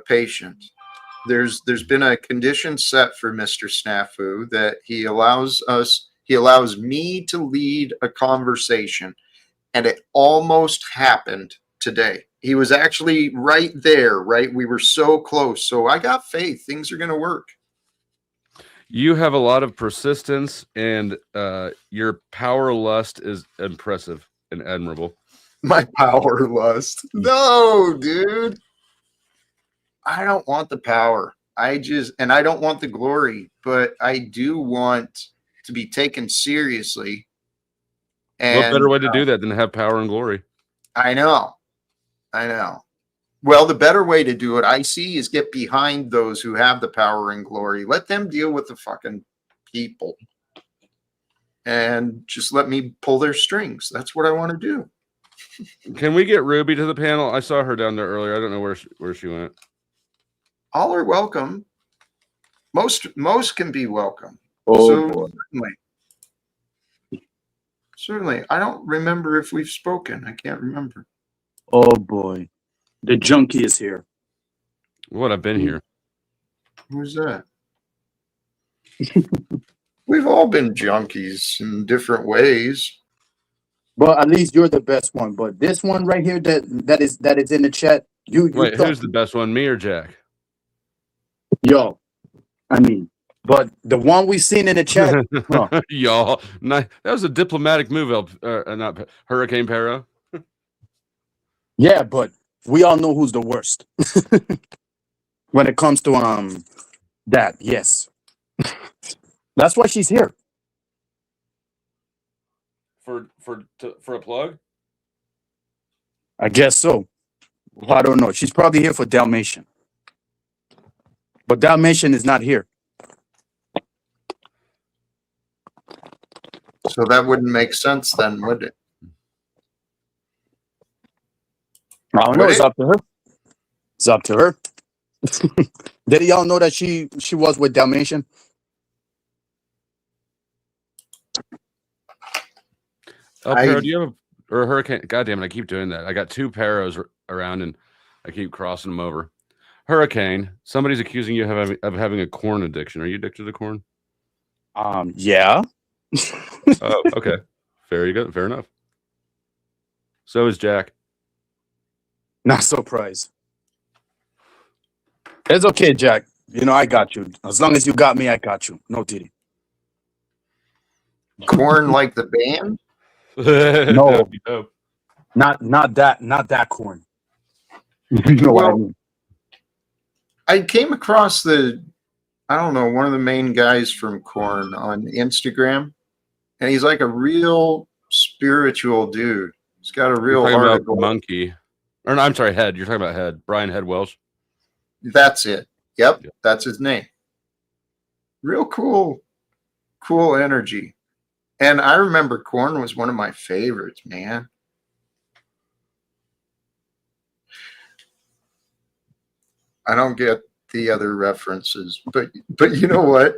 patient. There's been a condition set for Mr. Snafu that he allows me to lead a conversation, and it almost happened today. He was actually right there, right? We were so close. So I got faith. Things are going to work. You have a lot of persistence, and your power lust is impressive and admirable. My power lust. No, dude. I don't want the power. I don't want the glory, but I do want to be taken seriously. And what better way to do that than to have power and glory? I know. Well, the better way to do it, I see, is get behind those who have the power and glory. Let them deal with the fucking people. And just let me pull their strings. That's what I want to do. Can we get Ruby to the panel? I saw her down there earlier. I don't know where she went. All are welcome. Most can be welcome. Certainly. I don't remember if we've spoken. I can't remember. Oh boy, the junkie is here. What? I've been here. Who's that? We've all been junkies in different ways. Well, at least you're the best one. But this one right here, that is in the chat. Wait, who's the best one? Me or Jack? Yo, I mean, but the one we seen in the chat, y'all. That was a diplomatic move, not Hurricane Pero. Yeah, but we all know who's the worst when it comes to that. Yes, that's why she's here. For a plug? I guess so. Well, I don't know. She's probably here for Dalmatian, but Dalmatian is not here. So that wouldn't make sense then, would it? I don't know. It's up to her. It's up to her. Did y'all know that she was with Dalmatian? Pero, do you have a Hurricane? God damn it! I keep doing that. I got two Peros around, and I keep crossing them over. Hurricane. Somebody's accusing you of having a corn addiction. Are you addicted to corn? Yeah. Oh, okay. Very good. Fair enough. So is Jack. Not surprised. It's okay, Jack. You know, I got you. As long as you got me, I got you. No titty. Corn like the band? No. Not that corn. You know what I mean? I came across one of the main guys from Korn on Instagram, and he's like a real spiritual dude. He's got a real heart. Monkey. Or no, I'm sorry, Head. You're talking about Head. Brian Head Welsh. That's it. Yep, that's his name. Real cool energy. And I remember Korn was one of my favorites, man. I don't get the other references, but you know what?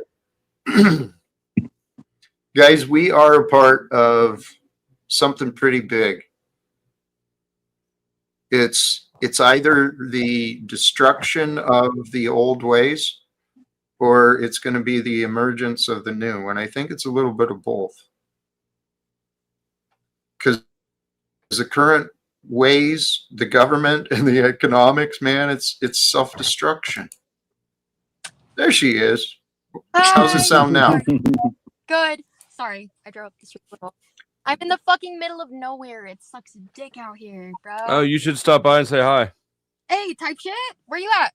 Guys, we are a part of something pretty big. It's either the destruction of the old ways, or it's going to be the emergence of the new. And I think it's a little bit of both. Because the current ways, the government and the economics, man, it's self-destruction. There she is. How's it sound now? Good. Sorry, I drove up the street a little. I'm in the fucking middle of nowhere. It sucks dick out here, bro. Oh, you should stop by and say hi. Hey, type shit. Where you at?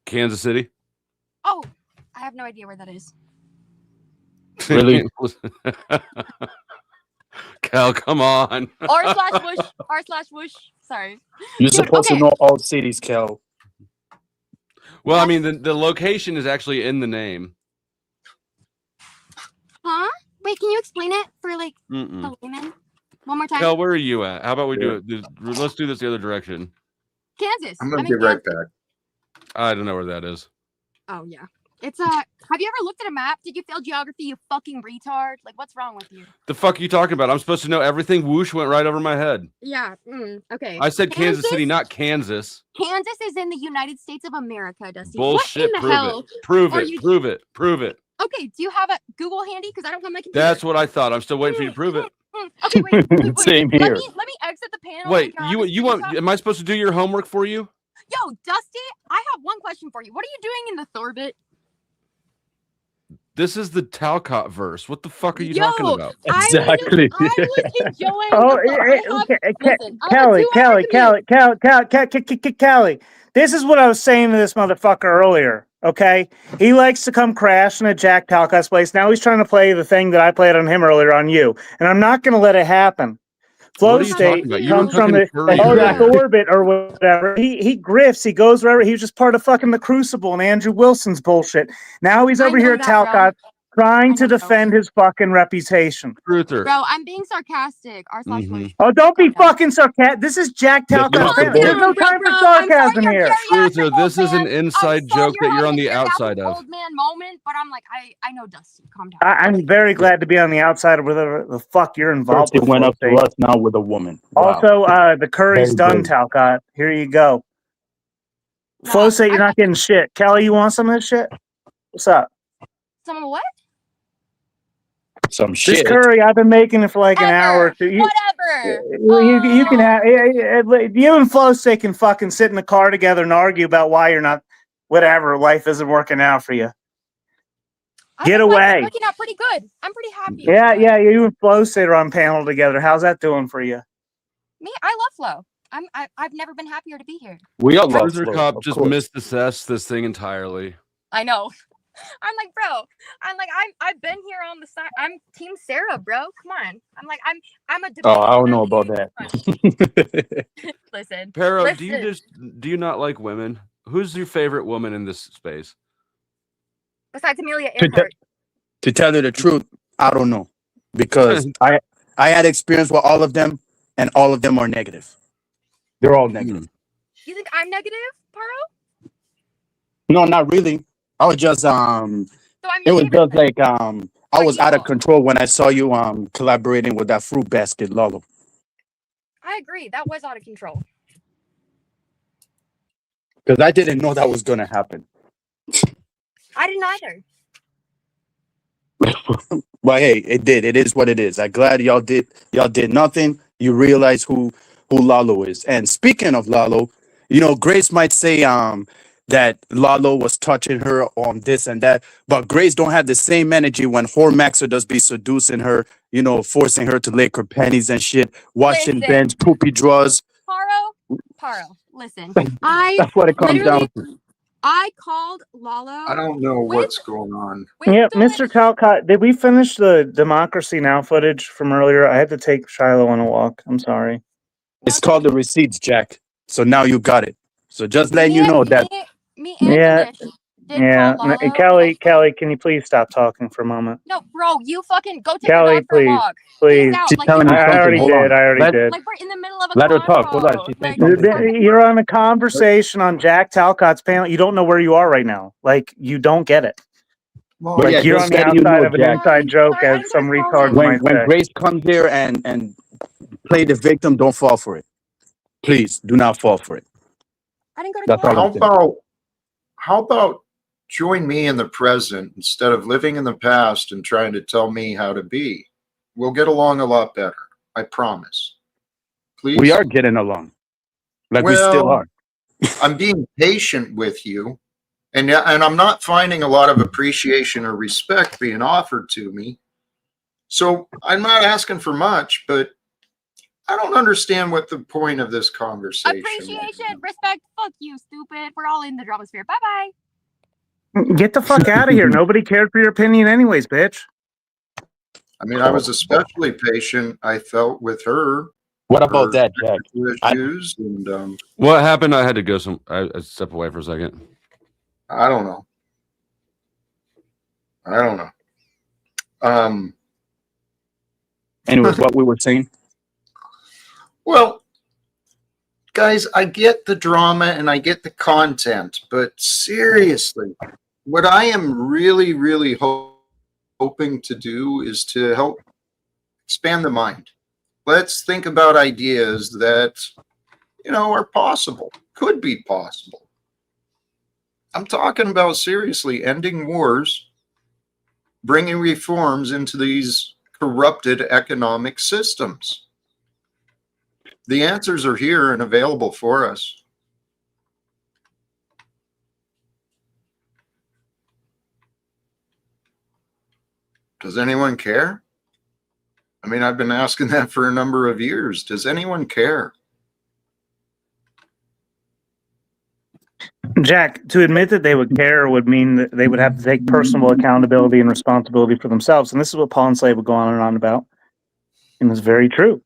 Kansas City. Oh, I have no idea where that is. Really? Cal, come on. R/whoosh. Sorry. You're supposed to know all cities, Cal. Well, I mean, the location is actually in the name. Huh? Wait, can you explain it for like Mm-mm. the layman? One more time. Kel, where are you at? How about we do it? Let's do this the other direction. Kansas. I'm gonna be right back. I don't know where that is. Oh yeah. It's have you ever looked at a map? Did you fail geography, you fucking retard? Like, what's wrong with you? The fuck are you talking about? I'm supposed to know everything. Whoosh went right over my head. Yeah. Okay. I said Kansas City, not Kansas. Kansas is in the United States of America, Dusty. Bullshit. What in the hell? Prove it. Okay. Do you have a Google handy? Because I don't have my computer. That's what I thought. I'm still waiting for you to prove it. Okay, wait. Same here. Let me exit the panel. Wait, you want? Am I supposed to do your homework for you? Yo, Dusty, I have one question for you. What are you doing in the Thorbit? This is the Talcott verse. What the fuck are you talking about? Exactly. I was enjoying Kelly. This is what I was saying to this motherfucker earlier. Okay, he likes to come crashing at Jack Talcott's place. Now he's trying to play the thing that I played on him earlier on you, and I'm not going to let it happen. Flow state comes from the orbit or whatever. He grifts. He goes wherever. He was just part of fucking the Crucible and Andrew Wilson's bullshit. Now he's over here at Talcott trying to defend his fucking reputation. Bro, I'm being sarcastic. Oh, don't be fucking sarcastic. This is Jack Talcott's family. There's no time for sarcasm here. Truther, this is an inside joke that you're on the outside of. Old man moment, but I'm like, I know Dusty. Calm down. I'm very glad to be on the outside of whatever the fuck you're involved First with. it went up to us, now with a woman. Wow. Also, the curry's Very done, good. Talcott. Here you go. Flo say you're not getting shit. Kelly, you want some of this shit? What's up? Some of what? Some This shit. curry, I've been making it for like an hour or two. Whatever. You can have you and Flo say can fucking sit in the car together and argue about why you're not whatever life isn't working out for you. Get away. Working out pretty good. I'm pretty happy. Yeah. You and Flo sit on panel together. How's that doing for you? Me, I love Flo. I've never been happier to be here. We all love Truther Flo, Cop of just course. misassessed this thing entirely. I know. I'm like, bro. I've been here on the side. I'm Team Sarah, bro. Come on. I'm like, I'm a. Oh, I don't know about that. Listen, Pero, do you not like women? Who's your favorite woman in this space? Besides Amelia Earhart. To tell you the truth, I don't know, because I had experience with all of them, and all of them are negative. They're all negative. You think I'm negative, Paro? No, not really. I was just it was just like I was out of control when I saw you collaborating with that fruit basket, Lalo. I agree. That was out of control. Because I didn't know that was gonna happen. I didn't either. But hey, it did. It is what it is. I'm glad y'all did nothing. You realize who Lalo is. And speaking of Lalo, you know, Grace might say that Lalo was touching her on this and that, but Grace don't have the same energy when Hormaxer does be seducing her, you know, forcing her to lick her panties and shit, watching Ben's poopy draws. Paro, listen. That's what it comes down to. I called Lalo. I don't know what's going on. Yeah, Mr. Talcott, did we finish the Democracy Now! Footage from earlier? I had to take Shiloh on a walk. I'm sorry. It's called the receipts, Jack. So now you got it. So just letting you know that. Kelly, can you please stop talking for a moment? No, bro, you fucking go take Kelly, a dog for a walk. please. She's telling me I already did. Like we're in the middle of a Let her talk. Hold on. She's saying something. You're on a conversation on Jack Talcott's panel. You don't know where you are right now. Like, you don't get it. Well, like, you're on the outside of an inside joke, as some retard might say. When Grace comes here and play the victim, don't fall for it. Please, do not fall for it. I didn't go to That's how about join me in the present instead of living in the past and trying to tell me how to be? We'll get along a lot better. I promise. Please. We are getting along. Like we still are. I'm being patient with you, and I'm not finding a lot of appreciation or respect being offered to me. So I'm not asking for much, but I don't understand what the point of this conversation is. Appreciation, respect, fuck you, stupid. We're all in the drama sphere. Bye-bye. Get the fuck out of here. Nobody cared for your opinion anyways, bitch. I mean, I was especially patient, I felt, with her. What about that, Jack? Issues and, what happened? I had to go I step away for a second. I don't know. Anyways, what we were saying. Well, guys, I get the drama and I get the content, but seriously, what I am really hoping to do is to help expand the mind. Let's think about ideas that, are possible, could be possible. I'm talking about seriously ending wars, bringing reforms into these corrupted economic systems. The answers are here and available for us. Does anyone care? I mean, I've been asking that for a number of years. Does anyone care? Jack, to admit that they would care would mean that they would have to take personal accountability and responsibility for themselves. And this is what Paul and Slade would go on and on about. And it's very true.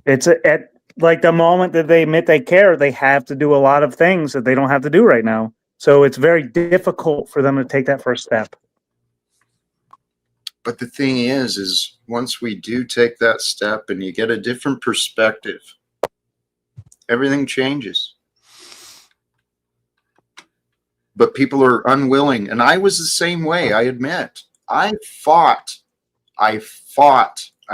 It's at like the moment that they admit they care, they have to do a lot of things that they don't have to do right now. So it's very difficult for them to take that first step. But the thing is once we do take that step and you get a different perspective, everything changes. But people are unwilling. And I was the same way, I admit. I fought. I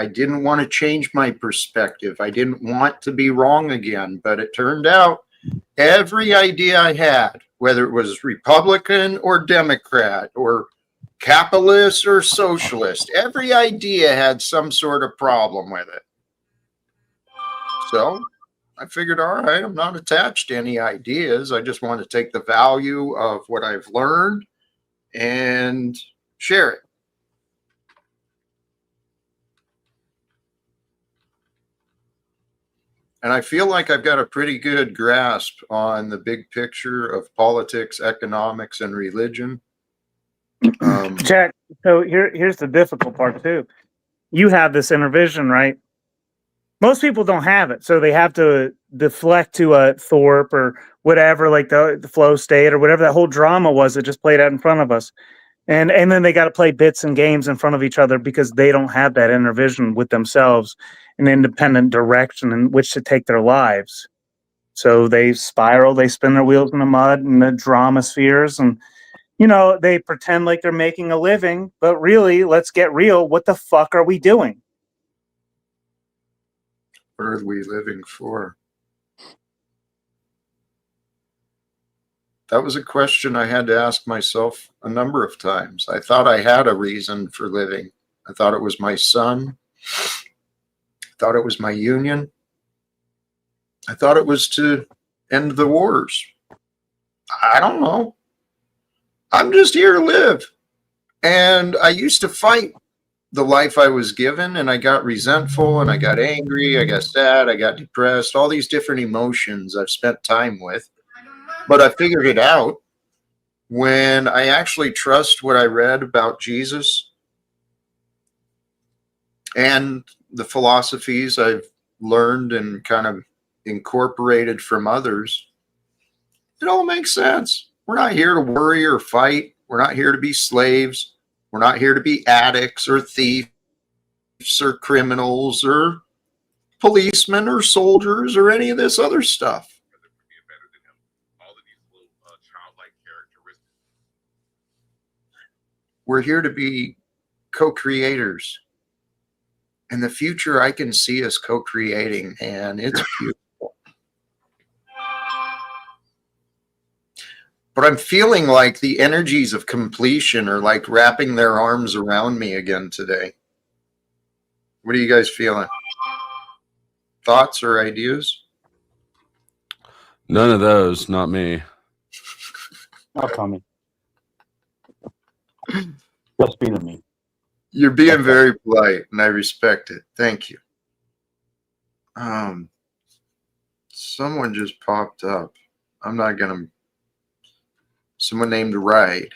didn't want to change my perspective. I didn't want to be wrong again. But it turned out every idea I had, whether it was Republican or Democrat or capitalist or socialist, every idea had some sort of problem with it. So I figured, all right, I'm not attached to any ideas. I just want to take the value of what I've learned and share it. And I feel like I've got a pretty good grasp on the big picture of politics, economics, and religion. Jack, so here's the difficult part too. You have this inner vision, right? Most people don't have it, so they have to deflect to a Thorpe or whatever, like the flow state or whatever that whole drama was that just played out in front of us. And then they got to play bits and games in front of each other because they don't have that inner vision with themselves, an independent direction in which to take their lives. So they spiral, they spin their wheels in the mud and the drama spheres, and they pretend like they're making a living, but really, let's get real. What the fuck are we doing? What are we living for? That was a question I had to ask myself a number of times. I thought I had a reason for living. I thought it was my son. I thought it was my union. I thought it was to end the wars. I don't know. I'm just here to live. And I used to fight the life I was given, and I got resentful, and I got angry, I got sad, I got depressed, all these different emotions I've spent time with. But I figured it out when I actually trust what I read about Jesus and the philosophies I've learned and kind of incorporated from others. It all makes sense. We're not here to worry or fight. We're not here to be slaves. We're not here to be addicts or thieves or criminals or policemen or soldiers or any of this other stuff. We're here to be co-creators. And the future I can see us co-creating, and it's beautiful. But I'm feeling like the energies of completion are like wrapping their arms around me again today. What are you guys feeling? Thoughts or ideas? None of those, not me. Not coming. Just be to me. You're being very polite, and I respect it. Thank you. Someone just popped up. I'm not gonna. Someone named Ride,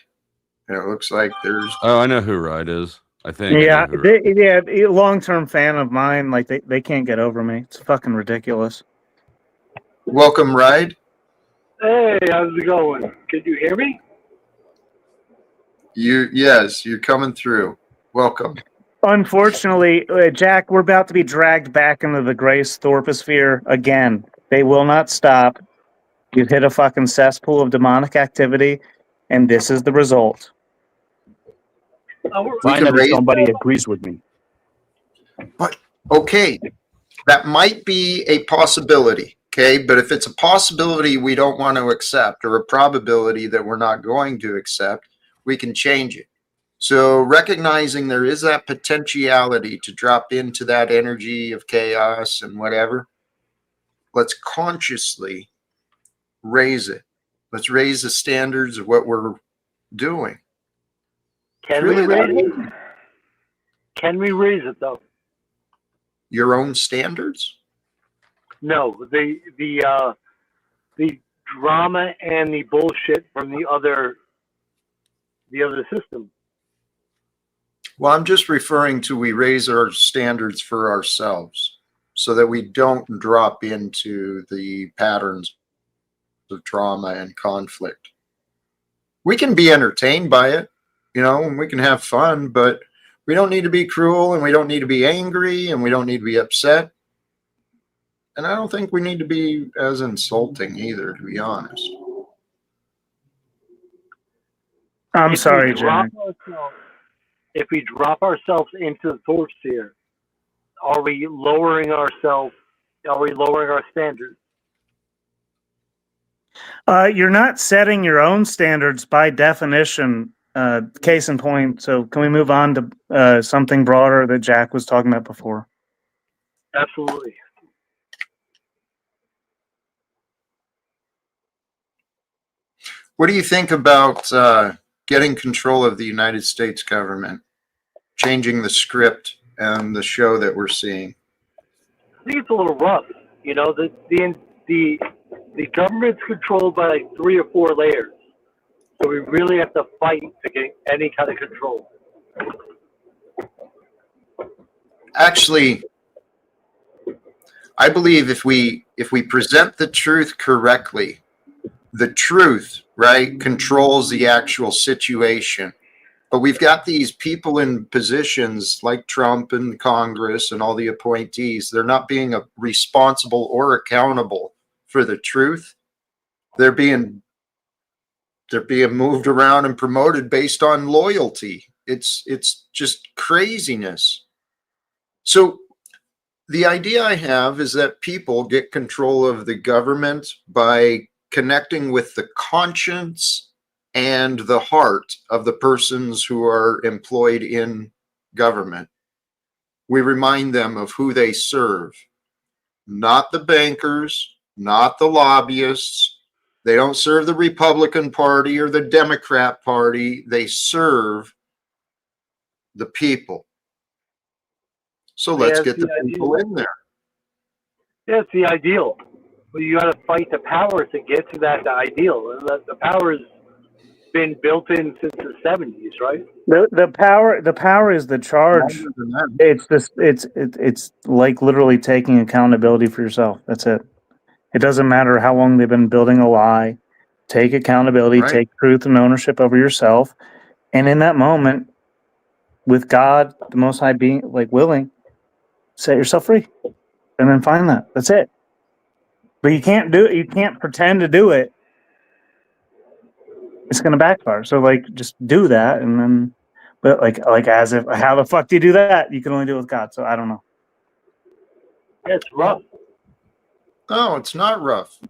and it looks like there's. Oh, I know who Ride is. I think. Yeah, a long-term fan of mine. Like they can't get over me. It's fucking ridiculous. Welcome, Ride. Hey, how's it going? Can you hear me? Yes, you're coming through. Welcome. Unfortunately, Jack, we're about to be dragged back into the Grace Thorposphere again. They will not stop. You hit a fucking cesspool of demonic activity, and this is the result. We can Finally, raise, somebody agrees with me. but okay, that might be a possibility. Okay, but if it's a possibility we don't want to accept, or a probability that we're not going to accept, we can change it. So recognizing there is that potentiality to drop into that energy of chaos and whatever, let's consciously raise it. Let's raise the standards of what we're doing. Can It's really we that raise easy. it? Can we raise it though? Your own standards? No, the drama and the bullshit from the other system. Well, I'm just referring to we raise our standards for ourselves so that we don't drop into the patterns of trauma and conflict. We can be entertained by it, and we can have fun, but we don't need to be cruel, and we don't need to be angry, and we don't need to be upset. And I don't think we need to be as insulting either, to be honest. I'm If sorry, we drop Jack. ourselves, if we drop ourselves into the torch sphere, are we lowering ourselves? Are we lowering our standards? You're not setting your own standards by definition. Case in point. So, can we move on to something broader that Jack was talking about before? Absolutely. What do you think about getting control of the United States government, changing the script and the show that we're seeing? I think it's a little rough. The government's controlled by like 3 or 4 layers, so we really have to fight to get any kind of control. Actually, I believe if we present the truth correctly, the truth, right, controls the actual situation. But we've got these people in positions like Trump and Congress and all the appointees. They're not being responsible or accountable for the truth. They're being moved around and promoted based on loyalty. It's just craziness. So the idea I have is that people get control of the government by connecting with the conscience and the heart of the persons who are employed in government. We remind them of who they serve, not the bankers, not the lobbyists. They don't serve the Republican Party or the Democrat Party. They serve the people. So let's get the people in there. Yeah, it's the ideal. But you got to fight the power to get to that ideal. And the power has been built in since the 70s, right? The power is the charge. It's like literally taking accountability for yourself. That's it. It doesn't matter how long they've been building a lie. Take accountability, Right. take truth and ownership over yourself. And in that moment, with God, the Most High being like willing, set yourself free. And then find that. That's it. But you can't do it. You can't pretend to do it. It's going to backfire. So just do that. And then, but as if, how the fuck do you do that? You can only do it with God. So I don't know. Yeah, it's rough. No, it's not rough.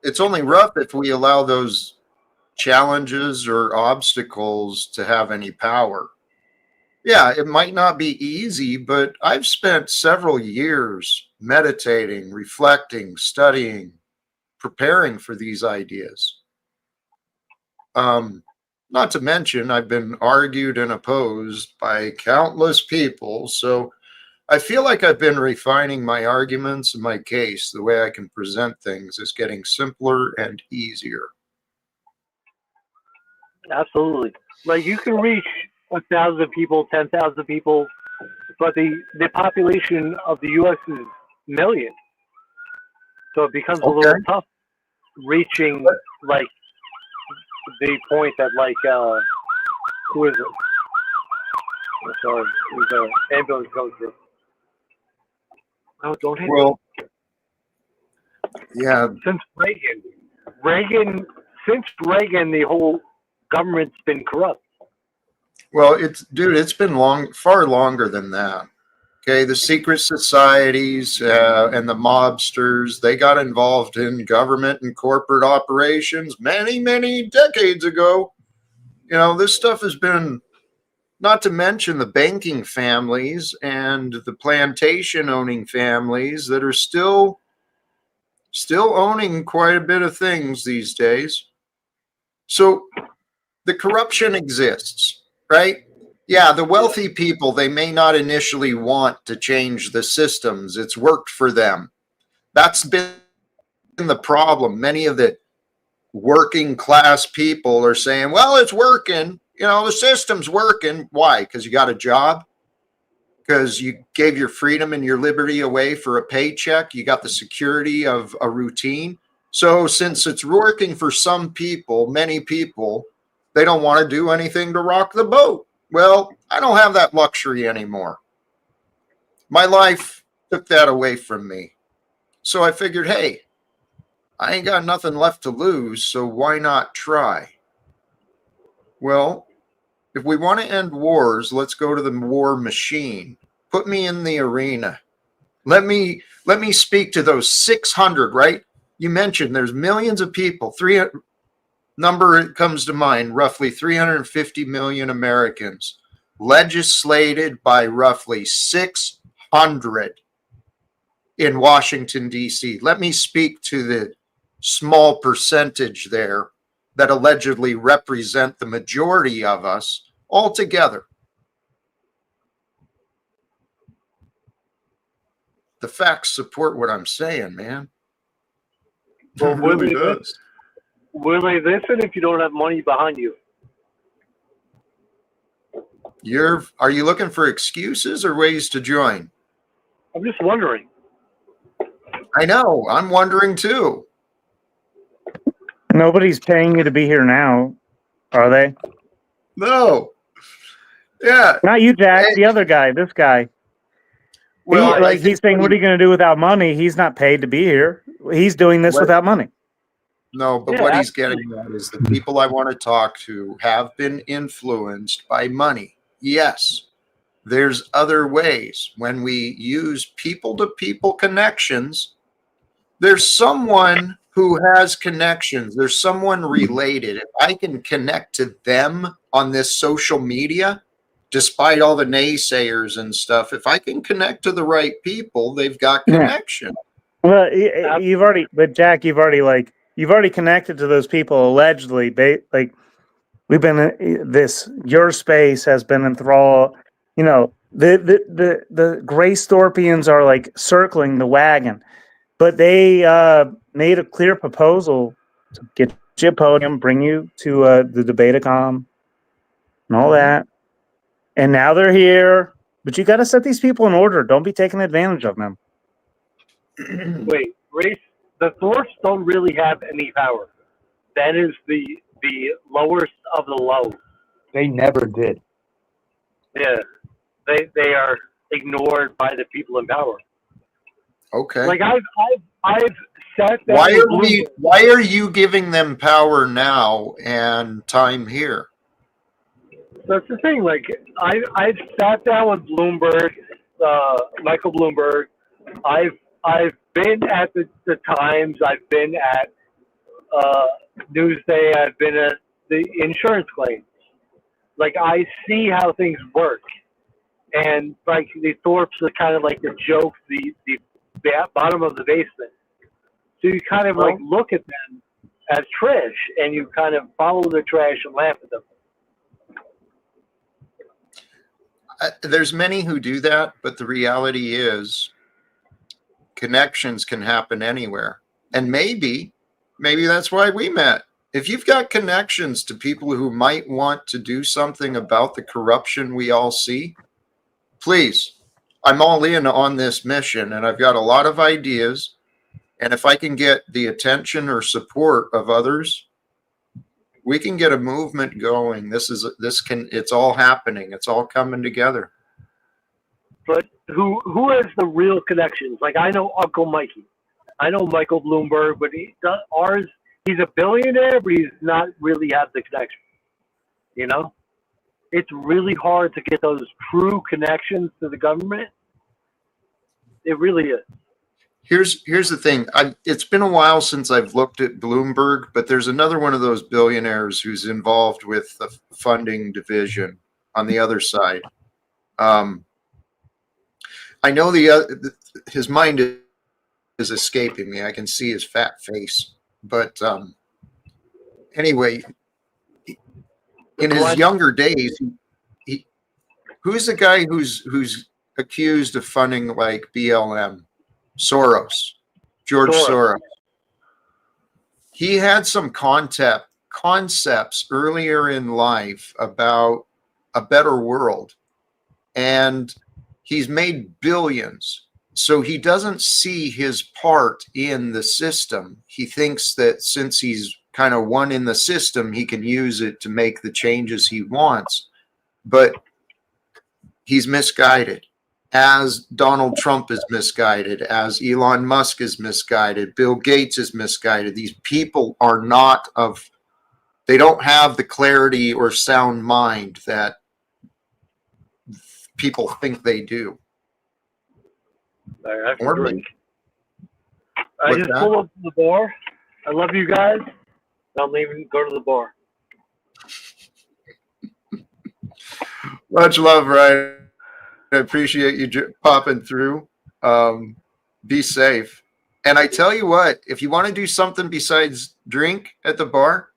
It's only rough if we allow those challenges or obstacles to have any power. Yeah, it might not be easy, but I've spent several years meditating, reflecting, studying, preparing for these ideas. Not to mention, I've been argued and opposed by countless people. So I feel like I've been refining my arguments and my case. The way I can present things is getting simpler and easier. Absolutely. Like you can reach 1,000 people, 10,000 people, but the population of the U.S. is million. So it becomes a little tough reaching like the point that who is it? Sorry, there's an ambulance going through. Oh, don't hit me. Well, yeah. Since Reagan, the whole government's been corrupt. Well, it's been far longer than that. Okay, the secret societies and the mobsters, they got involved in government and corporate operations many, many decades ago. You know, this stuff has been, not to mention the banking families and the plantation owning families that are still owning quite a bit of things these days. So the corruption exists, right? Yeah, the wealthy people, they may not initially want to change the systems. It's worked for them. That's been the problem. Many of the working class people are saying, well, it's working. You know, the system's working. Why? Because you got a job? Because you gave your freedom and your liberty away for a paycheck? You got the security of a routine? So since it's working for some people, many people, they don't want to do anything to rock the boat. Well, I don't have that luxury anymore. My life took that away from me. So I figured, hey, I ain't got nothing left to lose, so why not try? Well, if we want to end wars, let's go to the war machine. Put me in the arena. Let me speak to those 600, right? You mentioned there's millions of people. Number comes to mind, roughly 350 million Americans, legislated by roughly 600 in Washington, D.C. Let me speak to the small percentage there that allegedly represent the majority of us altogether. The facts support what I'm saying, man. Well, It really does. Will they listen if you don't have money behind you? Are you looking for excuses or ways to join? I'm just wondering. I know. I'm wondering too. Nobody's paying you to be here now, are they? No. Yeah. Not you, Jack. The other guy. This guy. Well, he's saying, "What are you going to do without money?" He's not paid to be here. He's doing this without money. No, but what he's getting at is the people I want to talk to have been influenced by money. Yes, there's other ways. When we use people-to-people connections, there's someone who has connections. There's someone related. If I can connect to them on this social media, despite all the naysayers and stuff, if I can connect to the right people, they've got connection. Well, Jack, you've already connected to those people allegedly. We've been your space has been enthralled. You know, the Gray Storpians are like circling the wagon, but they made a clear proposal to get you a podium, bring you to the Debatacom and all that. And now they're here, but you got to set these people in order. Don't be taking advantage of them. Wait, Race, the Thorps don't really have any power. That is the lowest of the low. They never did. Yeah, they are ignored by the people in power. Okay. Like I've sat there. Why are you giving them power now and time here? That's the thing. Like I've sat down with Bloomberg, Michael Bloomberg. I've been at the Times. I've been at Newsday. I've been at the insurance claims. Like I see how things work, and like the Thorpes are kind of like the joke, the bottom of the basement. So you kind of like look at them as trash, and you kind of follow the trash and laugh at them. There's many who do that, but the reality is connections can happen anywhere. And maybe that's why we met. If you've got connections to people who might want to do something about the corruption we all see, please, I'm all in on this mission and I've got a lot of ideas. And if I can get the attention or support of others, We can get a movement going. It's all happening. It's all coming together. But who has the real connections? Like, I know Uncle Mikey. I know Michael Bloomberg, but he's a billionaire, but he's not really have the connection. You know? It's really hard to get those true connections to the government. It really is. Here's the thing. It's been a while since I've looked at Bloomberg, but there's another one of those billionaires who's involved with the funding division on the other side. I know his mind is escaping me. I can see his fat face, but anyway, in his younger days, who's the guy who's accused of funding like BLM? George Soros. He had some concepts earlier in life about a better world, and he's made billions. So he doesn't see his part in the system. He thinks that since he's kind of one in the system, he can use it to make the changes he wants. But he's misguided, as Donald Trump is misguided, as Elon Musk is misguided, Bill Gates is misguided. These people are they don't have the clarity or sound mind that people think they do. I have to drink. I just pull up to the bar. I love you guys. I'm leaving. Go to the bar. Much love, Ryan. I appreciate you popping through. Be safe. And I tell you what, if you want to do something besides drink at the bar,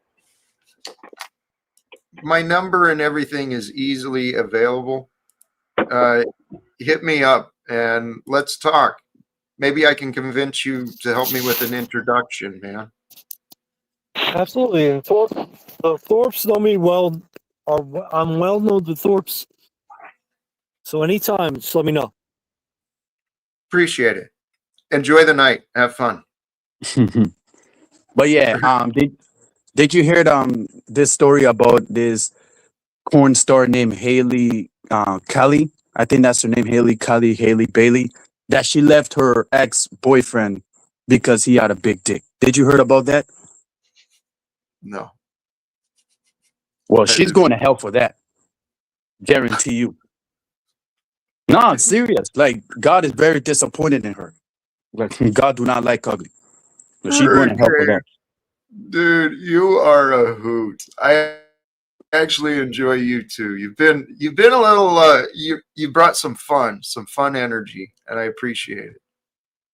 my number and everything is easily available. Hit me up and let's talk. Maybe I can convince you to help me with an introduction, man. Absolutely. And the Thorpes know me well. I'm well known to Thorpes. So anytime, just let me know. Appreciate it. Enjoy the night. Have fun. But yeah, did you hear this story about this porn star named Haley Kelly? I think that's her name, Haley Kelly, Haley Bailey. That she left her ex-boyfriend because he had a big dick. Did you heard about that? No. Well, she's going to hell for that. Guarantee you. No, I'm serious. Like, God is very disappointed in her. Like, God do not like ugly. So she's going to hell for that. Dude, you are a hoot. I actually enjoy you too. You've been a little you brought some fun energy, and I appreciate it.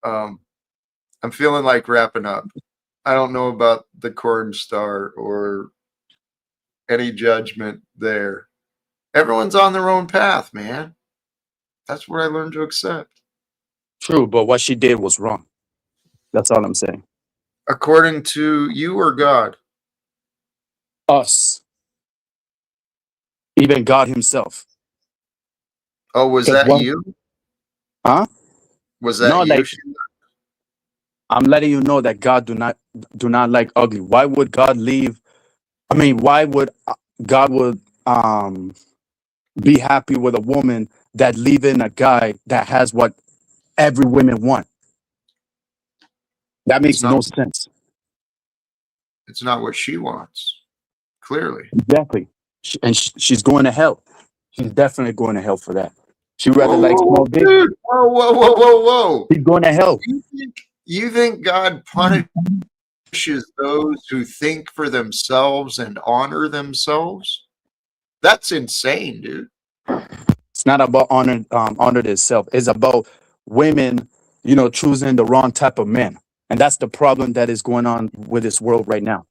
I'm feeling like wrapping up. I don't know about the corn star or any judgment there. Everyone's on their own path, man. That's what I learned to accept. True, but what she did was wrong. That's all I'm saying. According to you or God? Us. Even God himself. Oh, was that you? Huh? Was that you? Like, I'm letting you know that God do not like ugly. Why would God leave? I mean, why would God be happy with a woman that leaving a guy that has what every woman want? That makes no sense. It's not what she wants. Clearly. Exactly. She's going to hell. She's definitely going to hell for that. She rather like small dick. Dude. Whoa. She's going to hell. You think God punishes those who think for themselves and honor themselves? That's insane, dude. It's not about honor itself. It's about women, choosing the wrong type of men. And that's the problem that is going on with this world right now.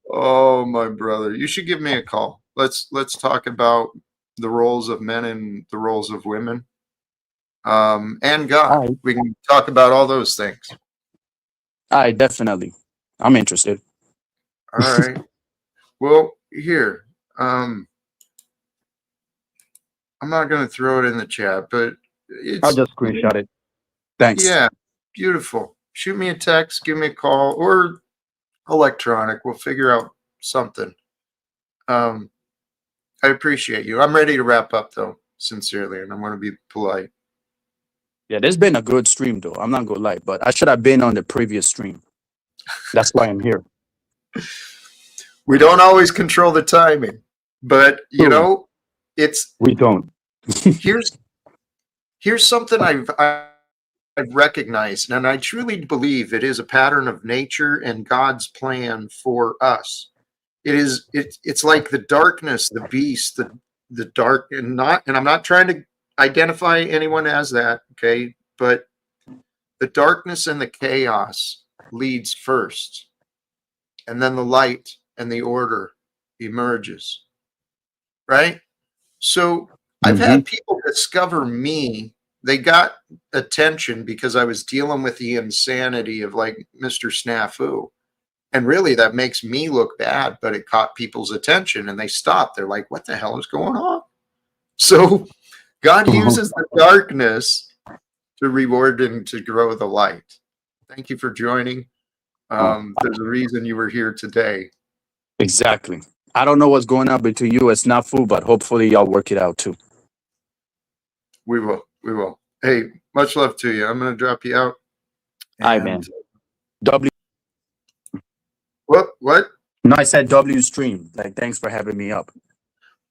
Oh, my brother. You should give me a call. Let's talk about the roles of men and the roles of women. And God. Right. We can talk about all those things. Definitely. I'm interested. All right. Well, here. I'm not going to throw it in the chat, but I'll just screenshot it. Thanks. Yeah, beautiful. Shoot me a text, give me a call, or electronic. We'll figure out something. I appreciate you. I'm ready to wrap up though, sincerely, and I want to be polite. Yeah, there's been a good stream though. I'm not gonna lie, but I should have been on the previous stream. That's why I'm here. We don't always control the timing, but you True. know, it's We don't. here's something I've recognized, and I truly believe it is a pattern of nature and God's plan for us. It's like the darkness, the beast, the dark, and I'm not trying to identify anyone as that, okay? But the darkness and the chaos leads first, and then the light and the order emerges, right? So I've had people discover me. They got attention because I was dealing with the insanity of like Mr. Snafu. And really that makes me look bad, but it caught people's attention and they stopped. They're like, what the hell is going on? So God uses the darkness to reward and to grow the light. Thank you for joining. There's a reason you were here today. Exactly. I don't know what's going on between you and Snafu, but hopefully y'all work it out too. We will. We will. Hey, much love to you. I'm going to drop you out. Hi, man. W. What? No, I said W stream. Like, thanks for having me up.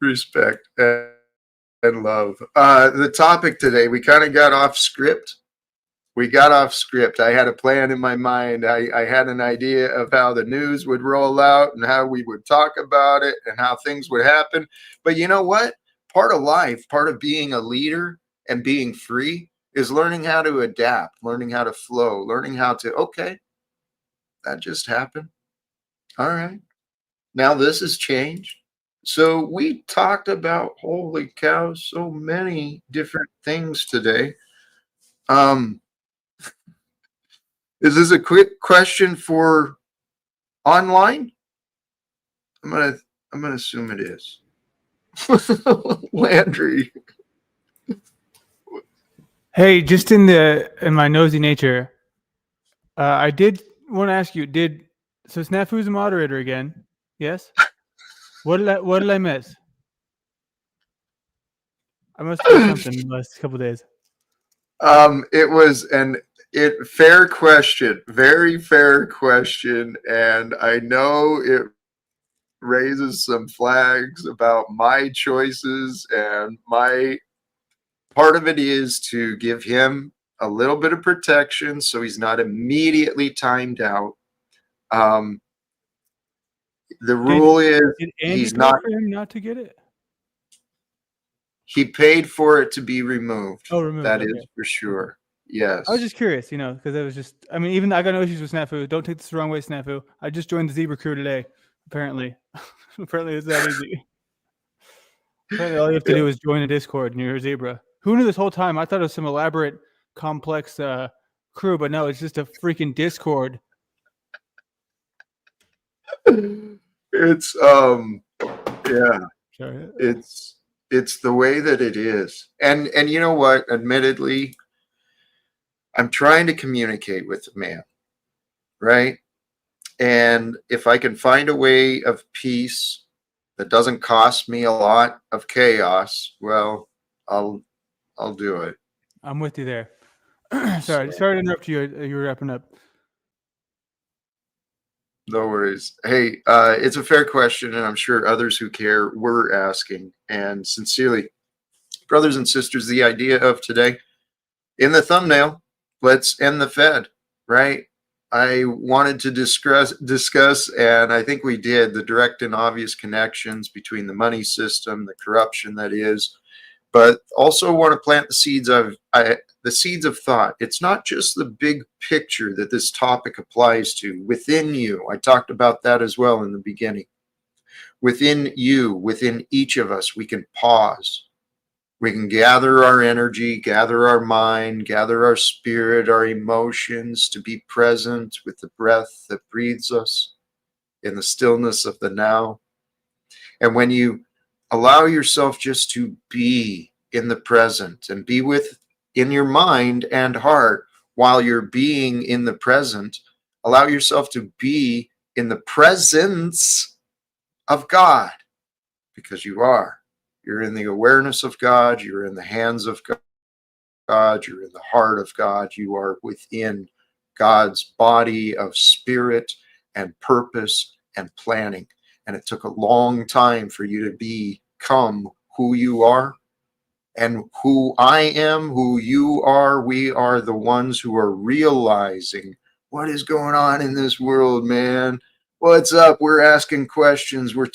Respect and love. The topic today, we kind of got off script. I had a plan in my mind. I had an idea of how the news would roll out and how we would talk about it and how things would happen. But you know what? Part of life, part of being a leader and being free is learning how to adapt, learning how to flow, learning how to, okay, that just happened. All right. Now this has changed. So we talked about, holy cow, so many different things today. Is this a quick question for online? I'm gonna assume it is. Landry. Hey, just in my nosy nature, I did want to ask you. So Snafu's a moderator again? Yes. What did I miss? I must have missed something in the last couple of days. It was fair question, very fair question, and I know it raises some flags about my choices, and my part of it is to give him a little bit of protection so he's not immediately timed out. The rule is he's not for him not to get it. He paid for it to be removed. Oh, removed. That okay. is for sure. Yes. I was just curious, because it was just. I mean, even I got no issues with Snafu. Don't take this the wrong way, Snafu. I just joined the Zebra crew today. Apparently, it's that easy. Apparently, all you have to do is join a Discord and you're a Zebra. Who knew this whole time? I thought it was some elaborate, complex crew, but no, it's just a freaking Discord. It's yeah. Sorry. It's the way that it is. And you know what? Admittedly, I'm trying to communicate with the man, right? And if I can find a way of peace that doesn't cost me a lot of chaos, well, I'll do it. I'm with you there. Sorry to interrupt you. You were wrapping up. No worries. Hey, it's a fair question, and I'm sure others who care were asking. And sincerely, brothers and sisters, the idea of today, in the thumbnail, let's end the Fed, right? I wanted to discuss, and I think we did, the direct and obvious connections between the money system, the corruption that is, but also want to plant the seeds of thought. It's not just the big picture that this topic applies to within you. I talked about that as well in the beginning. Within you, within each of us, we can pause. We can gather our energy, gather our mind, gather our spirit, our emotions to be present with the breath that breathes us in the stillness of the now. And when you allow yourself just to be in the present and be in your mind and heart while you're being in the present, allow yourself to be in the presence of God. because you are. You're in the awareness of God. You're in the hands of God. You're in the heart of God. You are within God's body of spirit and purpose and planning. And it took a long time for you to become who you are. And who I am, who you are, we are the ones who are realizing what is going on in this world, man. What's up? We're asking questions. We're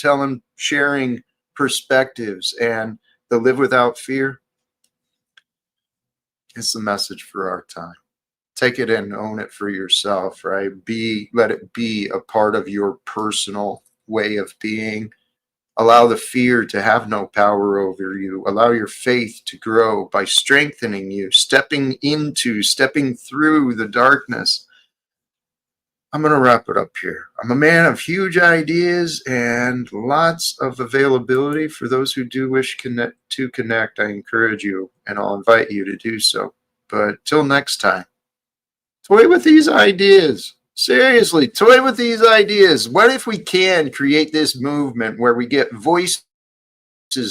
sharing perspectives. And the live without fear is the message for our time. Take it and own it for yourself, right? Let it be a part of your personal way of being. Allow the fear to have no power over you. Allow your faith to grow by strengthening you, stepping through the darkness. I'm going to wrap it up here. I'm a man of huge ideas and lots of availability for those who do wish to connect. I encourage you, and I'll invite you to do so. But till next time, toy with these ideas. Seriously, toy with these ideas. What if we can create this movement where we get voices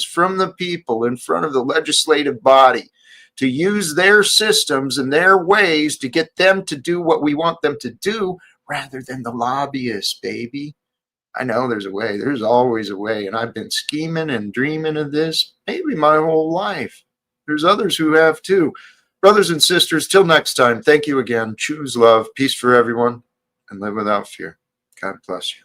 from the people in front of the legislative body to use their systems and their ways to get them to do what we want them to do rather than the lobbyists, baby? I know there's a way. There's always a way. And I've been scheming and dreaming of this maybe my whole life. There's others who have too. Brothers and sisters, till next time, thank you again. Choose love, peace for everyone, and live without fear. God bless you.